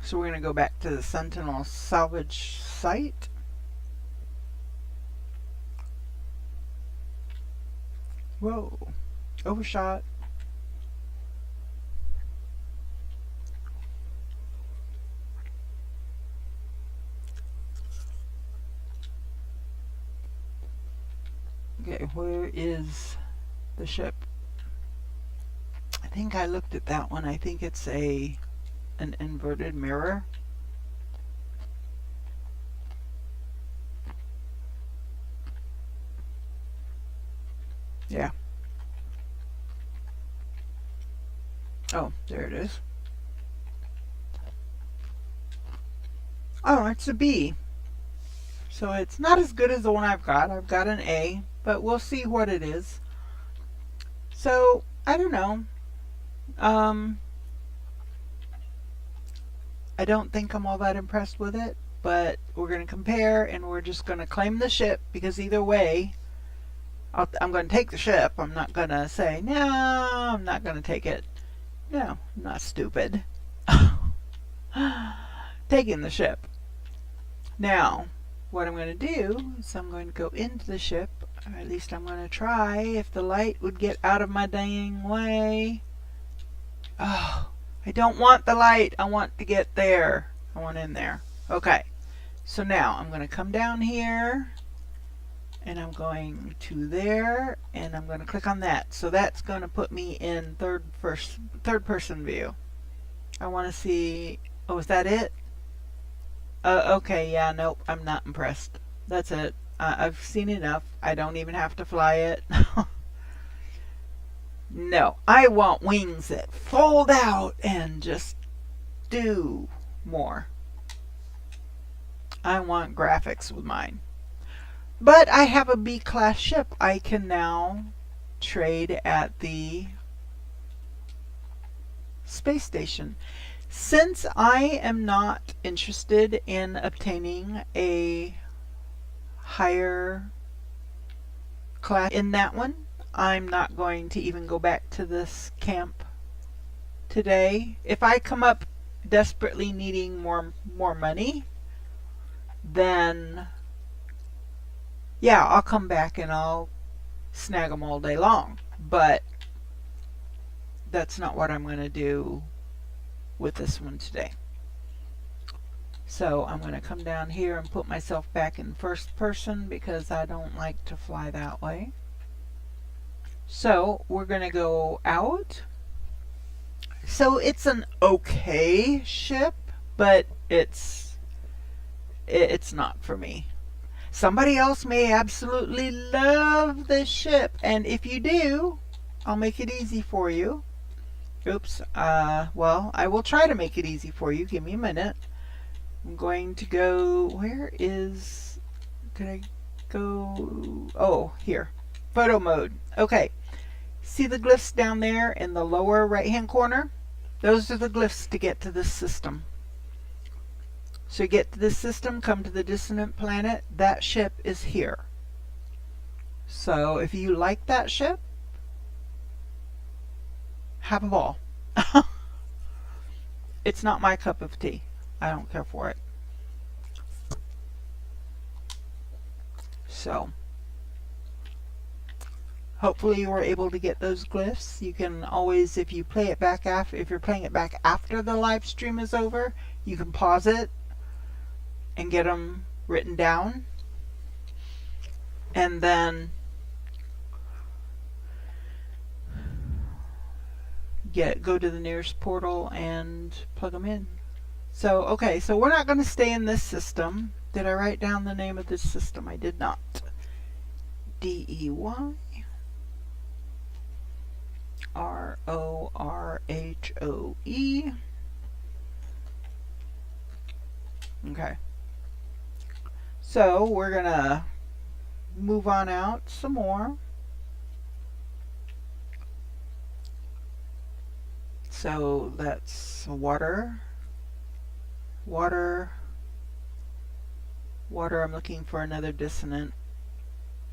So we're going to go back to the Sentinel salvage site. Whoa, overshot. Okay, where is the ship? I think I looked at that one. I think it's an inverted mirror. Yeah. Oh, there it is. Oh, it's a B. So it's not as good as the one I've got. I've got an A, but we'll see what it is. So, I don't know. I don't think I'm all that impressed with it, but we're going to compare, and we're just going to claim the ship, because either way, I'm going to take the ship. I'm not going to say, no, I'm not going to take it. No, I'm not stupid. Taking the ship. Now, what I'm going to do is I'm going to go into the ship, or at least I'm going to try if the light would get out of my dang way. Oh, I don't want the light. I want to get there. I want in there. Okay, so now I'm going to come down here, and I'm going to there, and I'm going to click on that. So that's going to put me in third person view. I want to see. Oh, is that it? Okay, yeah, nope, I'm not impressed. That's it. I've seen enough. I don't even have to fly it. No, I want wings that fold out and just do more. I want graphics with mine. But I have a B-class ship. I can now trade at the space station. Since I am not interested in obtaining a higher class in that one, I'm not going to even go back to this camp today. If I come up desperately needing more money, then yeah, I'll come back and I'll snag them all day long. But that's not what I'm going to do with this one today. So I'm going to come down here and put myself back in first person because I don't like to fly that way. So we're going to go out. So it's an okay ship, but it's not for me. Somebody else may absolutely love this ship, and if you do, I'll make it easy for you. Oops, well, I will try to make it easy for you. Give me a minute. I'm going to go, where is, could I go, oh, here, photo mode. Okay, see the glyphs down there in the lower right hand corner? Those are the glyphs to get to this system. So you get to this system, come to the dissonant planet, that ship is here. So if you like that ship, have a ball. It's not my cup of tea. I don't care for it. So hopefully you were able to get those glyphs. You can always, if you play it back after, if you're playing it back after the live stream is over, you can pause it and get them written down, and then go to the nearest portal and plug them in. So okay, so we're not going to stay in this system. Did I write down the name of this system? I did not. DEY RORHOE. Okay. So we're gonna move on out some more. So that's water. Water. I'm looking for another dissonant.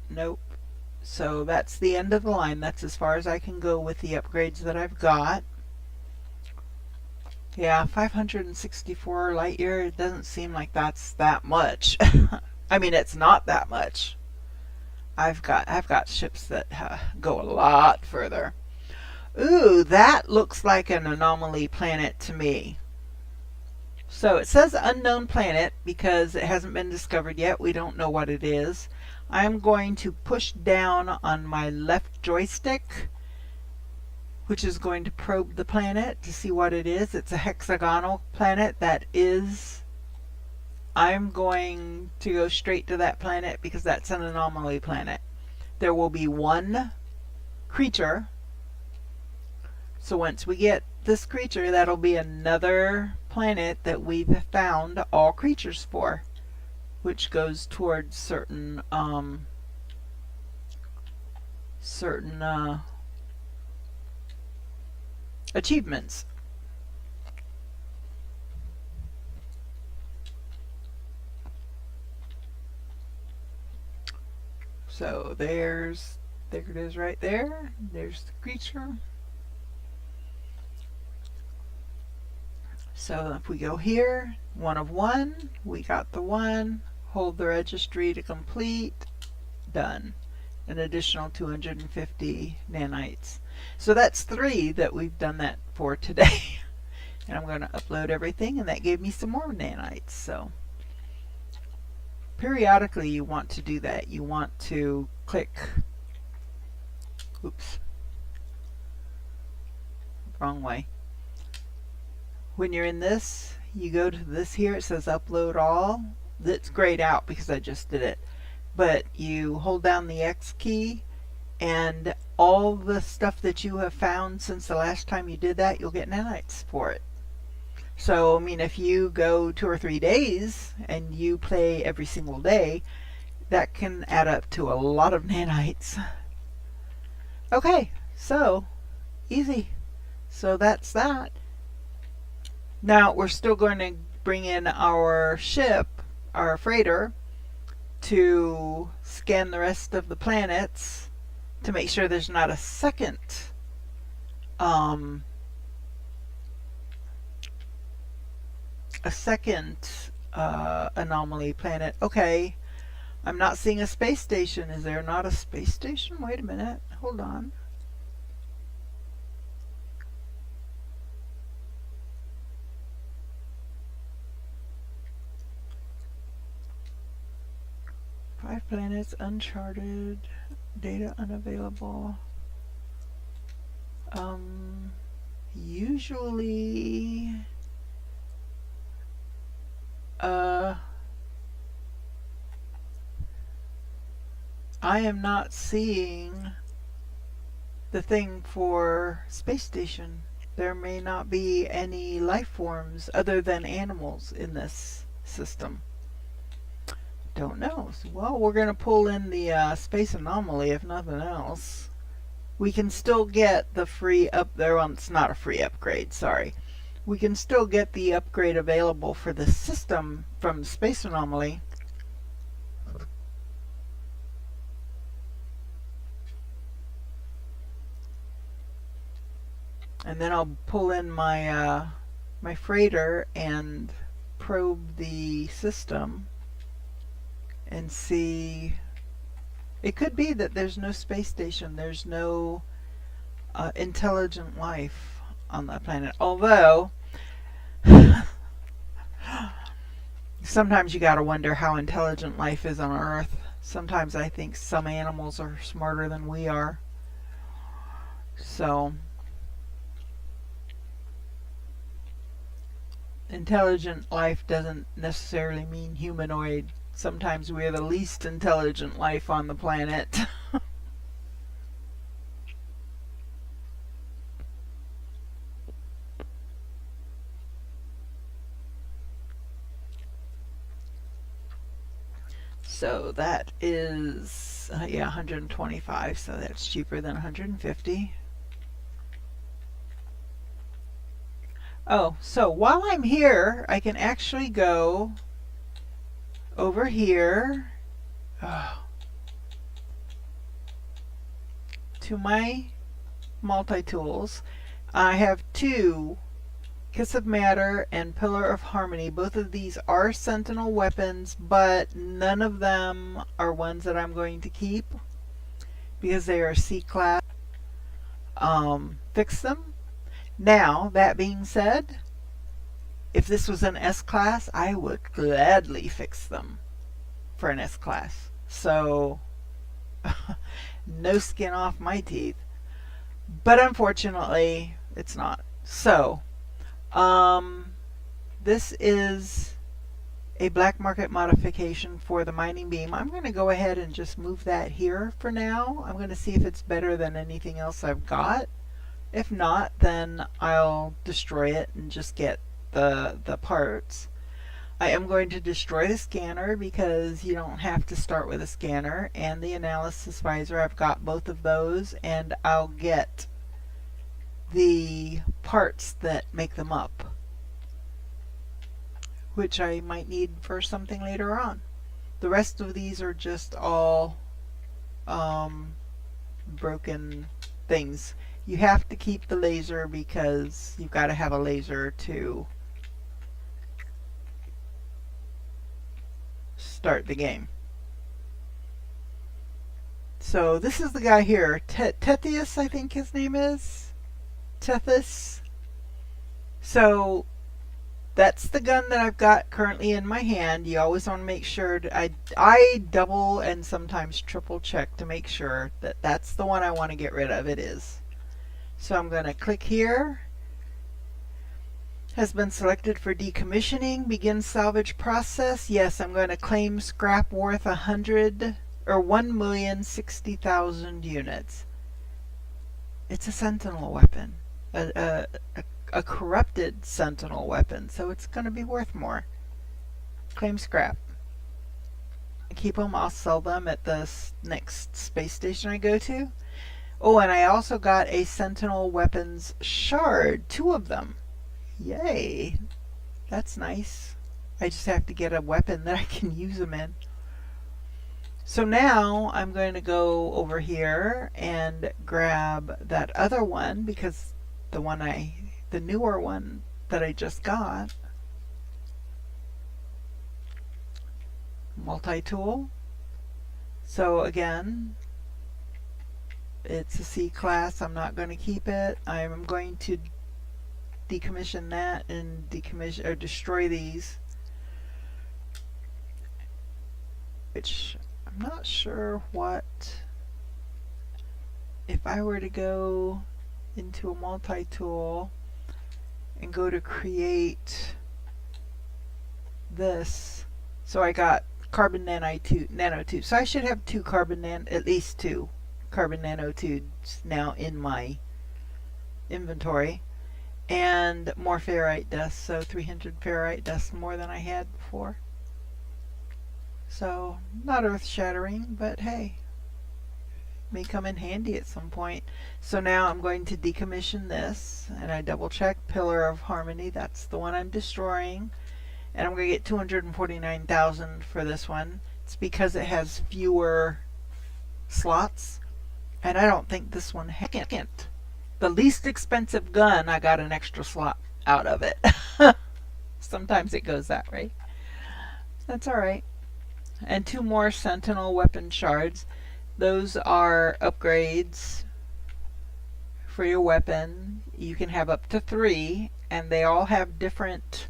Nope. So that's the end of the line. That's as far as I can go with the upgrades that I've got. Yeah, 564 light year, it doesn't seem like that's that much. I mean, it's not that much. I've got ships that go a lot further. Ooh, that looks like an anomaly planet to me. So it says unknown planet because it hasn't been discovered yet. We don't know what it is. I'm going to push down on my left joystick, which is going to probe the planet to see what it is. It's a hexagonal planet that is. I'm going to go straight to that planet because that's an anomaly planet. There will be one creature. So once we get this creature, that'll be another planet that we've found all creatures for, which goes towards certain achievements. So there it is right there. There's the creature. So if we go here, 1 of 1, we got the 1, hold the registry to complete, done. An additional 250 nanites. So that's 3 that we've done that for today. And I'm going to upload everything, and that gave me some more nanites. So periodically you want to do that. You want to click, oops, wrong way. When you're in this, you go to this here, it says upload all. That's grayed out because I just did it. But you hold down the X key, and all the stuff that you have found since the last time you did that, you'll get nanites for it. So, I mean, if you go 2 or 3 days and you play every single day, that can add up to a lot of nanites. Okay, so easy. So that's that. Now we're still going to bring in our ship, our freighter, to scan the rest of the planets to make sure there's not a second anomaly planet. Okay, I'm not seeing a space station. Is there not a space station? Wait a minute. Hold on. 5 planets, uncharted, data unavailable. Usually, I am not seeing the thing for space station. There may not be any life forms other than animals in this system. Don't know. Well, we're going to pull in the space anomaly if nothing else. We can still get the free up there. Well, it's not a free upgrade, sorry. We can still get the upgrade available for the system from Space Anomaly. And then I'll pull in my my freighter and probe the system and see. It could be that there's no space station, there's no intelligent life on that planet. Although, sometimes you gotta wonder how intelligent life is on Earth. Sometimes I think some animals are smarter than we are. So, intelligent life doesn't necessarily mean humanoid. Sometimes we're the least intelligent life on the planet. So that is, yeah, 125, so that's cheaper than 150. Oh, so while I'm here, I can actually go over here to my multi-tools. I have two, Kiss of Matter and Pillar of Harmony. Both of these are Sentinel weapons, but none of them are ones that I'm going to keep because they are C-class. Fix them. Now, that being said, if this was an S-class, I would gladly fix them for an S-class. So, no skin off my teeth. But unfortunately, it's not. So, this is a black market modification for the mining beam. I'm going to go ahead and just move that here for now. I'm going to see if it's better than anything else I've got. If not, then I'll destroy it and just get the parts. I am going to destroy the scanner because you don't have to start with a scanner, and the analysis visor. I've got both of those, and I'll get the parts that make them up, which I might need for something later on. The rest of these are just all broken things. You have to keep the laser because you've got to have a laser to start the game. So this is the guy here, Tethys, I think his name is. Tethys. So that's the gun that I've got currently in my hand. You always want to make sure I double and sometimes triple check to make sure that that's the one I want to get rid of. It is. So I'm going to click here. Has been selected for decommissioning. Begin salvage process. Yes, I'm going to claim scrap worth 1,060,000 units. It's a Sentinel weapon. A corrupted Sentinel weapon, so it's going to be worth more. Claim scrap. Keep them. I'll sell them at the next space station I go to. Oh, and I also got a Sentinel weapons shard, 2 of them. Yay! That's nice. I just have to get a weapon that I can use them in. So now I'm going to go over here and grab that other one because the newer one that I just got. Multi-tool. So again, it's a C class. I'm not going to keep it. I'm going to decommission that and destroy these, which I'm not sure what, if I were to go into a multi-tool and go to create this, so I got carbon nanotubes. So I should have at least two carbon nanotubes now in my inventory, and more ferrite dust, so 300 ferrite dust more than I had before. So not earth-shattering, but hey, may come in handy at some point. So now I'm going to decommission this, and I double check Pillar of Harmony, that's the one I'm destroying, and I'm going to get 249,000 for this one. It's because it has fewer slots, and I don't think this one can't. The least expensive gun, I got an extra slot out of it. Sometimes it goes that way. That's alright. And 2 more Sentinel weapon shards. Those are upgrades for your weapon. You can have up to 3, and they all have different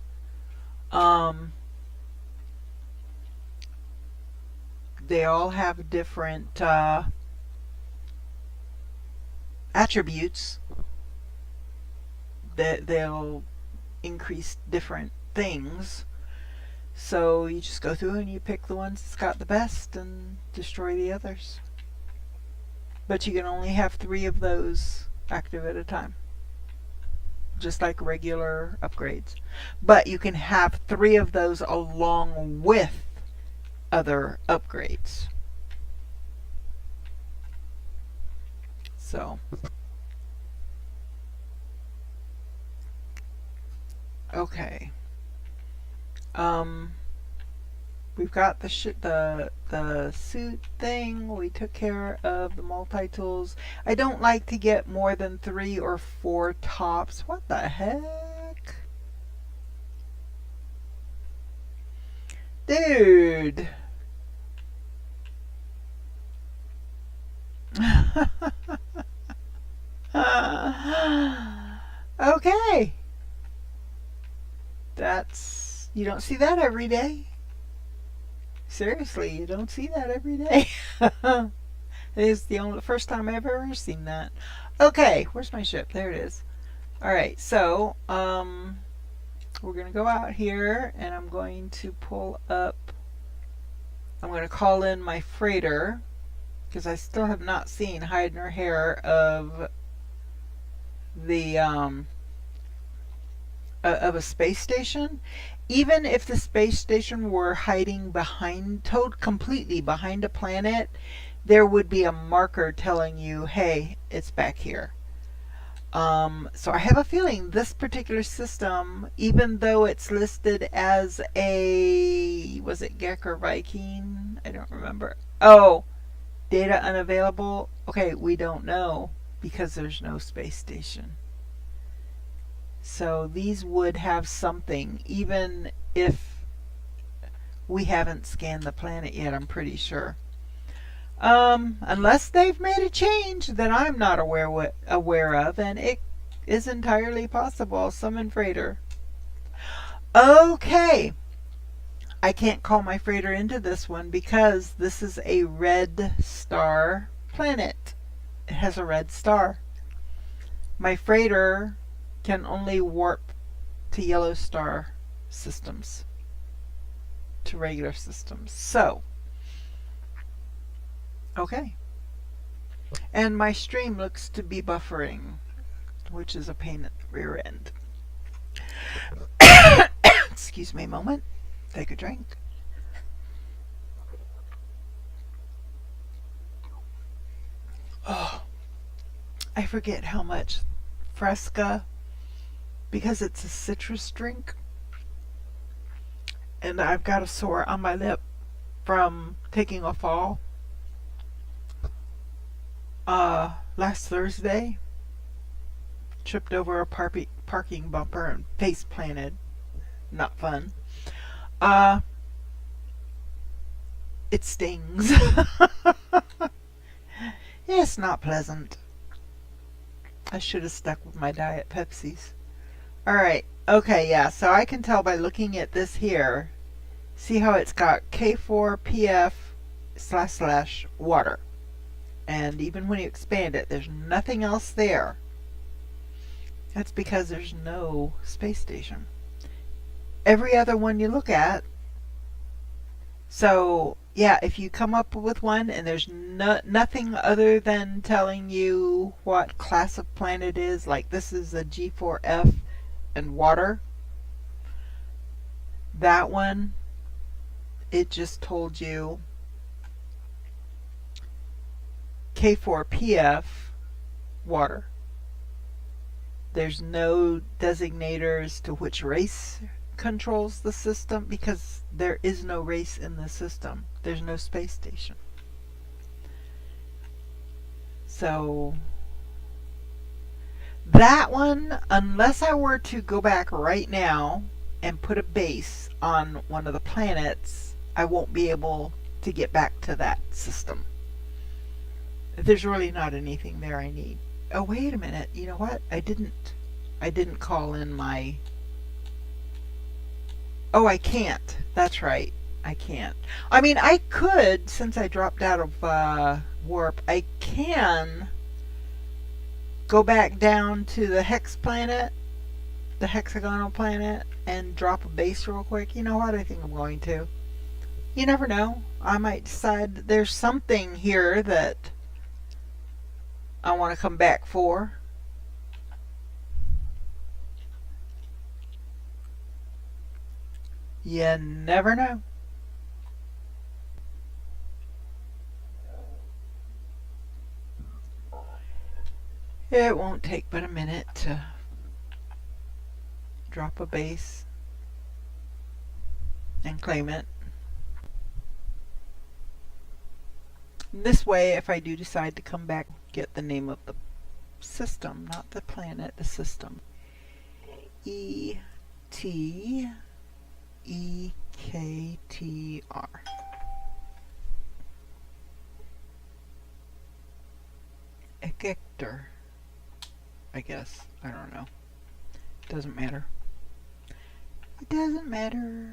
attributes that they'll increase different things. So you just go through and you pick the ones that's got the best and destroy the others. But you can only have 3 of those active at a time, just like regular upgrades. But you can have 3 of those along with other upgrades. So okay, we've got the suit thing. We took care of the multi-tools. I don't like to get more than 3 or 4 tops. What the heck? Dude. Okay. That's, you don't see that every day. Seriously, you don't see that every day. It is the first time I've ever seen that. Okay, where's my ship? There it is. Alright, so we're going to go out here, and I'm going to pull up, I'm going to call in my freighter, because I still have not seen hide nor hair of the of a space station. Even if the space station were hiding completely behind a planet, there would be a marker telling you, hey, it's back here. So I have a feeling this particular system, even though it's listed as a, was it Gek or Viking? I don't remember. Oh, data unavailable. Okay, we don't know because there's no space station. So these would have something, even if we haven't scanned the planet yet, I'm pretty sure. Unless they've made a change that I'm not aware of, and it is entirely possible. Summon freighter. Okay. I can't call my freighter into this one because this is a red star planet. It has a red star. My freighter can only warp to yellow star systems, to regular systems. So, okay. And my stream looks to be buffering, which is a pain at the rear end. Excuse me a moment. Take a drink. Oh, I forget how much Fresca, because it's a citrus drink, and I've got a sore on my lip from taking a fall last Thursday. Tripped over a parking bumper and face planted. Not fun. It stings. It's not pleasant. I should have stuck with my Diet Pepsis. Alright, okay, yeah, so I can tell by looking at this here. See how it's got K4, PF, / water. And even when you expand it, there's nothing else there. That's because there's no space station. Every other one you look at, so yeah, if you come up with one and there's nothing other than telling you what class of planet it is, like this is a G4F and water, that one, it just told you K4PF, water. There's no designators to which race controls the system because there is no race in the system. There's no space station. So that one, unless I were to go back right now and put a base on one of the planets, I won't be able to get back to that system. There's really not anything there I need. Oh, wait a minute. You know what? I didn't call in my... Oh, I can't. That's right. I can't. I mean, I could, since I dropped out of warp, I can go back down to the hex planet, the hexagonal planet, and drop a base real quick. You know what? I think I'm going to. You never know. I might decide that there's something here that I want to come back for. You never know. It won't take but a minute to drop a base and claim it. This way, if I do decide to come back, get the name of the system, not the planet, the system. ETEKTR. Ejector, I guess. I don't know. Doesn't matter. It doesn't matter.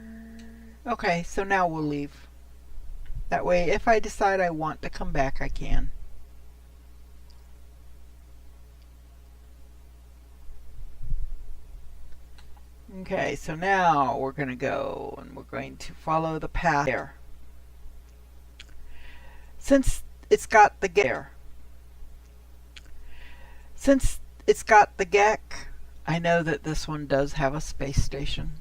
Okay, so now we'll leave. That way, if I decide I want to come back, I can. Okay, so now we're going to go and we're going to follow the path there. Since it's got the gear. Since it's got the GEC, I know that this one does have a space station.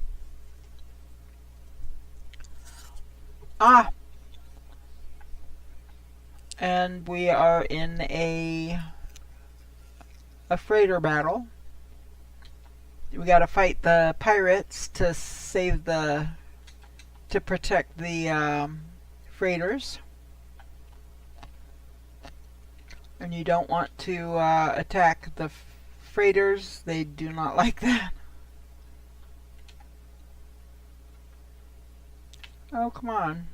And we are in a freighter battle. We got to fight the pirates to save to protect the freighters. And you don't want to attack the freighters. They do not like that. Oh, come on.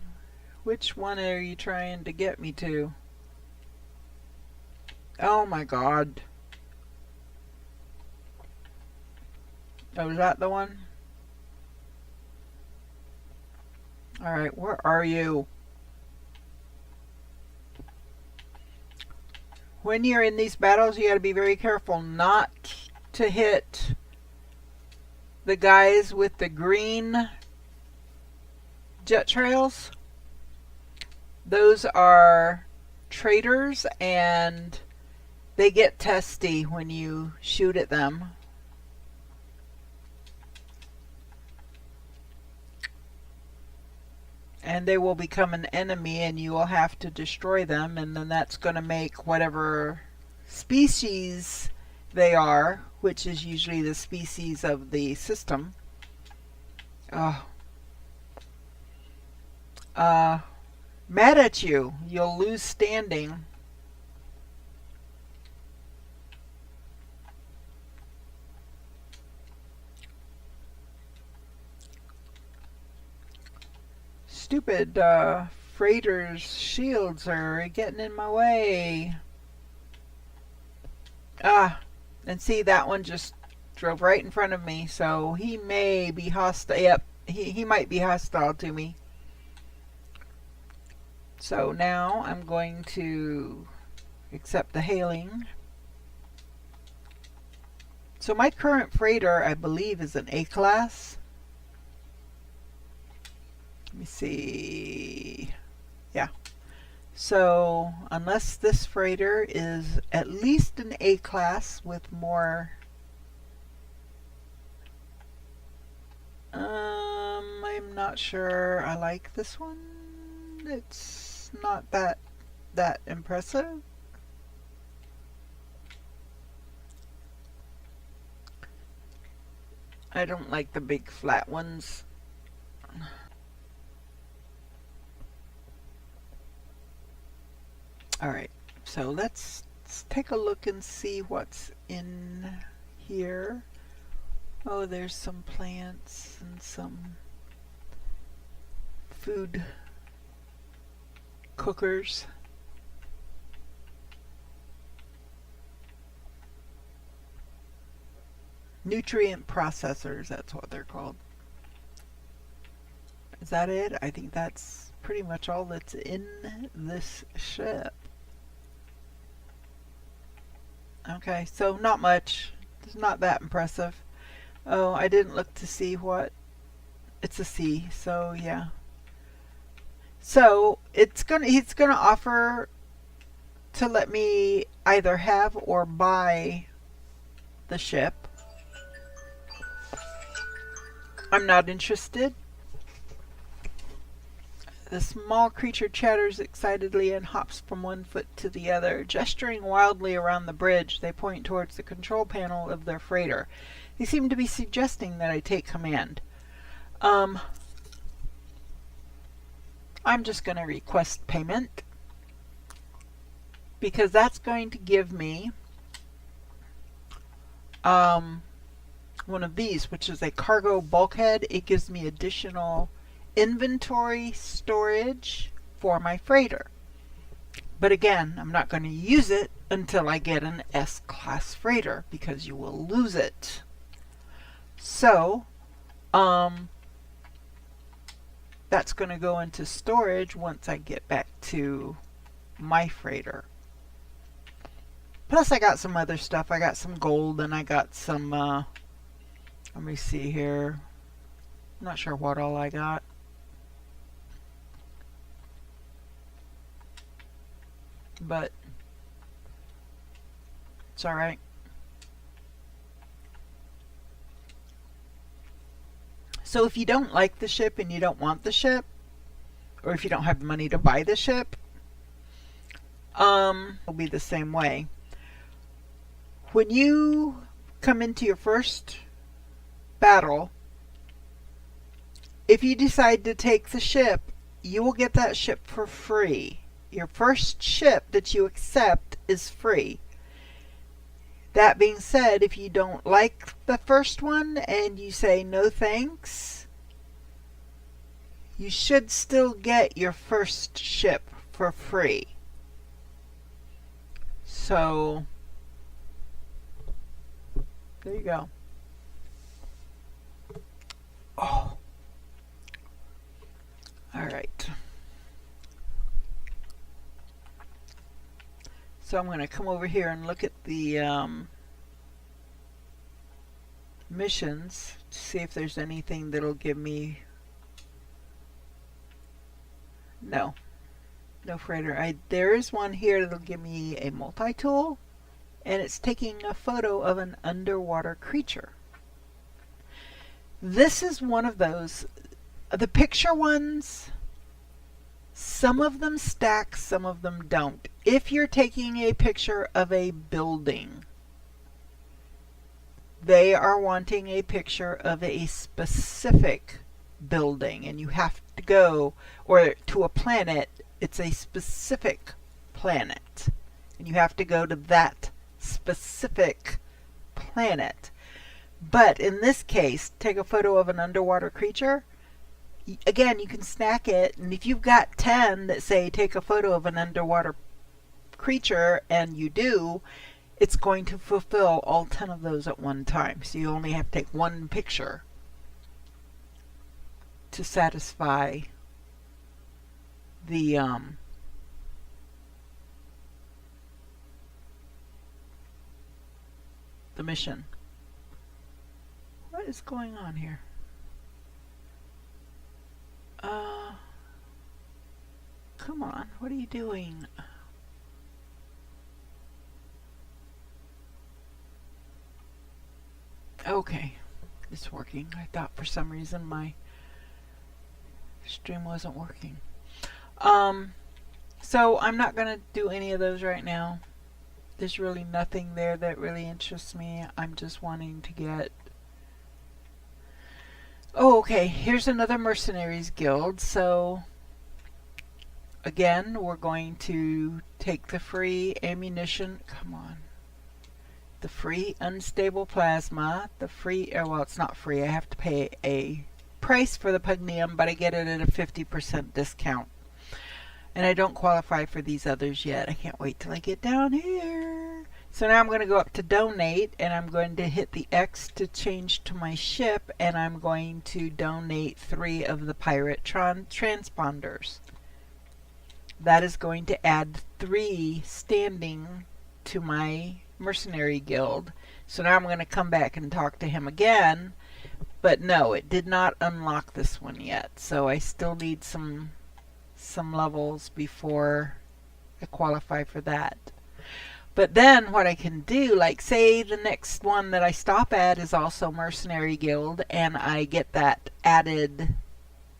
Which one are you trying to get me to? Oh my god. Oh, is that the one? Alright, where are you? When you're in these battles, you gotta be very careful not to hit the guys with the green jet trails. Those are traitors and they get testy when you shoot at them. And they will become an enemy and you will have to destroy them, and then that's going to make whatever species they are, which is usually the species of the system. Mad at you. You'll lose standing. Stupid freighters' shields are getting in my way. And see, that one just drove right in front of me, so he may be hostile. Yep, he might be hostile to me. So now I'm going to accept the hailing. So my current freighter, I believe, is an A class. Let me see. Yeah. So unless this freighter is at least an A class with more, I'm not sure I like this one. It's not that impressive. I don't like the big flat ones. Alright, so let's take a look and see what's in here. Oh, there's some plants and some food cookers. Nutrient processors, that's what they're called. Is that it? I think that's pretty much all that's in this ship. Okay, so not much. It's not that impressive. Oh, I didn't look to see what. It's a C, so yeah. So he's gonna offer to let me either have or buy the ship. I'm not interested. The small creature chatters excitedly and hops from one foot to the other. Gesturing wildly around the bridge, they point towards the control panel of their freighter. They seem to be suggesting that I take command. I'm just going to request payment, because that's going to give me one of these, which is a cargo bulkhead. It gives me additional inventory storage for my freighter. But again, I'm not going to use it until I get an S-class freighter, because you will lose it. So, that's going to go into storage once I get back to my freighter. Plus I got some other stuff. I got some gold and I got some, let me see here. I'm not sure what all I got. But it's alright. So if you don't like the ship and you don't want the ship, or if you don't have the money to buy the ship, it'll be the same way. When you come into your first battle, if you decide to take the ship, you will get that ship for free. Your first ship that you accept is free. That being said, if you don't like the first one and you say no thanks, you should still get your first ship for free. So, there you go. Oh. Alright. So I'm going to come over here and look at the missions to see if there's anything that'll give me... No freighter. There is one here that'll give me a multi-tool, and it's taking a photo of an underwater creature. This is one of those. The picture ones, some of them stack, some of them don't. If you're taking a picture of a building, they are wanting a picture of a specific building, and you have to go, or to a planet, it's a specific planet, and you have to go to that specific planet. But in this case, take a photo of an underwater creature. Again, you can snack it, and if you've got 10 that say take a photo of an underwater creature, and you do, it's going to fulfill all 10 of those at one time. So you only have to take one picture to satisfy the the mission. What is going on here? Come on, what are you doing? Okay, it's working. I thought for some reason my stream wasn't working. So I'm not going to do any of those right now. There's really nothing there that really interests me. I'm just wanting to get... Oh, okay, here's another Mercenaries Guild. So again, we're going to take the free ammunition. Come on. The free unstable plasma, the free, well, it's not free. I have to pay a price for the pugnium, but I get it at a 50% discount. And I don't qualify for these others yet. I can't wait till I get down here. So now I'm going to go up to donate, and I'm going to hit the X to change to my ship, and I'm going to donate 3 of the pirate transponders. That is going to add 3 standing to my mercenary guild. So now I'm going to come back and talk to him again, but no, it did not unlock this one yet, so I still need some levels before I qualify for that. But then what I can do, like say the next one that I stop at is also mercenary guild, and I get that added,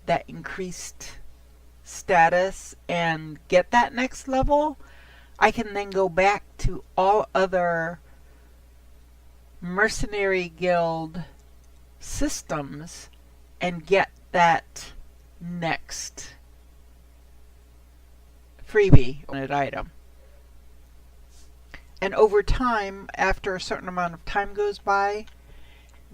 that increased status and get that next level, I can then go back to all other mercenary guild systems and get that next freebie on an item. And over time, after a certain amount of time goes by,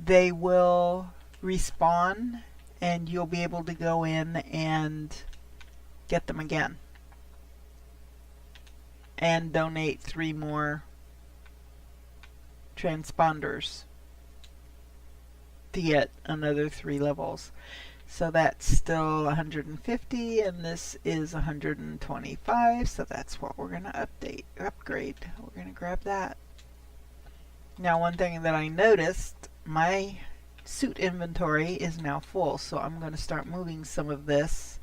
they will respawn and you'll be able to go in and get them again. And donate 3 more transponders to get another 3 levels. So that's still 150, and this is 125, so that's what we're going to upgrade. We're going to grab that. Now, one thing that I noticed, my suit inventory is now full, so I'm going to start moving some of this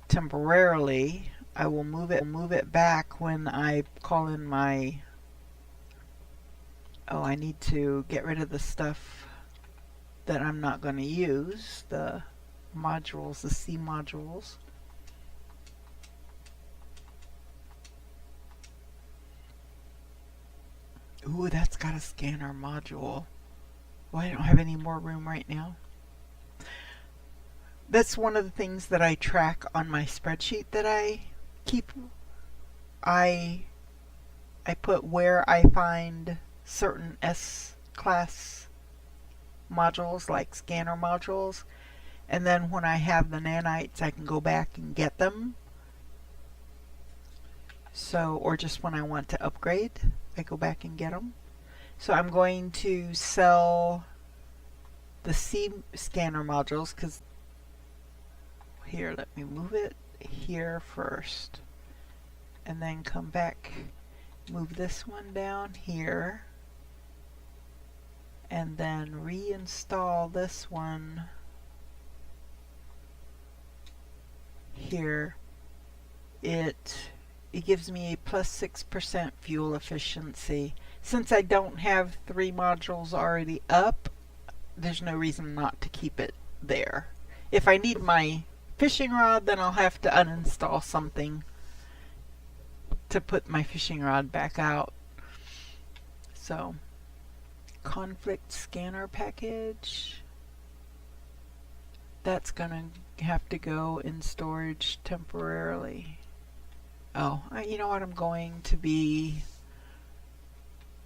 temporarily. I will move it back when I call in my... Oh, I need to get rid of the stuff that I'm not going to use, the modules, the C modules. Ooh, that's got a scanner module. Well, I don't have any more room right now. That's one of the things that I track on my spreadsheet that I keep. I put where I find certain S-class modules, like scanner modules, and then when I have the nanites I can go back and get them. So, or just when I want to upgrade, I go back and get them. So I'm going to sell the C scanner modules, because here, let me move it here first and then come back, move this one down here, and then reinstall this one here. It gives me a plus 6% fuel efficiency. Since I don't have 3 modules already up, there's no reason not to keep it there. If I need my fishing rod, then I'll have to uninstall something to put my fishing rod back out. So, conflict scanner package, that's gonna have to go in storage temporarily. Oh, you know what, I'm going to be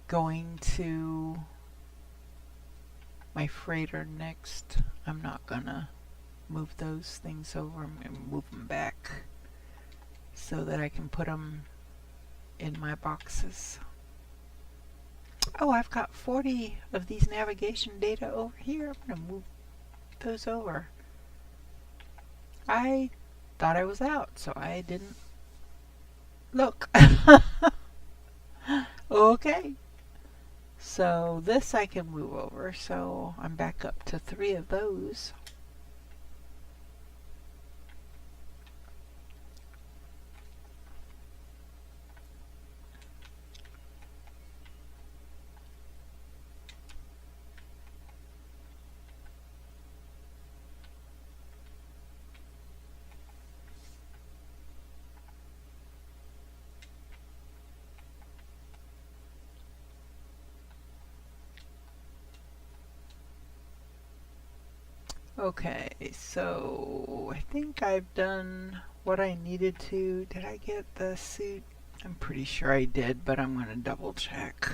going to my freighter next. I'm not gonna move those things over. I'm gonna move them back so that I can put them in my boxes. Oh, I've got 40 of these navigation data over here. I'm going to move those over. I thought I was out, so I didn't look. Okay. So this I can move over, so I'm back up to 3 of those. Okay, so I think I've done what I needed to. Did I get the suit? I'm pretty sure I did, but I'm going to double check.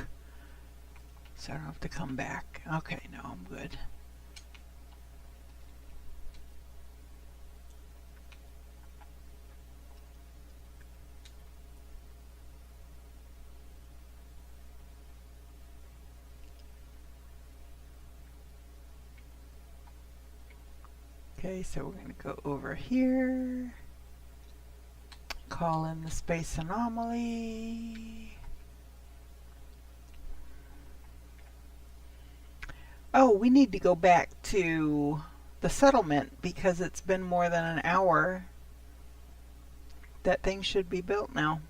So I don't have to come back. Okay, no, I'm good. Okay, so we're going to go over here. Call in the space anomaly. Oh, we need to go back to the settlement because it's been more than an hour. That thing should be built now.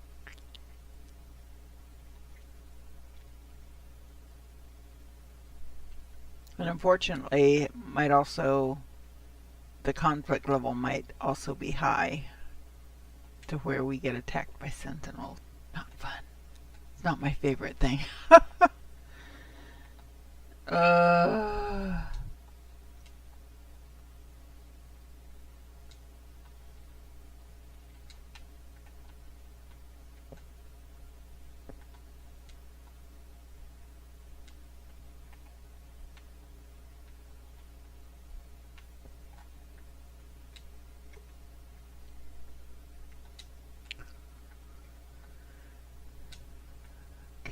And unfortunately, it might also, the conflict level might also be high to where we get attacked by sentinels. Not fun. It's not my favorite thing. uh...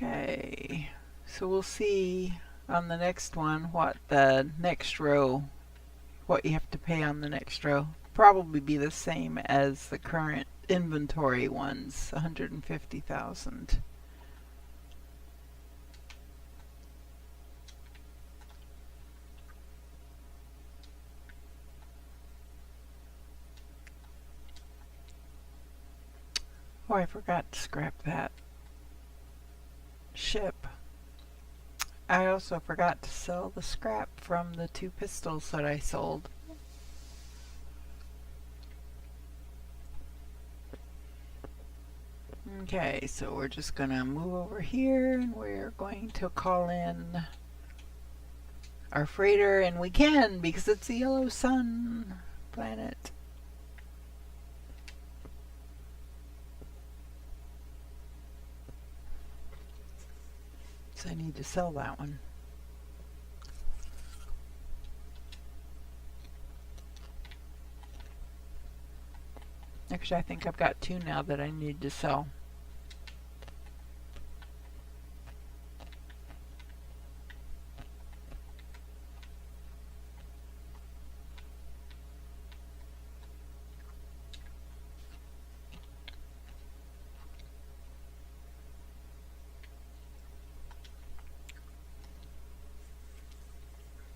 Okay, so we'll see on the next one what the next row, what you have to pay on the next row. Probably be the same as the current inventory ones, 150,000. Oh, I forgot to scrap that ship. I also forgot to sell the scrap from the 2 pistols that I sold. Okay, so we're just gonna move over here and we're going to call in our freighter, and we can because it's the yellow sun planet. So I need to sell that one. Actually, I think I've got 2 now that I need to sell.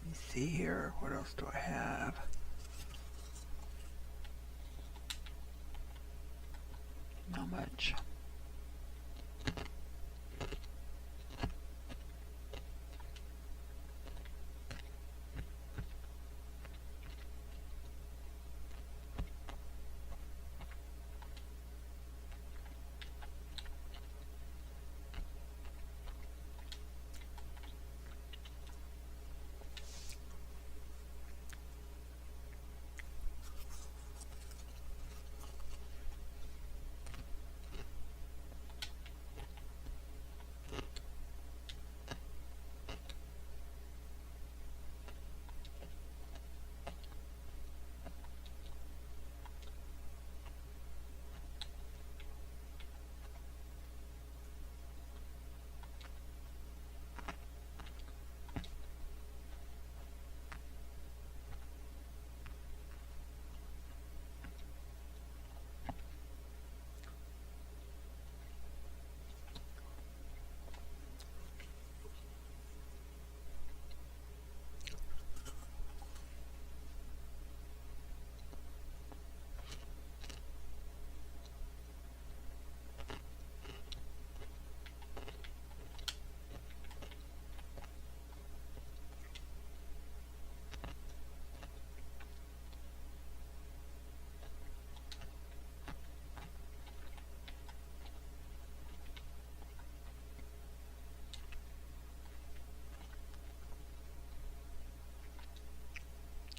Let me see here, what else do I have? Not much.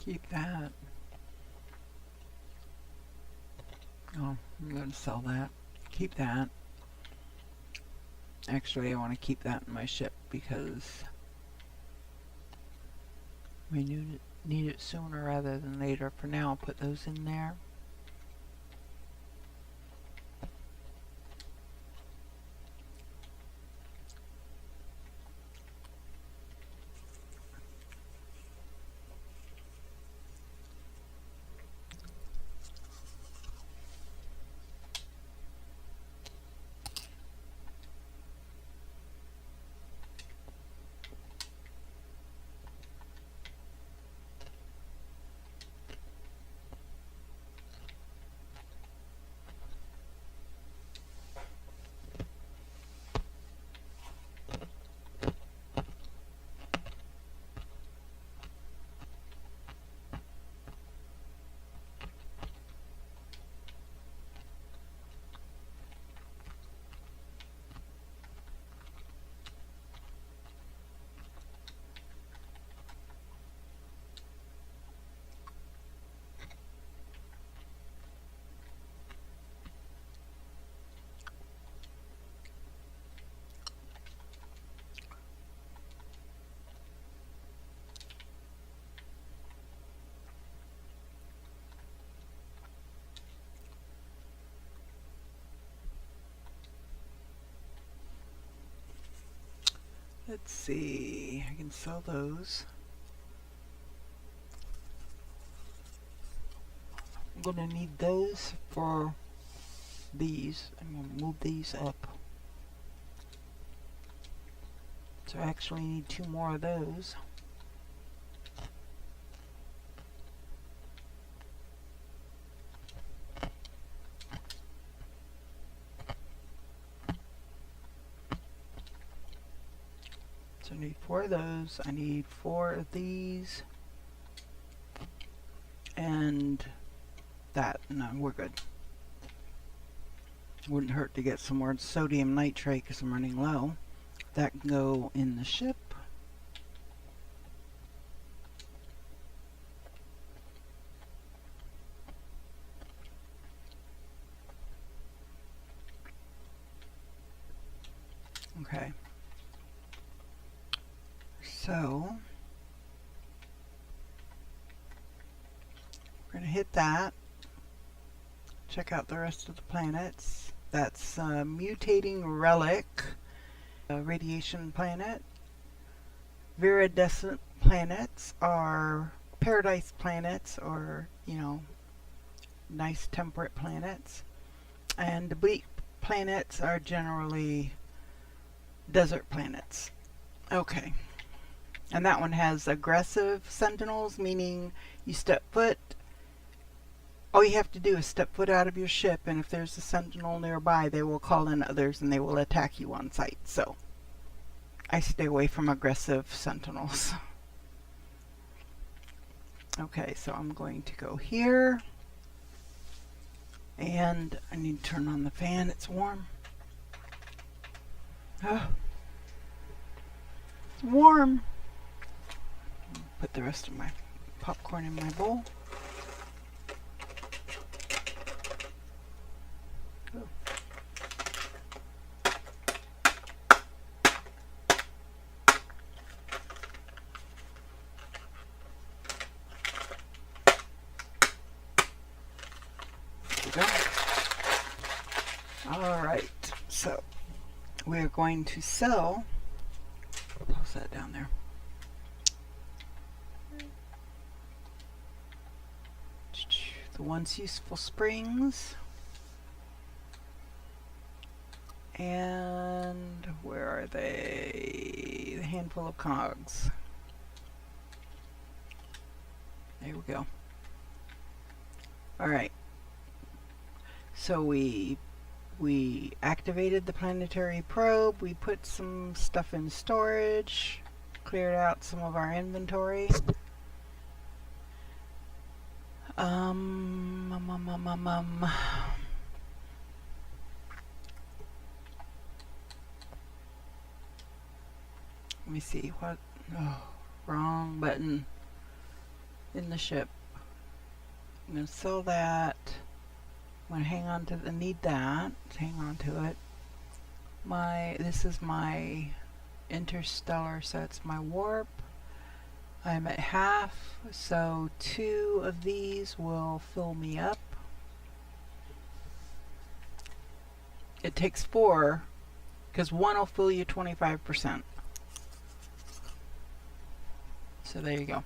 Keep that. Oh, I'm going to sell that. Keep that. Actually, I want to keep that in my ship because we need it sooner rather than later. For now, I'll put those in there. Let's see, I can sell those. I'm going to need those for these. I'm going to move these up. So I actually need 2 more of those. So I need 4 of those. I need 4 of these. And that. No, we're good. Wouldn't hurt to get some more sodium nitrate because I'm running low. That can go in the ship. Okay. So we're going to hit that. Check out the rest of the planets. That's mutating relic, radiation planet. Viridescent planets are paradise planets, or, you know, nice temperate planets. And the bleak planets are generally desert planets. Okay. And that one has aggressive sentinels, meaning you step foot. All you have to do is step foot out of your ship, and if there's a sentinel nearby, they will call in others and they will attack you on sight. So I stay away from aggressive sentinels. Okay, so I'm going to go here, and I need to turn on the fan. It's warm. Oh, it's warm. Put the rest of my popcorn in my bowl. Alright, so we're going to sell, close that down there, the once useful springs, and where are they? The handful of cogs. There we go. Alright, so we activated the planetary probe, we put some stuff in storage, cleared out some of our inventory. Let me see what, oh, wrong button. in the ship. I'm going to sell that. I'm going to hang on to the, need that. Hang on to it. This is my interstellar, so it's my warp. I'm at half, so 2 of these will fill me up. It takes 4, because 1 will fill you 25%. So there you go.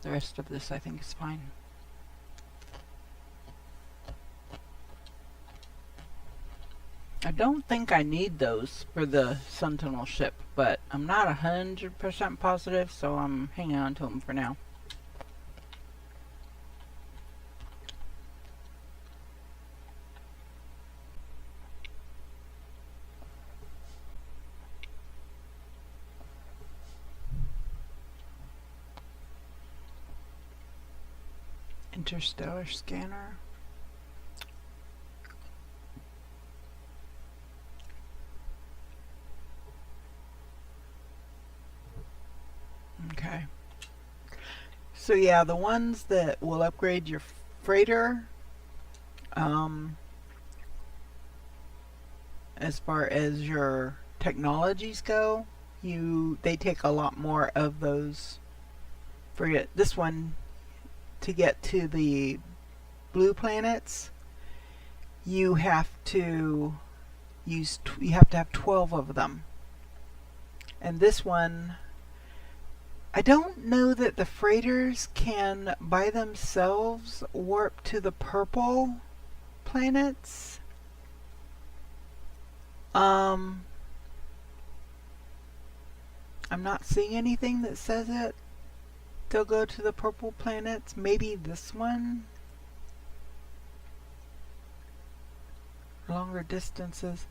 The rest of this I think is fine. I don't think I need those for the Sentinel ship, but I'm not 100% positive, so I'm hanging on to them for now. Interstellar scanner. Okay. So yeah, the ones that will upgrade your freighter, as far as your technologies go, they take a lot more of those. Forget this one. To get to the blue planets, you have to have 12 of them. And this one, I don't know that the freighters can by themselves warp to the purple planets. I'm not seeing anything that says it. They'll go to the purple planets. Maybe this one. Longer distances.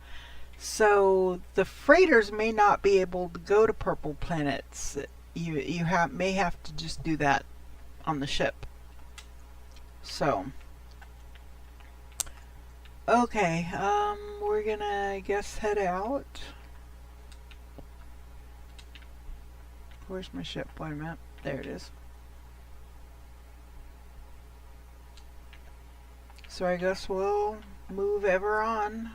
So the freighters may not be able to go to purple planets. You may have to just do that on the ship. So okay, we're gonna, I guess, head out. Where's my ship? Wait a minute. There it is. So I guess we'll move ever on.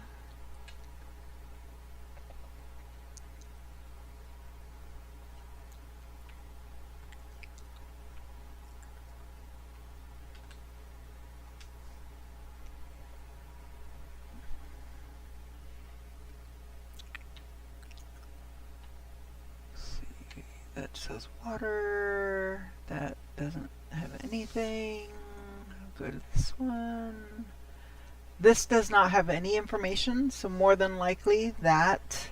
That says water. That doesn't have anything. I'll go to this one. This does not have any information, so more than likely that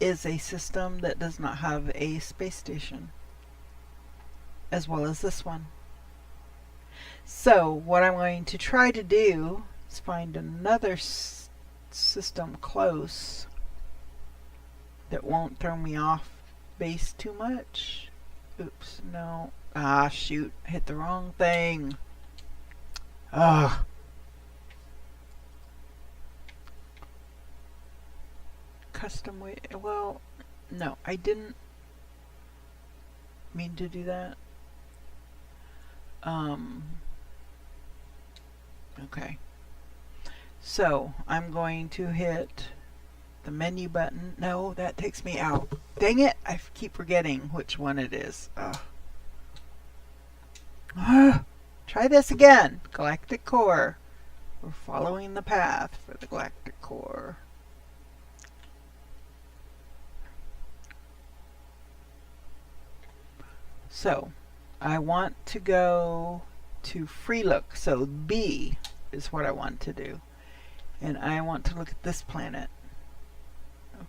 is a system that does not have a space station, as well as this one. So what I'm going to try to do is find another system close that won't throw me off base too much. Oops, no. Ah, shoot. I hit the wrong thing. Ugh. Custom weight. Well, no, I didn't mean to do that. Okay. So, I'm going to hit the menu button. No, that takes me out. Dang it! I keep forgetting which one it is. Try this again. Galactic Core. We're following the path for the Galactic Core. So, I want to go to free look. So B is what I want to do. And I want to look at this planet.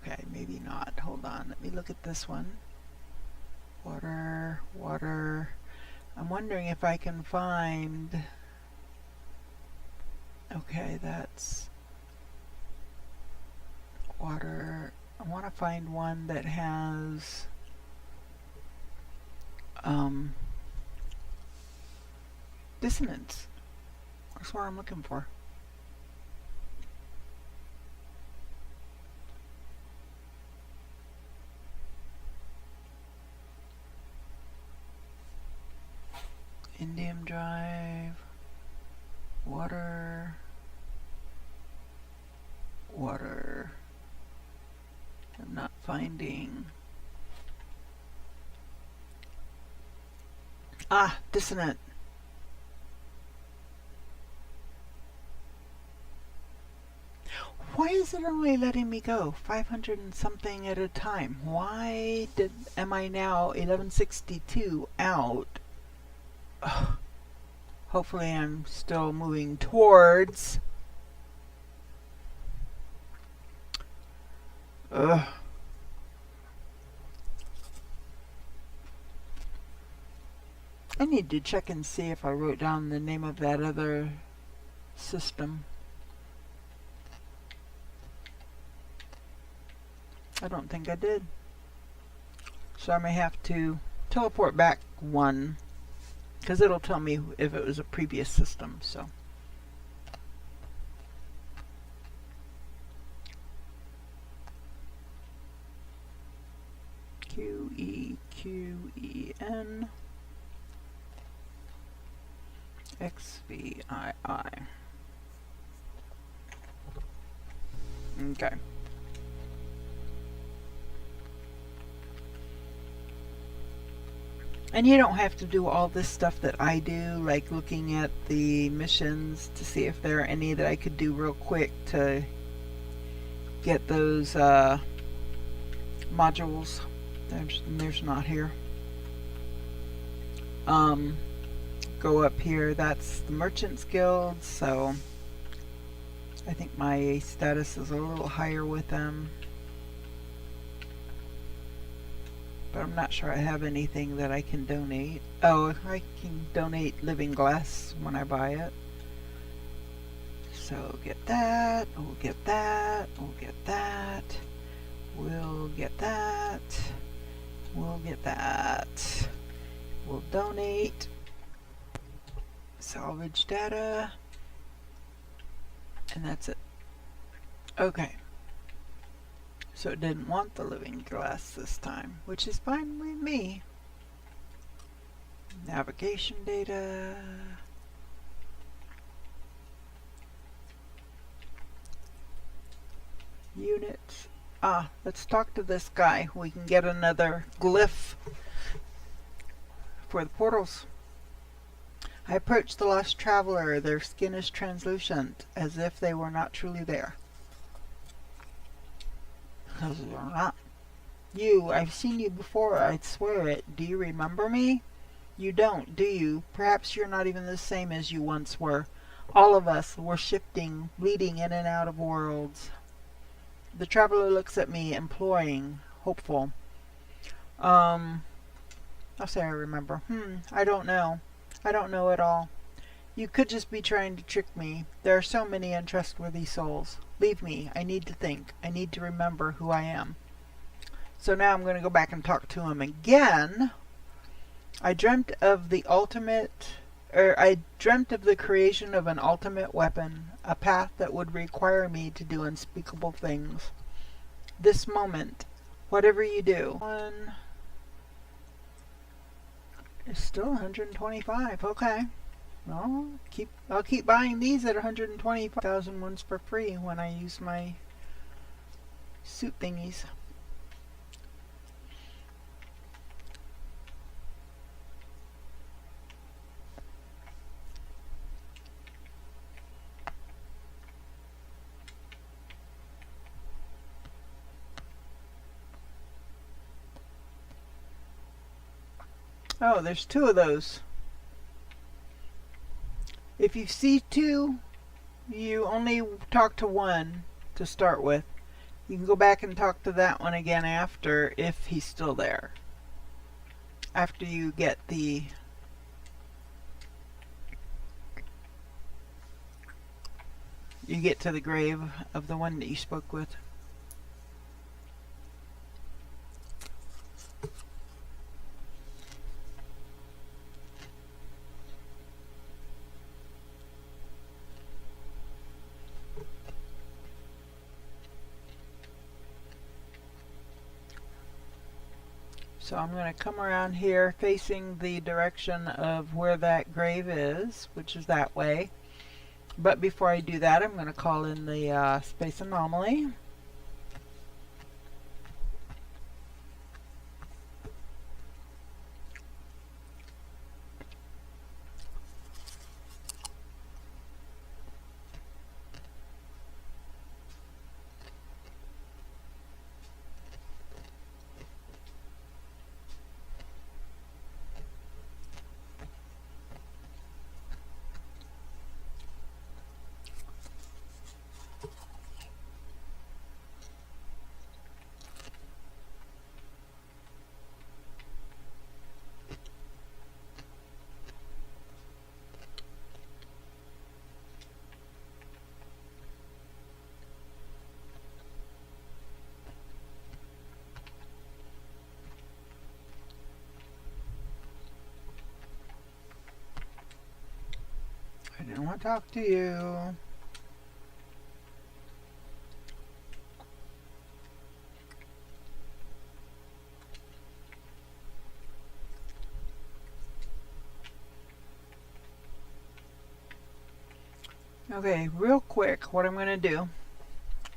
Okay, maybe not. Hold on. Let me look at this one. Water, water. I'm wondering if I can find... Okay, that's water. I want to find one that has dissonance. That's what I'm looking for. finding... dissonant. Why is it only letting me go 500 and something at a time? Why am I now 1162 out? Ugh. Hopefully I'm still moving towards. Ugh. I need to check and see if I wrote down the name of that other system. I don't think I did. So I may have to teleport back one, because it'll tell me if it was a previous system. So QEQEN XVII. Okay. And you don't have to do all this stuff that I do, like looking at the missions to see if there are any that I could do real quick to get those modules. There's not here. Go up here, that's the Merchants Guild, so I think my status is a little higher with them. But I'm not sure I have anything that I can donate. Oh, I can donate living glass when I buy it. So get that, we'll get that, we'll get that, we'll get that, we'll get that. We'll donate. Salvage data. And that's it. Okay. So it didn't want the living glass this time, which is fine with me. Navigation data. Units. Let's talk to this guy. We can get another glyph for the portals. I approached the lost traveler. Their skin is translucent, as if they were not truly there. Because they're not. You, I've seen you before, I'd swear it. Do you remember me? You don't, do you? Perhaps you're not even the same as you once were. All of us were shifting, bleeding in and out of worlds. The traveler looks at me, imploring, hopeful. I'll say I remember. I don't know. I don't know at all. You could just be trying to trick me. There are so many untrustworthy souls. Leave me. I need to think. I need to remember who I am. So now I'm going to go back and talk to him again. I dreamt of the creation of an ultimate weapon, a path that would require me to do unspeakable things. This moment, whatever you do, one is still 125. Okay. Well, I'll keep buying these at 125,000 ones for free when I use my suit thingies. Oh, there's two of those. If you see two, you only talk to one to start with. You can go back and talk to that one again after, if he's still there. After you get the... you get to the grave of the one that you spoke with. So I'm going to come around here facing the direction of where that grave is, which is that way. But before I do that, I'm going to call in the space anomaly. I didn't want to talk to you. Okay, real quick, what I'm going to do,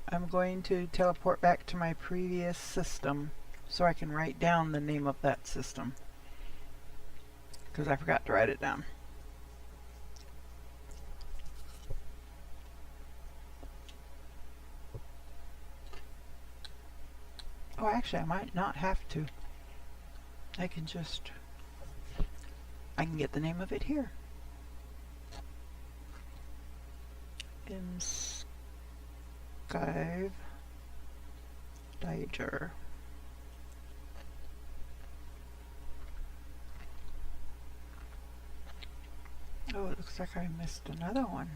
I'm going to teleport back to my previous system so I can write down the name of that system, because I forgot to write it down. Oh, actually, I might not have to. I can get the name of it here. Skive Diger. Oh, it looks like I missed another one.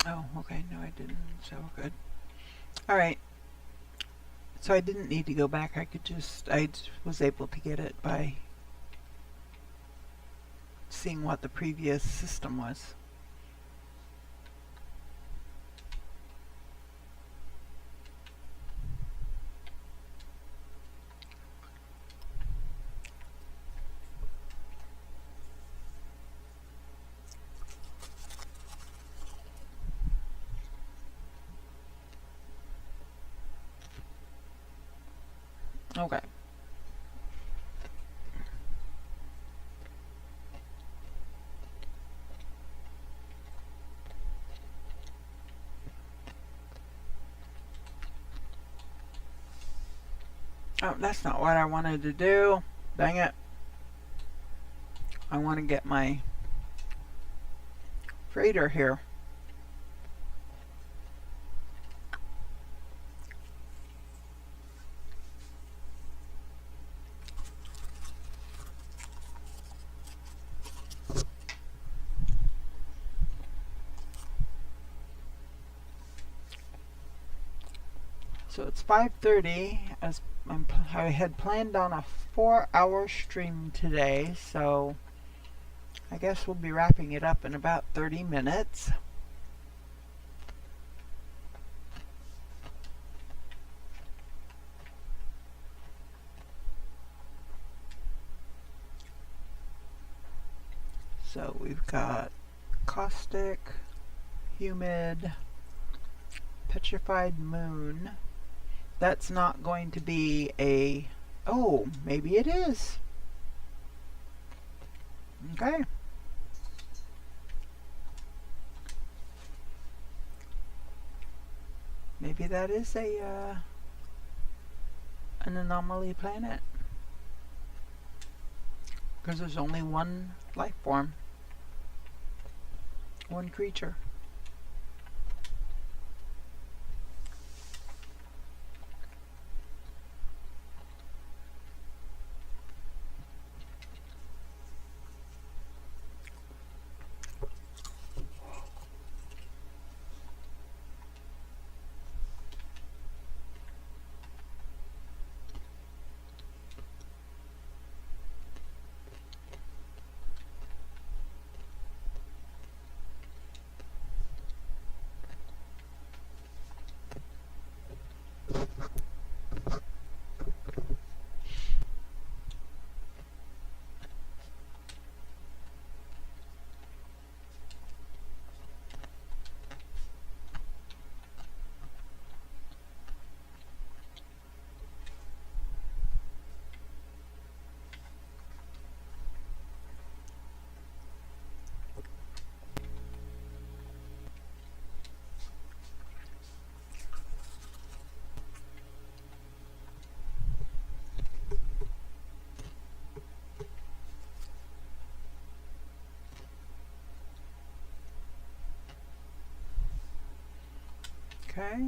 Oh, okay, no I didn't, so good. Alright, so I didn't need to go back, I was able to get it by seeing what the previous system was. Okay. Oh, that's not what I wanted to do. Dang it. I want to get my freighter here. So it's 5:30, as I had planned on a 4-hour stream today, so I guess we'll be wrapping it up in about 30 minutes. So we've got caustic, humid, petrified moon. That's not going to be a... Oh, maybe it is. Okay. Maybe that is an anomaly planet. Because there's only one life form. One creature. Okay.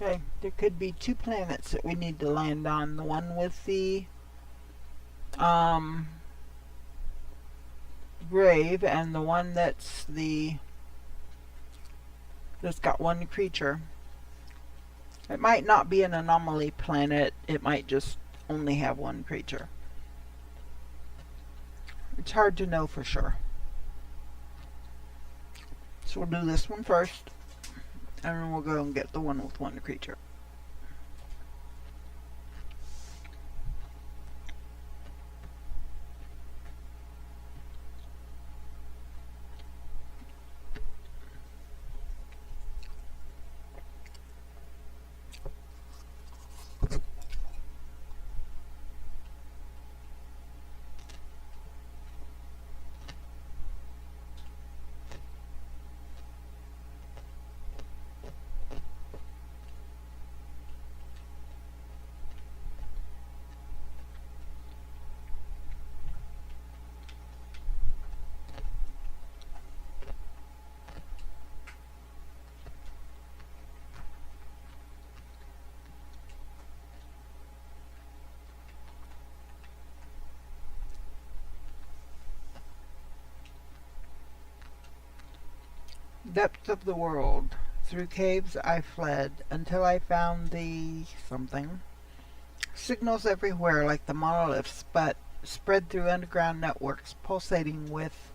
Okay, there could be two planets that we need to land on. The one with the grave, and the one that's got one creature. It might not be an anomaly planet. It might just only have one creature. It's hard to know for sure. So we'll do this one first, and then we'll go and get the one with one creature. Depths of the world. Through caves I fled until I found the something. Signals everywhere like the monoliths, but spread through underground networks, pulsating with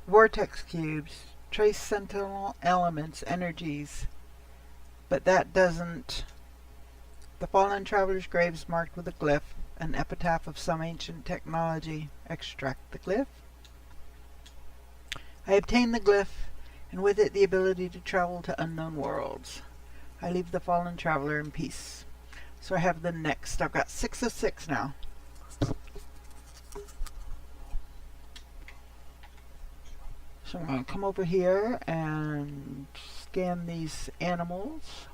vortex cubes, trace sentinel elements, energies. But that doesn't. The fallen traveler's grave is marked with a glyph, an epitaph of some ancient technology. Extract the glyph. I obtain the glyph, and with it the ability to travel to unknown worlds. I leave the fallen traveler in peace. So I have the next. I've got 6 of 6 now. So I'm going to come over here and scan these animals.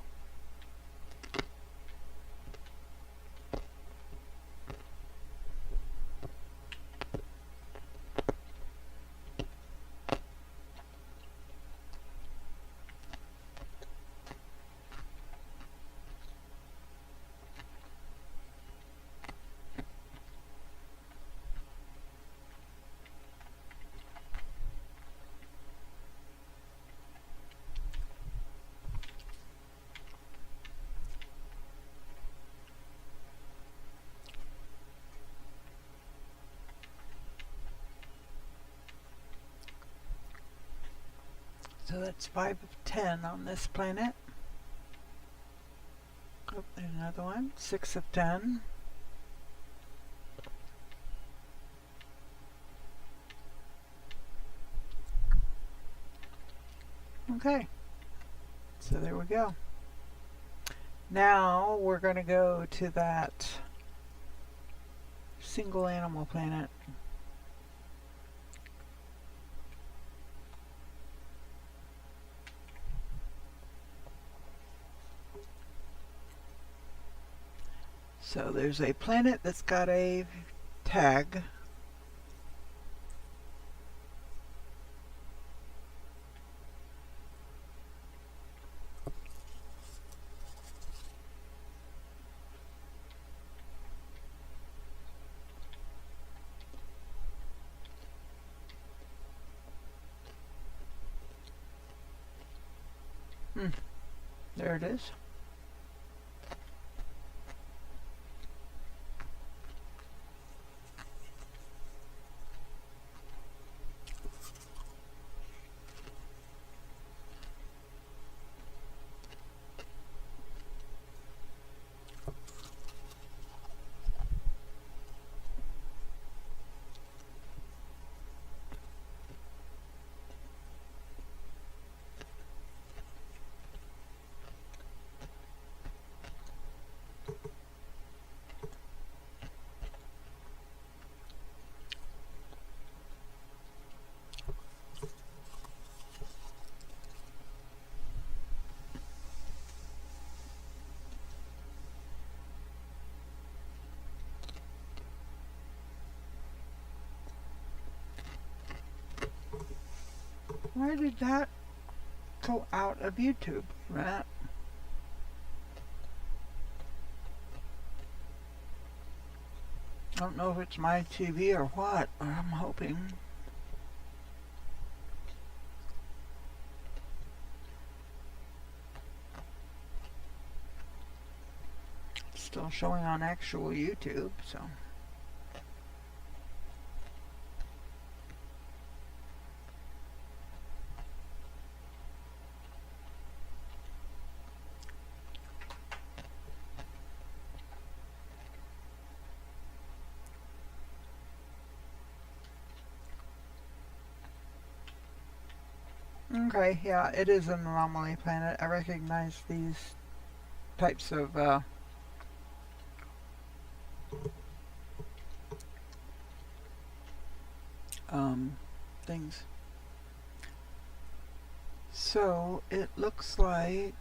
So that's 5 of 10 on this planet. Oh, there's another one. 6 of 10. Okay. So there we go. Now we're going to go to that single animal planet. So there's a planet that's got a tag. There it is. Why did that go out of YouTube, Matt? I don't know if it's my TV or what, but I'm hoping. It's still showing on actual YouTube, so. Okay, yeah, it is an anomaly planet. I recognize these types of things. So it looks like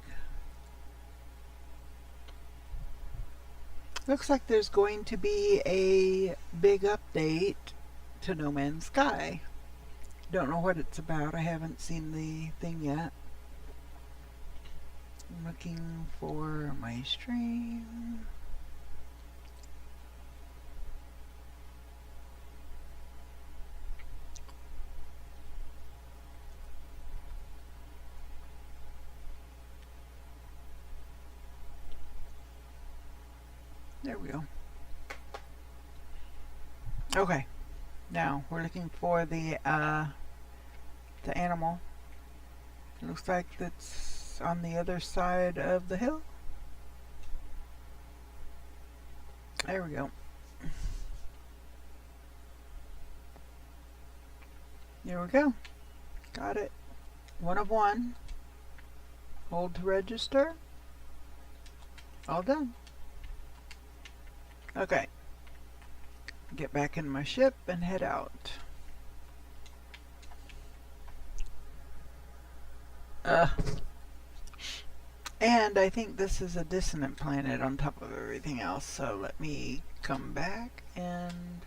there's going to be a big update to No Man's Sky. Don't know what it's about. I haven't seen the thing yet. I'm looking for my stream. There we go. Okay. Now we're looking for the animal. It looks like it's on the other side of the hill. There we go. There we go. Got it. 1 of 1. Hold to register. All done. Okay. Get back in my ship and head out. And I think this is a dissonant planet on top of everything else, so let me come back and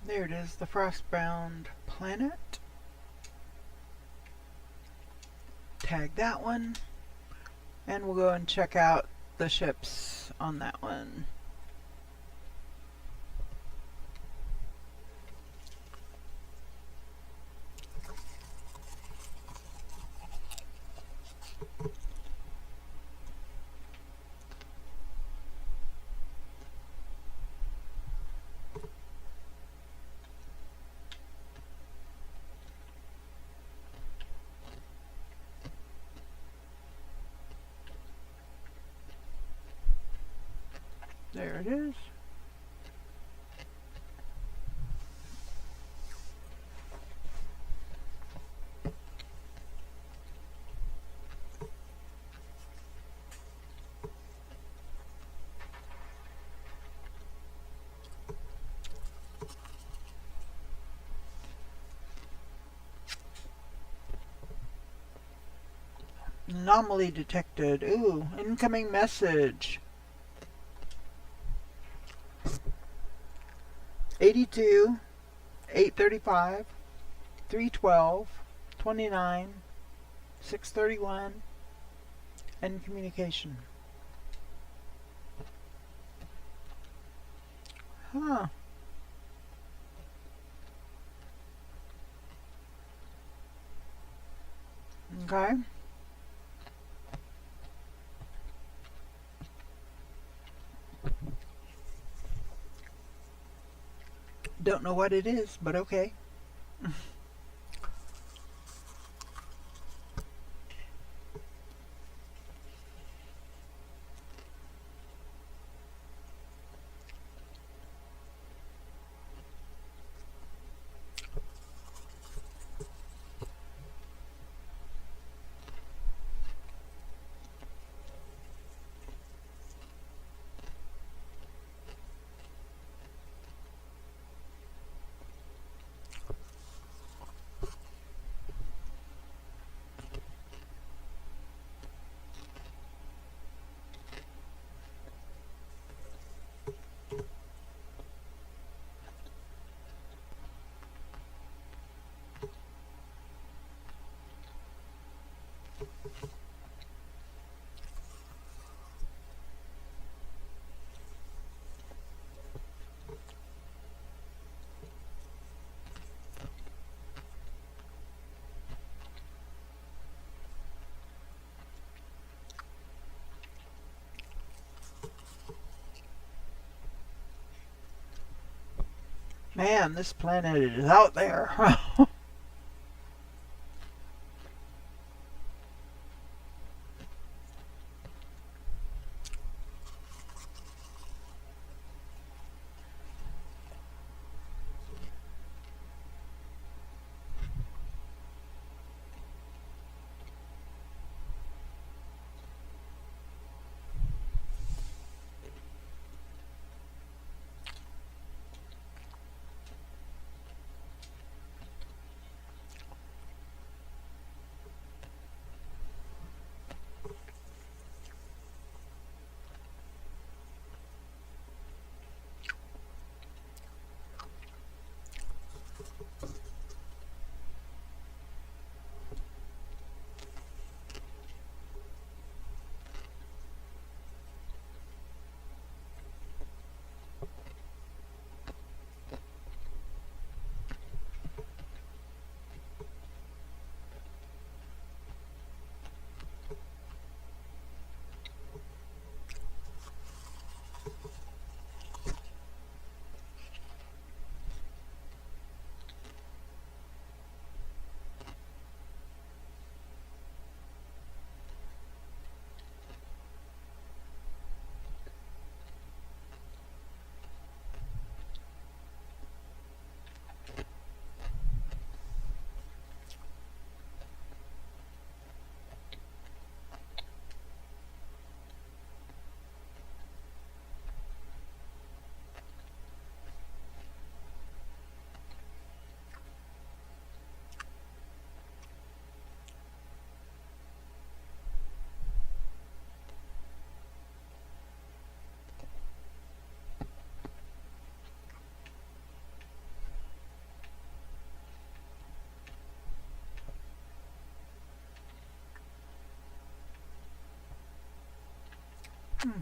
there it is, the Frostbound planet. Tag that one. And we'll go and check out the ships on that one. There it is. Anomaly detected. Ooh, incoming message. 82, 835, 312, 29, 631, and communication. Huh. Okay. Don't know what it is, but okay. Man, this planet is out there.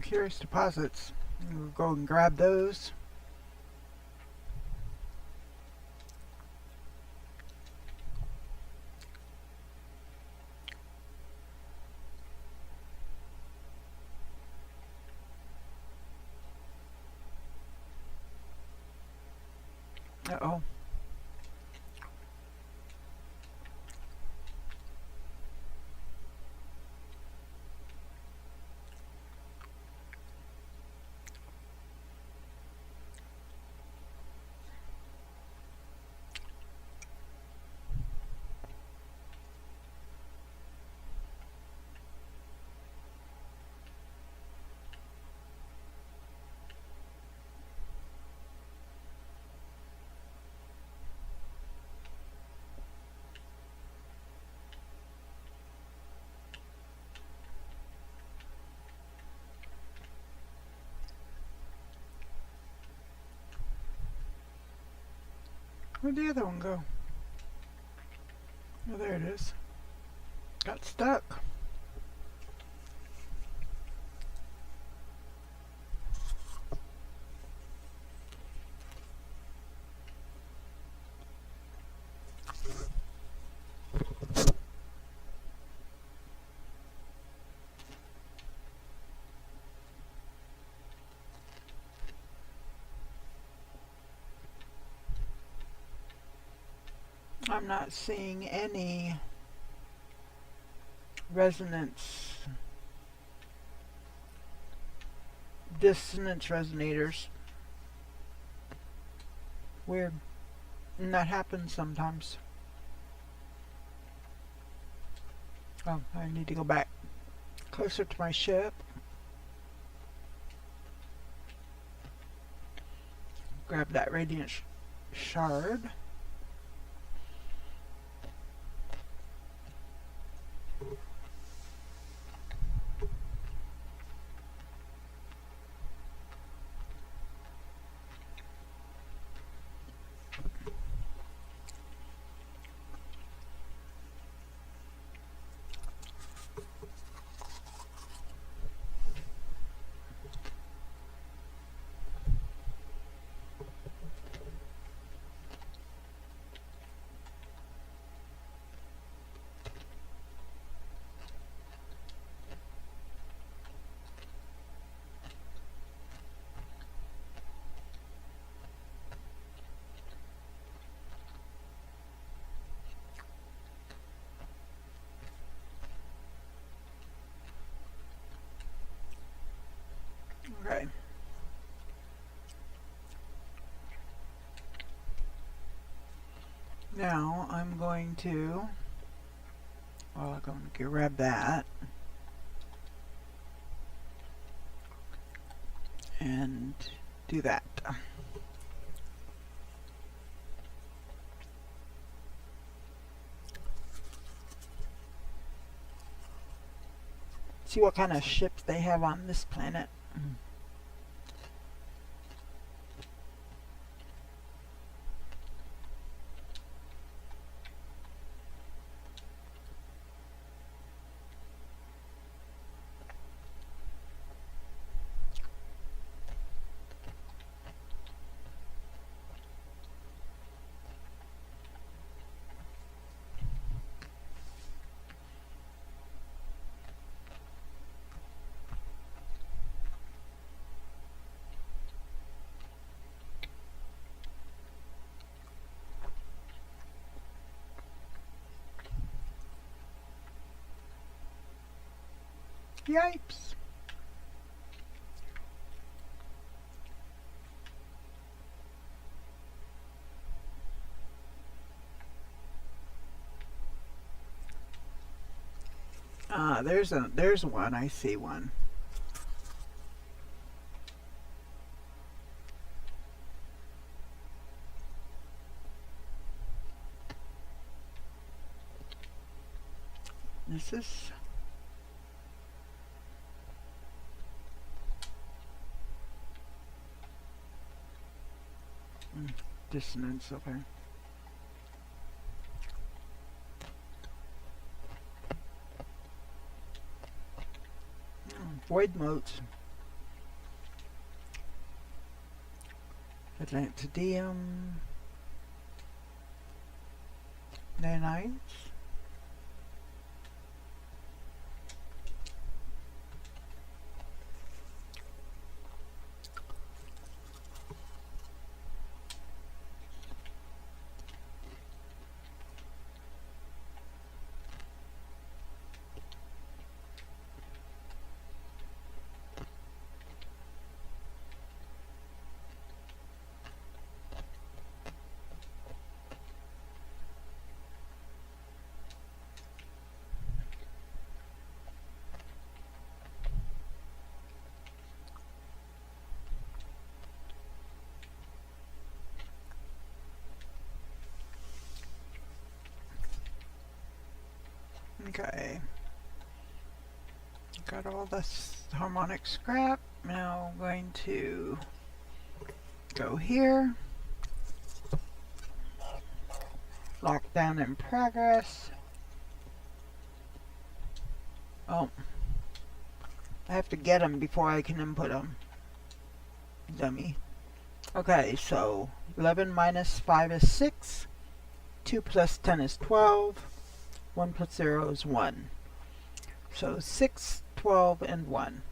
Curious deposits. We'll go and grab those. Uh-oh. Where'd the other one go? Oh, there it is. Got stuck. I'm not seeing any resonance, dissonance resonators. Weird. And that happens sometimes. Oh, I need to go back closer to my ship. Grab that radiant shard. Now I'm going to, well, I'm going to grab that and do that. See what kind of ships they have on this planet. Yipes. There's one. I see one. This is dissonance. Okay. Void modes. Atlantidium. Nanites. Okay. Got all this harmonic scrap. Now I'm going to go here. Lockdown in progress. Oh. I have to get them before I can input them. Dummy. Okay, so 11 minus 5 is 6. 2 plus 10 is 12. 1 plus 0 is 1. So 6, 12, and 1.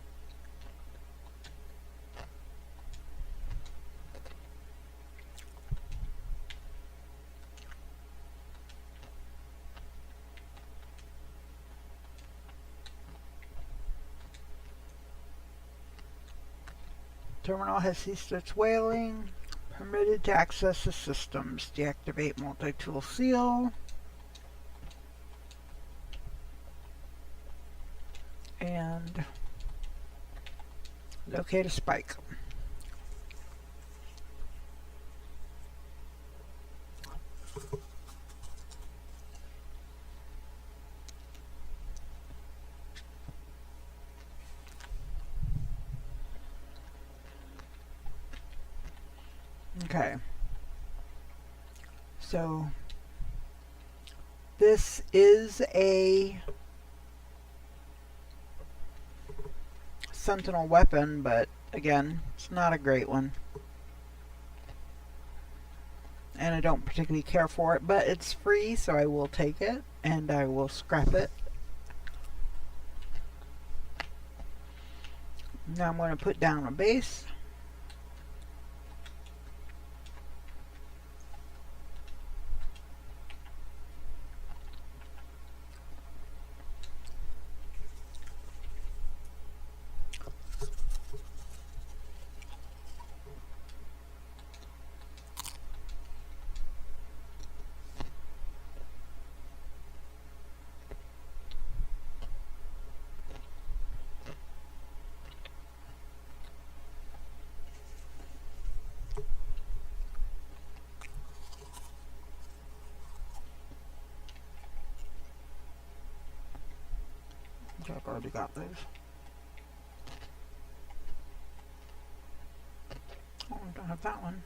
Terminal has ceased its whaling. Permitted to access the systems. Deactivate multi-tool seal. And locate a spike. Okay. So this is a Sentinel weapon, but again, it's not a great one. And I don't particularly care for it, but it's free, so I will take it, and I will scrap it. Now I'm going to put down a base. I've already got those. Oh, I don't have that one.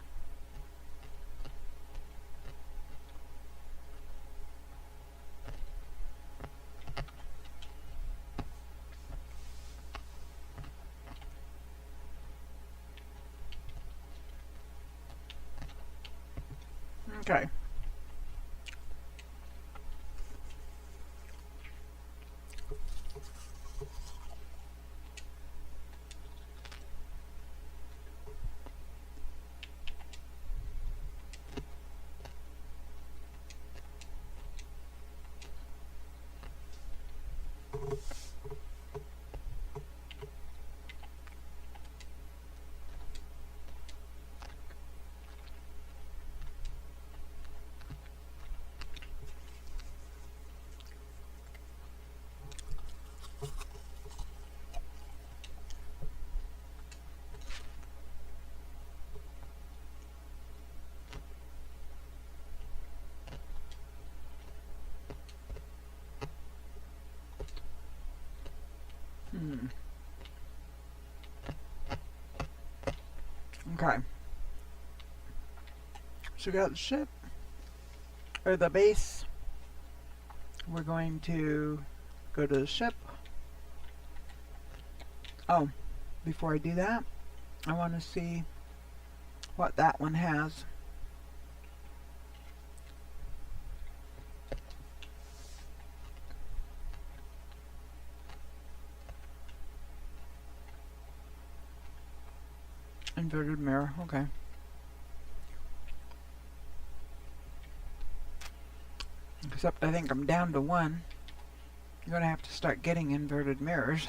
Okay. Okay. So we got the ship, or the base. We're going to go to the ship. Oh, before I do that, I want to see what that one has. Inverted mirror, okay. Except I think I'm down to one. You're gonna have to start getting inverted mirrors.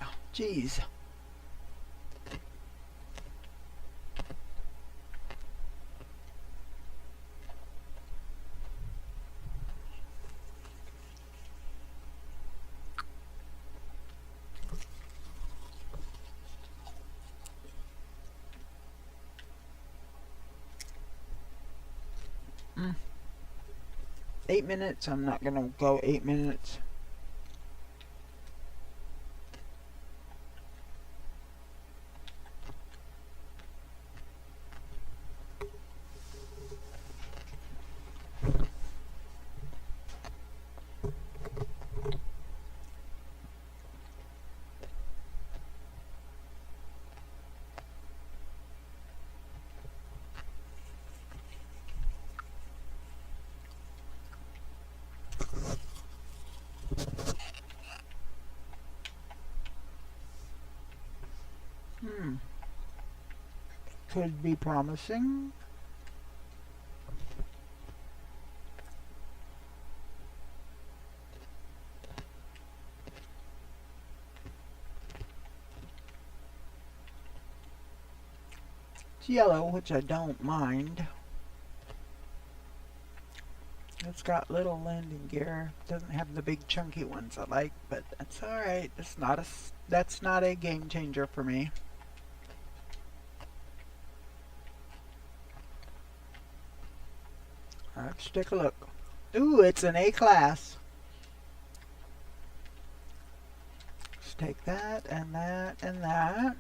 Oh, jeez. Mm. 8 minutes? I'm not gonna go 8 minutes. Could be promising. It's yellow, which I don't mind. It's got little landing gear. Doesn't have the big chunky ones I like, but that's alright. That's not a game changer for me. Let's take a look. Ooh, it's an A class. Let's take that and that and that.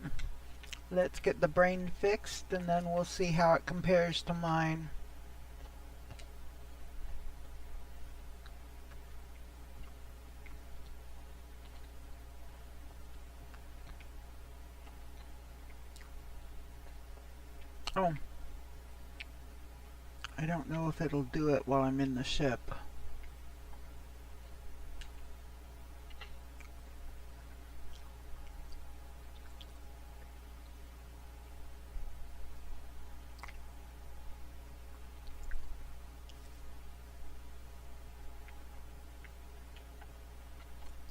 Let's get the brain fixed and then we'll see how it compares to mine. Oh. I don't know if it'll do it while I'm in the ship.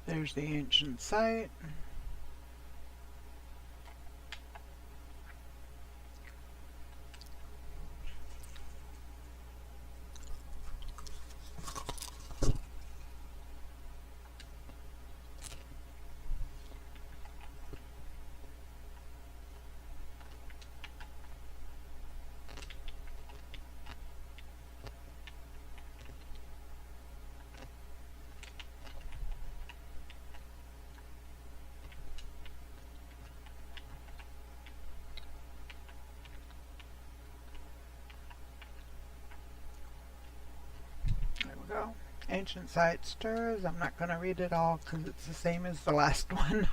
There's the ancient site. Ancient site stirs. I'm not going to read it all because it's the same as the last one.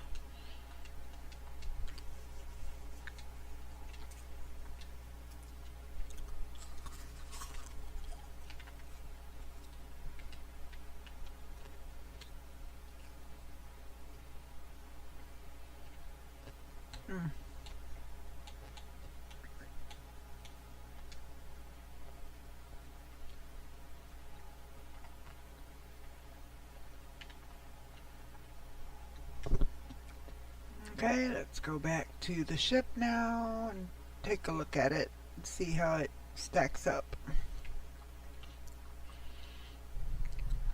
Okay, let's go back to the ship now and take a look at it and see how it stacks up.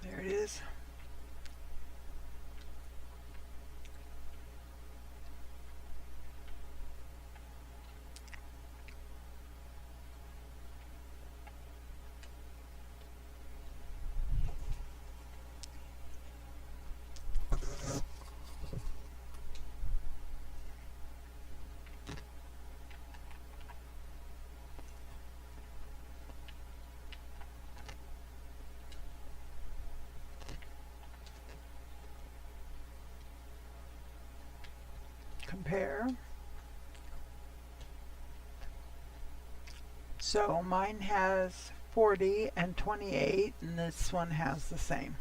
There it is. Compare. So mine has 40 and 28, and this one has the same.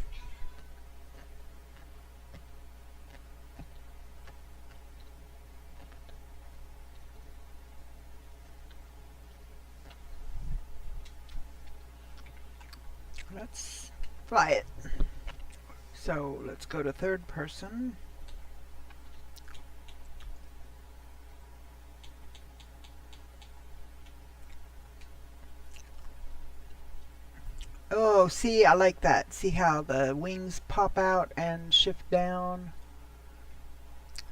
Let's fly it. So let's go to third person. Oh, see, I like that. See how the wings pop out and shift down?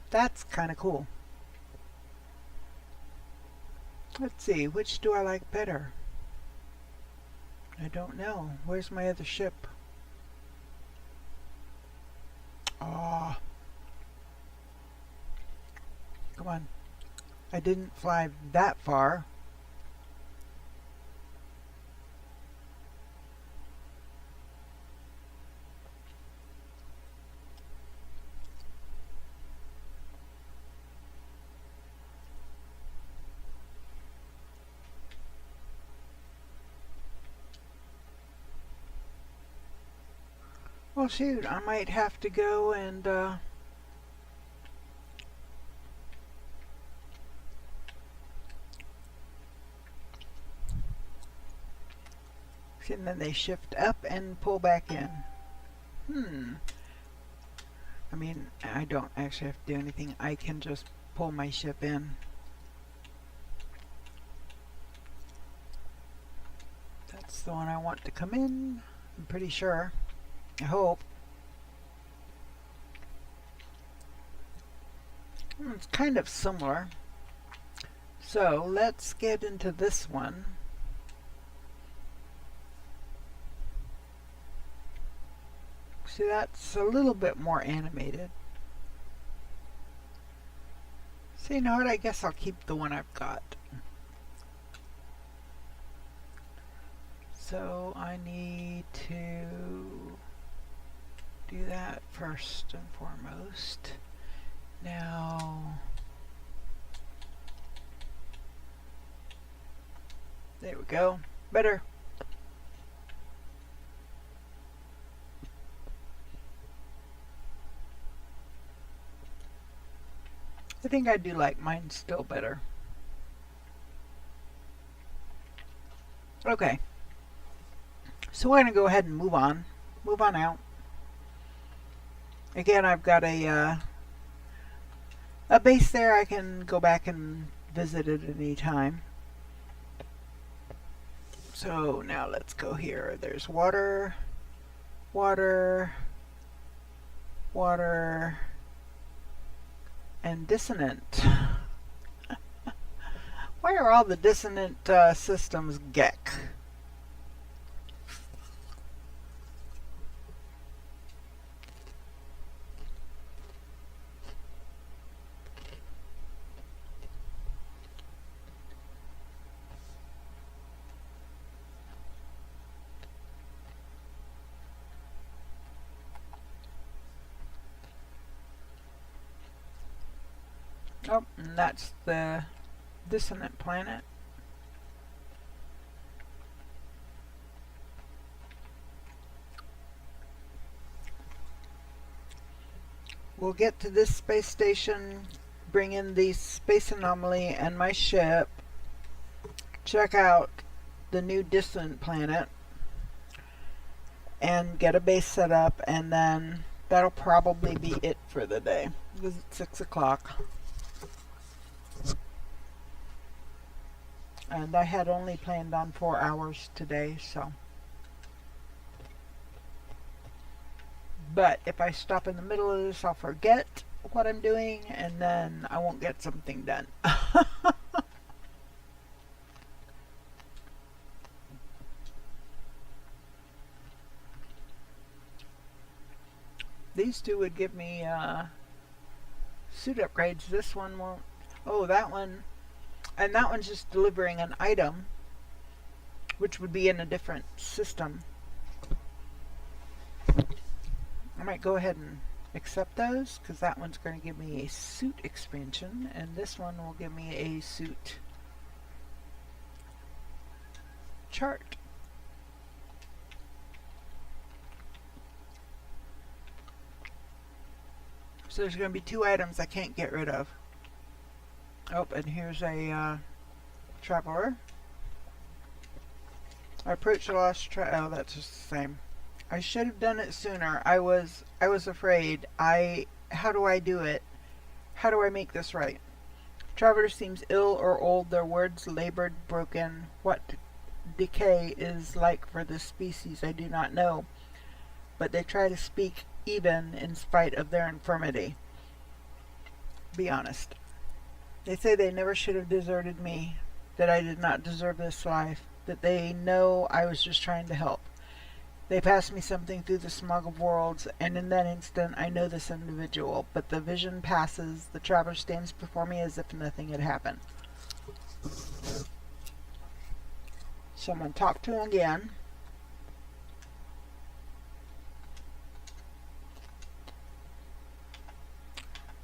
That's kind of cool. Let's see, which do I like better? I don't know. Where's my other ship? Oh. Come on. I didn't fly that far. Well, shoot, I might have to go and see, and then they shift up and pull back in. I mean, I don't actually have to do anything. I can just pull my ship in. That's the one I want to come in. I'm pretty sure. I hope. It's kind of similar. So let's get into this one. See, that's a little bit more animated. So you know what? I guess I'll keep the one I've got. So I need to do that first and foremost. Now, there we go. Better. I think I do like mine still better. Okay. So we're going to go ahead and move on. Move on out. Again, I've got a base there. I can go back and visit it at any time. So now let's go here. There's water, water, water, and dissonant. Why are all the dissonant systems GEC? Oh, and that's the dissonant planet. We'll get to this space station, bring in the space anomaly and my ship, check out the new distant planet, and get a base set up, and then that'll probably be it for the day, because it's 6 o'clock. And I had only planned on 4 hours today, so. But if I stop in the middle of this, I'll forget what I'm doing, and then I won't get something done. These two would give me suit upgrades. This one won't. Oh, that one. And that one's just delivering an item, which would be in a different system. I might go ahead and accept those, because that one's going to give me a suit expansion, and this one will give me a suit chart. So there's going to be 2 items I can't get rid of. Oh, and here's a traveler. I approach the lost oh, that's just the same. I should have done it sooner. I was afraid. How do I do it? How do I make this right? Traveler seems ill or old, their words labored, broken. What decay is like for this species I do not know, but they try to speak even in spite of their infirmity. Be honest. They say they never should have deserted me, that I did not deserve this life, that they know I was just trying to help. They pass me something through the smog of worlds, and in that instant I know this individual, but the vision passes, the traveler stands before me as if nothing had happened. So I'm going to talk to him again.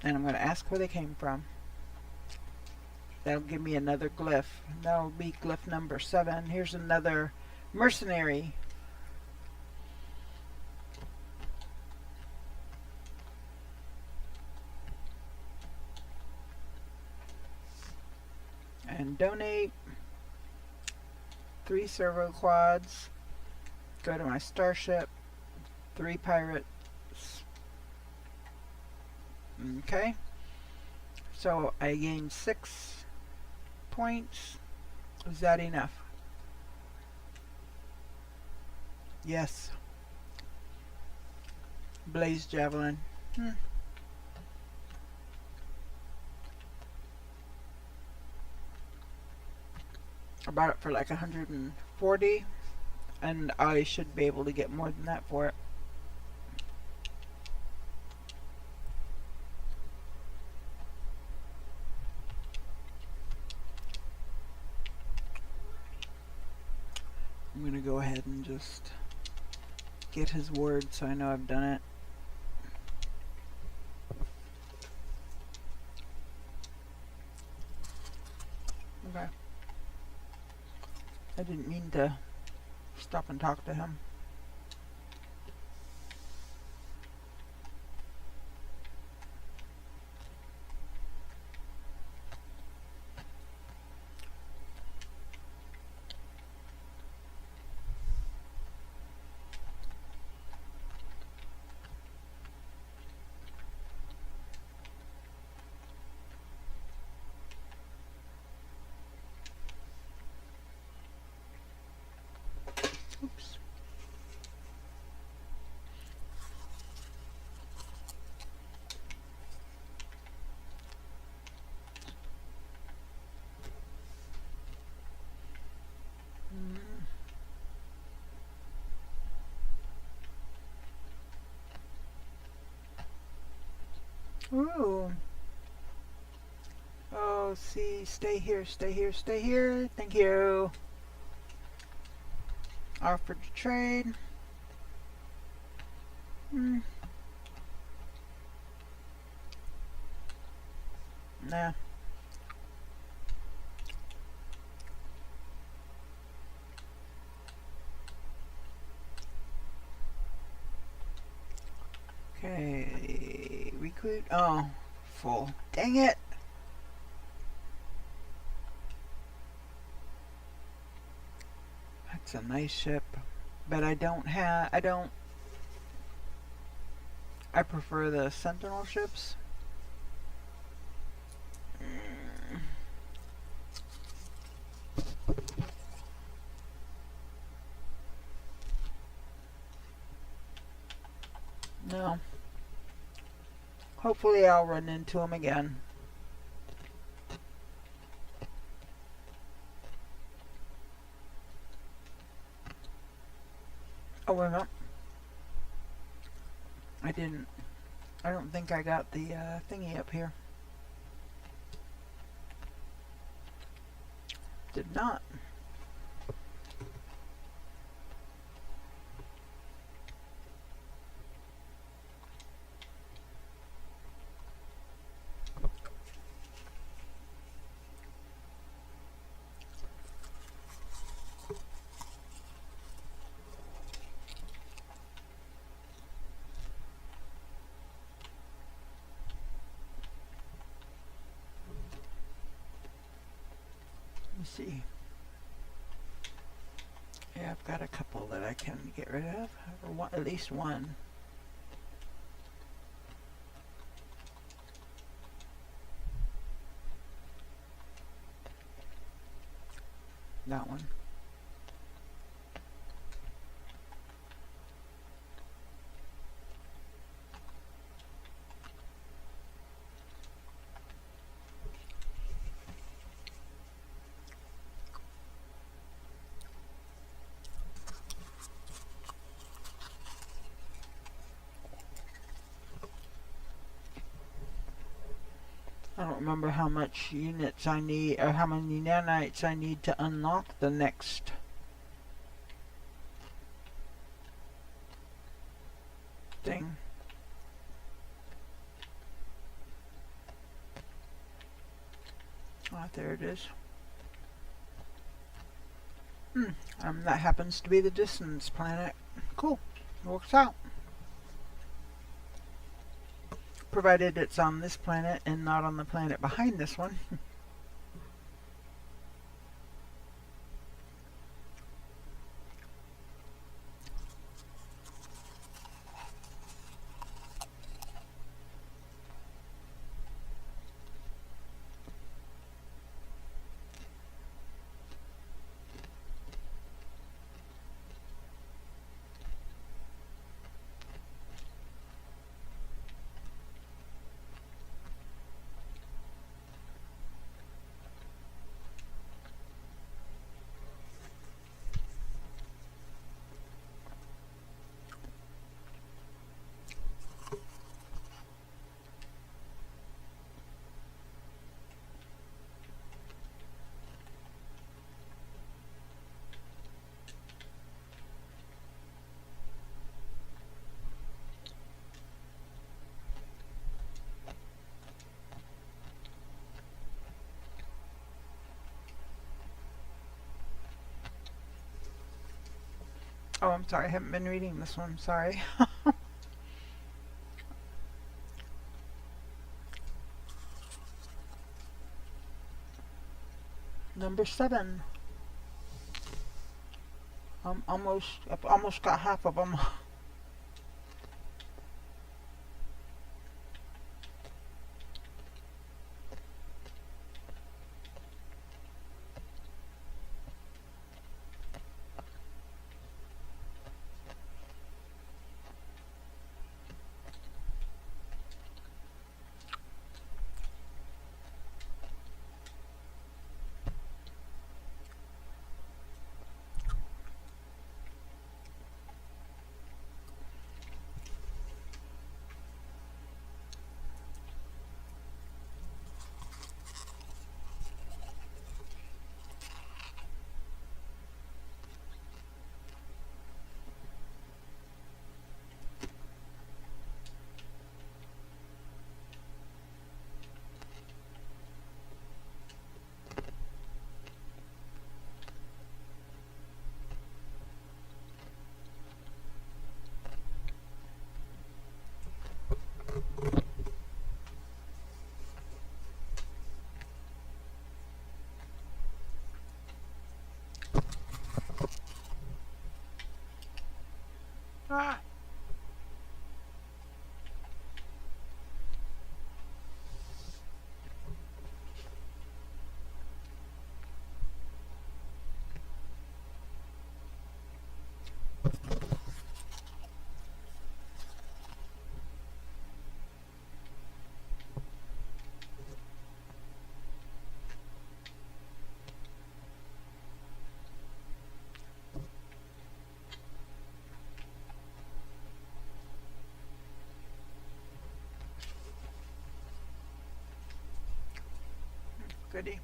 And I'm going to ask where they came from. That'll give me another glyph. That'll be glyph number 7. Here's another mercenary. And donate 3 servo quads. Go to my starship. 3 pirates. Okay. So I gained 6 points. Is that enough? Yes. Blaze javelin. I bought it for like 140, and I should be able to get more than that for it. I'm going to go ahead and just get his word so I know I've done it. Okay. I didn't mean to stop and talk to him. Oops. Ooh. Oh, see, stay here, stay here, stay here. Thank you. Offer to trade. Nah. Okay, recruit. Oh, full. Dang it! That's a nice ship, but I prefer the Sentinel ships. No. Hopefully I'll run into him again. Oh, wait a minute. I don't think I got the thingy up here. Did not. Let me see. Yeah, I've got a couple that I can get rid of. Or one, at least one. That one. I don't remember how much units I need, or how many nanites I need to unlock the next thing. Ah, there it is. That happens to be the distance planet. Cool. Works out. Provided it's on this planet and not on the planet behind this one. Oh, I'm sorry, I haven't been reading this one, sorry. Number 7. I've almost got half of them. Ah, goody.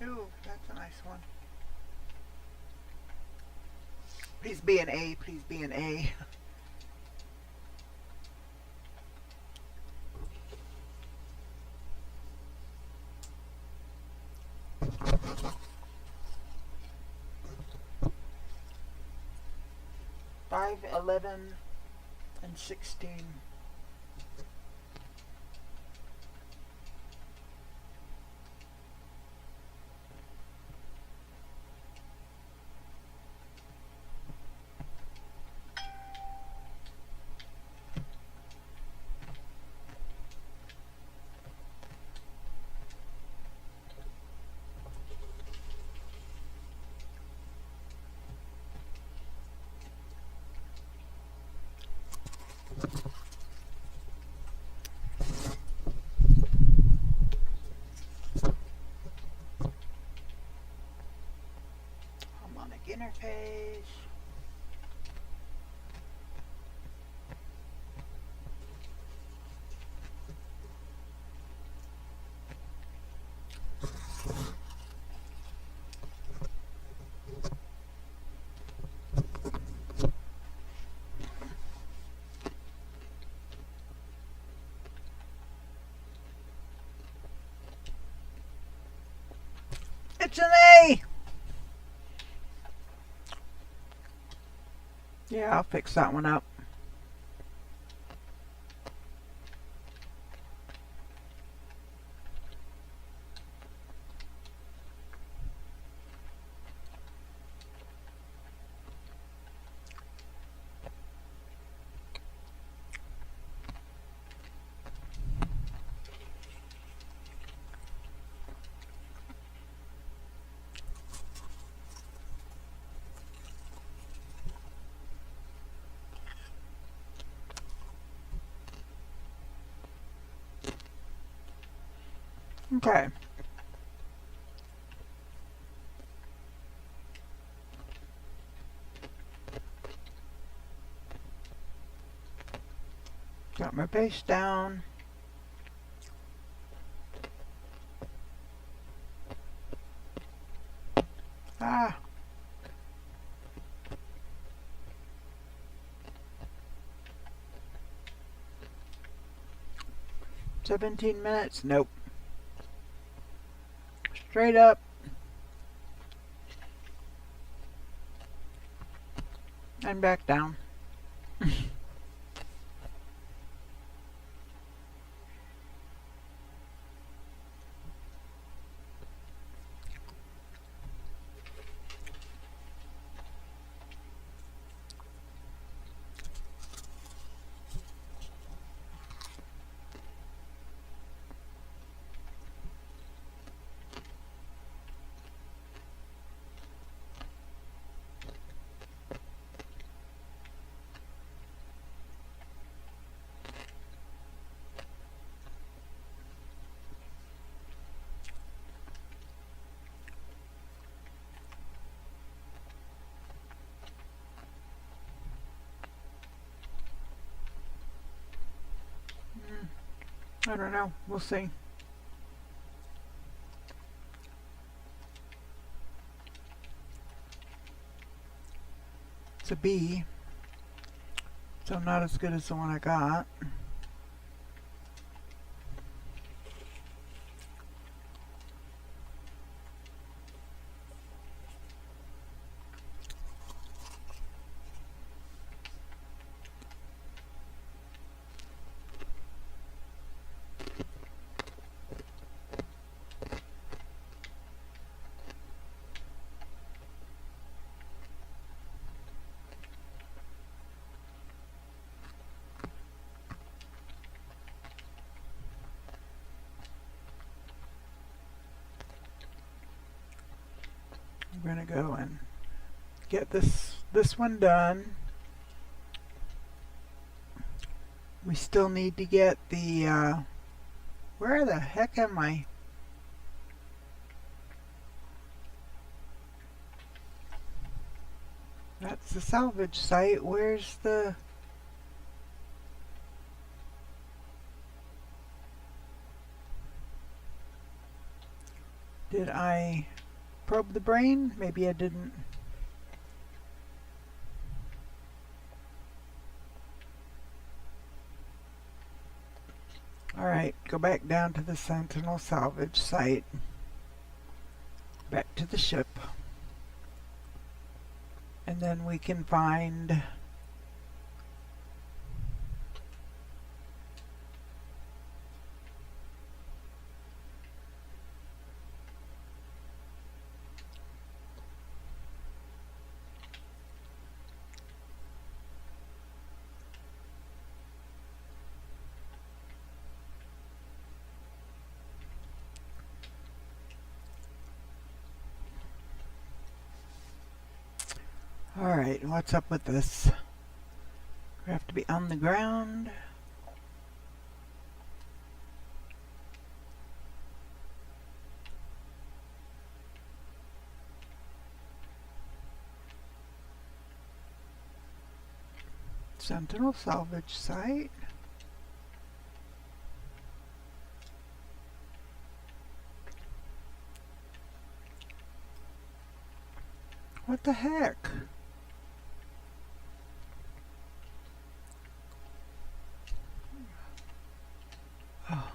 Ooh, that's a nice one. Please be an A. Please be an A. 5, 11, and 16. Harmonic interface. It's an A! Yeah, I'll fix that one up. Okay. Got my base down. Ah. $17. Nope. Straight up. And back down. I don't know. We'll see. It's a B, so not as good as the one I got. We're going to go and get this one done. We still need to get the, where the heck am I? That's the salvage site. Where's the... Did I probe the brain? Maybe I didn't. Alright, go back down to the Sentinel salvage site. Back to the ship. And then we can find... Alright, what's up with this? We have to be on the ground. Sentinel salvage site. What the heck? Oh.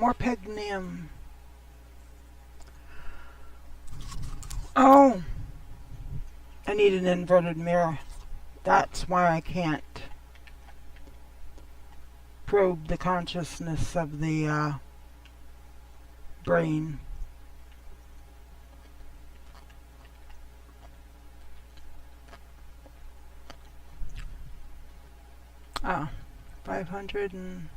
More pegnium. Oh! I need an inverted mirror. That's why I can't probe the consciousness of the brain. Ah, 500 and...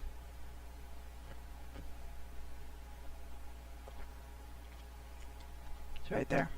It's right there.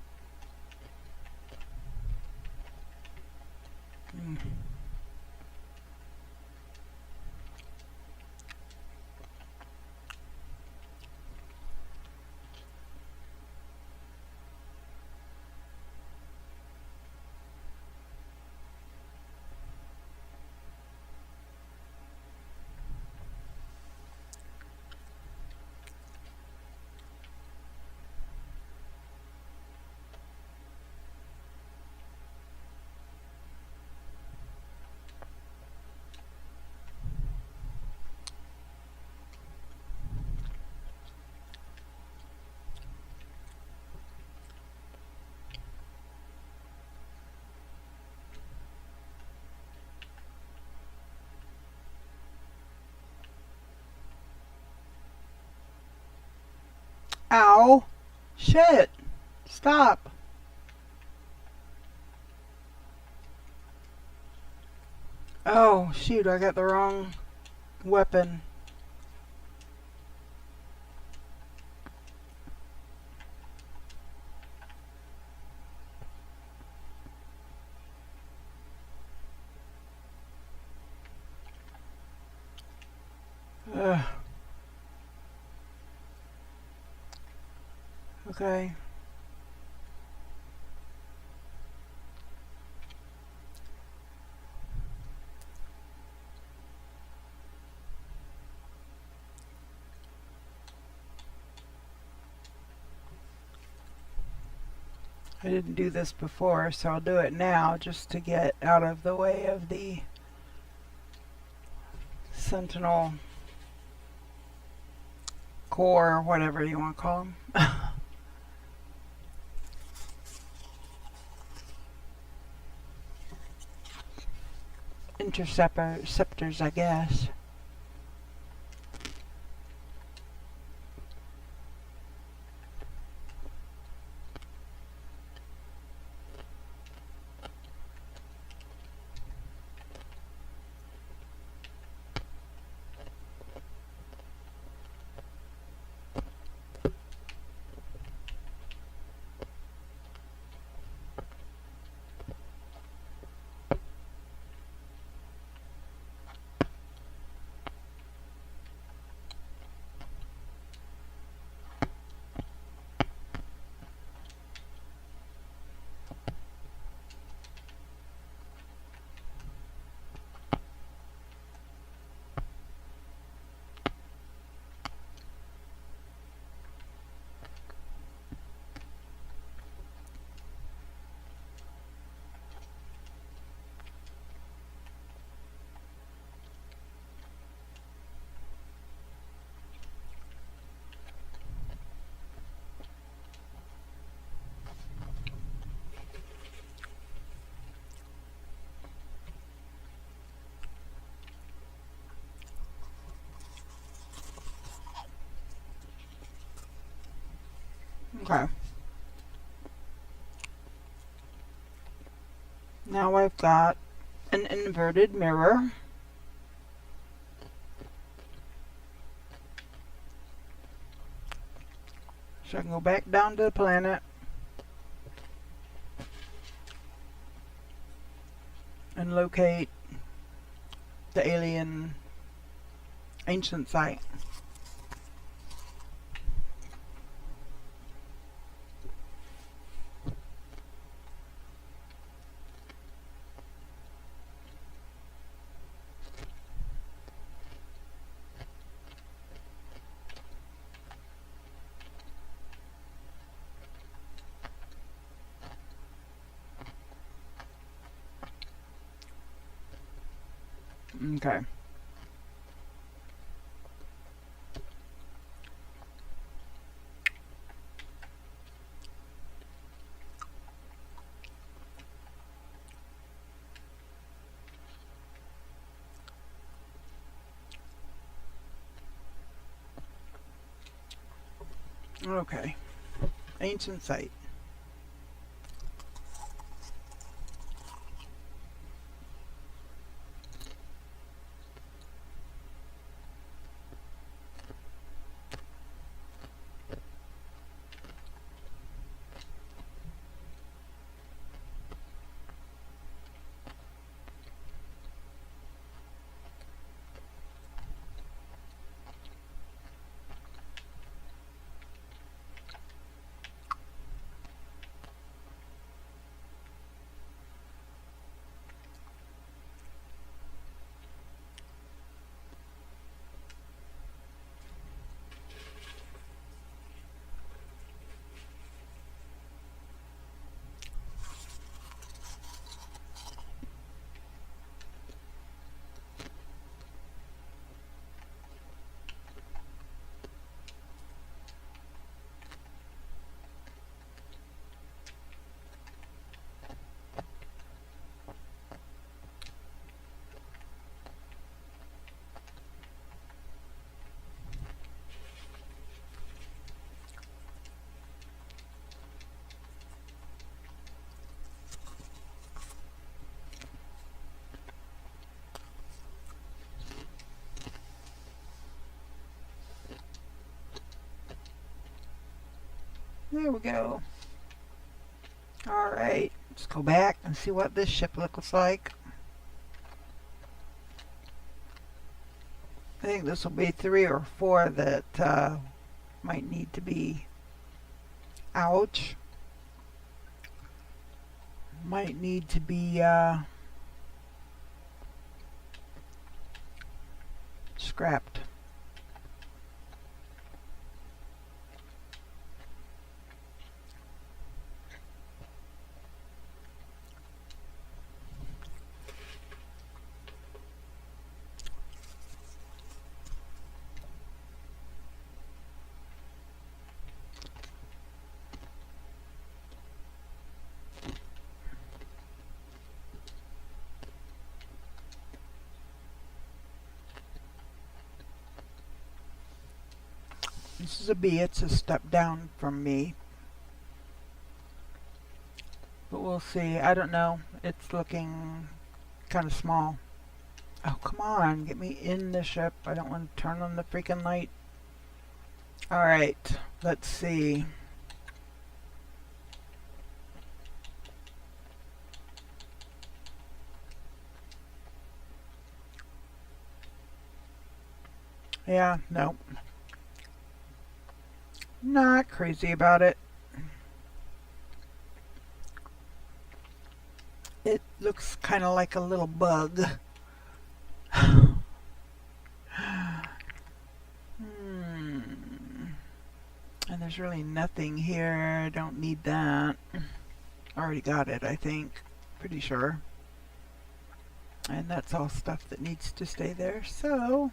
Ow! Shit! Stop! Oh, shoot, I got the wrong weapon. Ugh. Okay. I didn't do this before, so I'll do it now just to get out of the way of the Sentinel core, whatever you want to call them. Interceptors, I guess. Okay. Now I've got an inverted mirror. So I can go back down to the planet and locate the alien ancient site. Okay. Okay. Ancient site. There we go. Alright, let's go back and see what this ship looks like. I think this will be 3 or 4 that might need to be Ouch. Might need to be scrapped. This is a B. It's a step down from me. But we'll see. I don't know. It's looking kind of small. Oh, come on. Get me in the ship. I don't want to turn on the freaking light. Alright. Let's see. Yeah, no. Not crazy about it. It looks kind of like a little bug. And there's really nothing here. I don't need that. Already got it, I think. Pretty sure. And that's all stuff that needs to stay there. So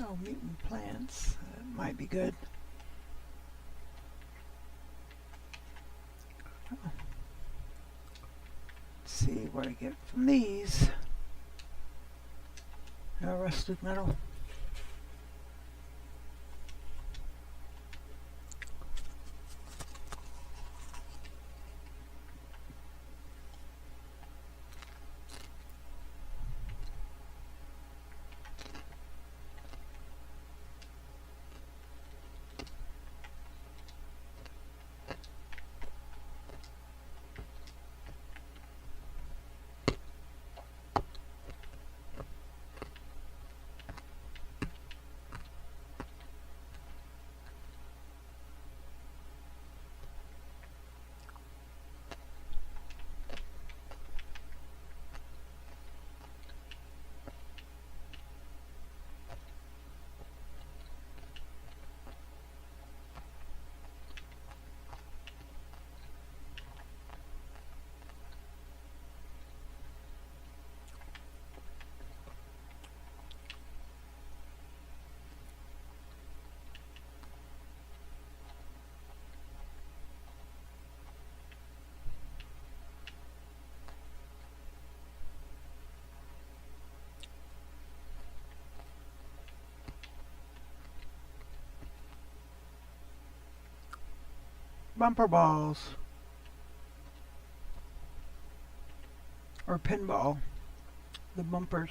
oh, mutant plants. That might be good. Oh. Let's see what I get from these. Rusted metal. Bumper balls. Or pinball. The bumpers.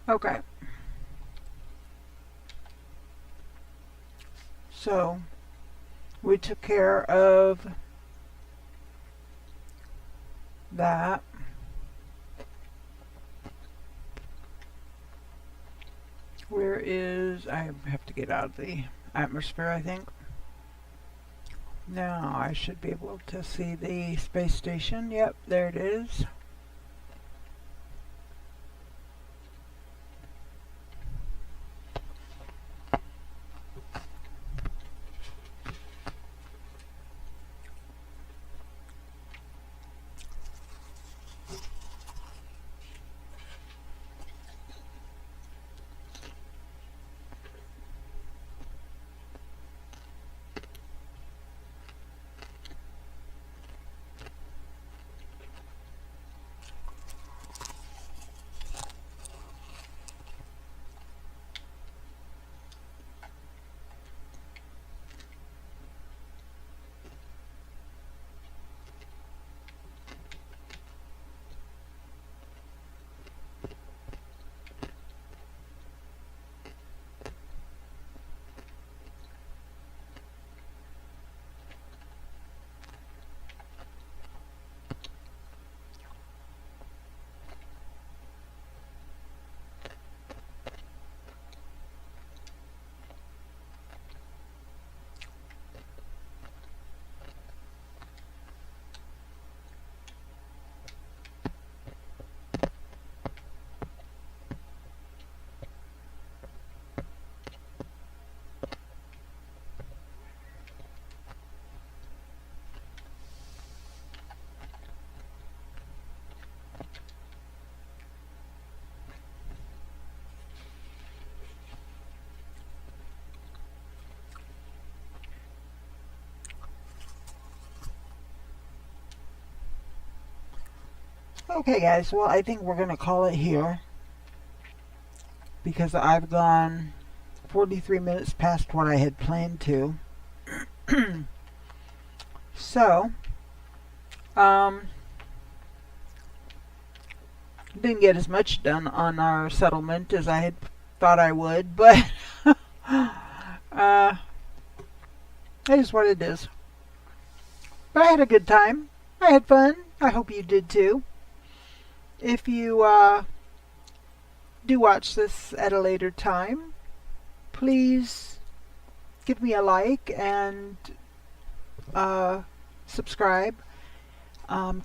Okay. So we took care of that. Where is, I have to get out of the atmosphere, I think. Now I should be able to see the space station. Yep, there it is. Okay guys, well I think we're going to call it here because I've gone 43 minutes past what I had planned to. So, didn't get as much done on our settlement as I had thought I would, but it is what it is. But I had a good time. I had fun. I hope you did too. If you do watch this at a later time, please give me a like and subscribe.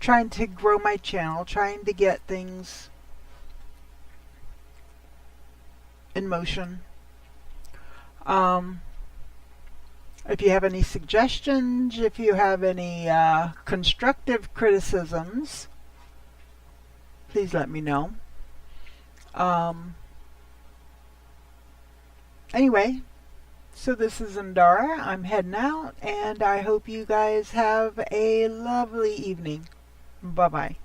Trying to grow my channel, trying to get things in motion. If you have any suggestions, if you have any constructive criticisms, please let me know. Anyway, so this is Indara. I'm heading out, and I hope you guys have a lovely evening. Bye-bye.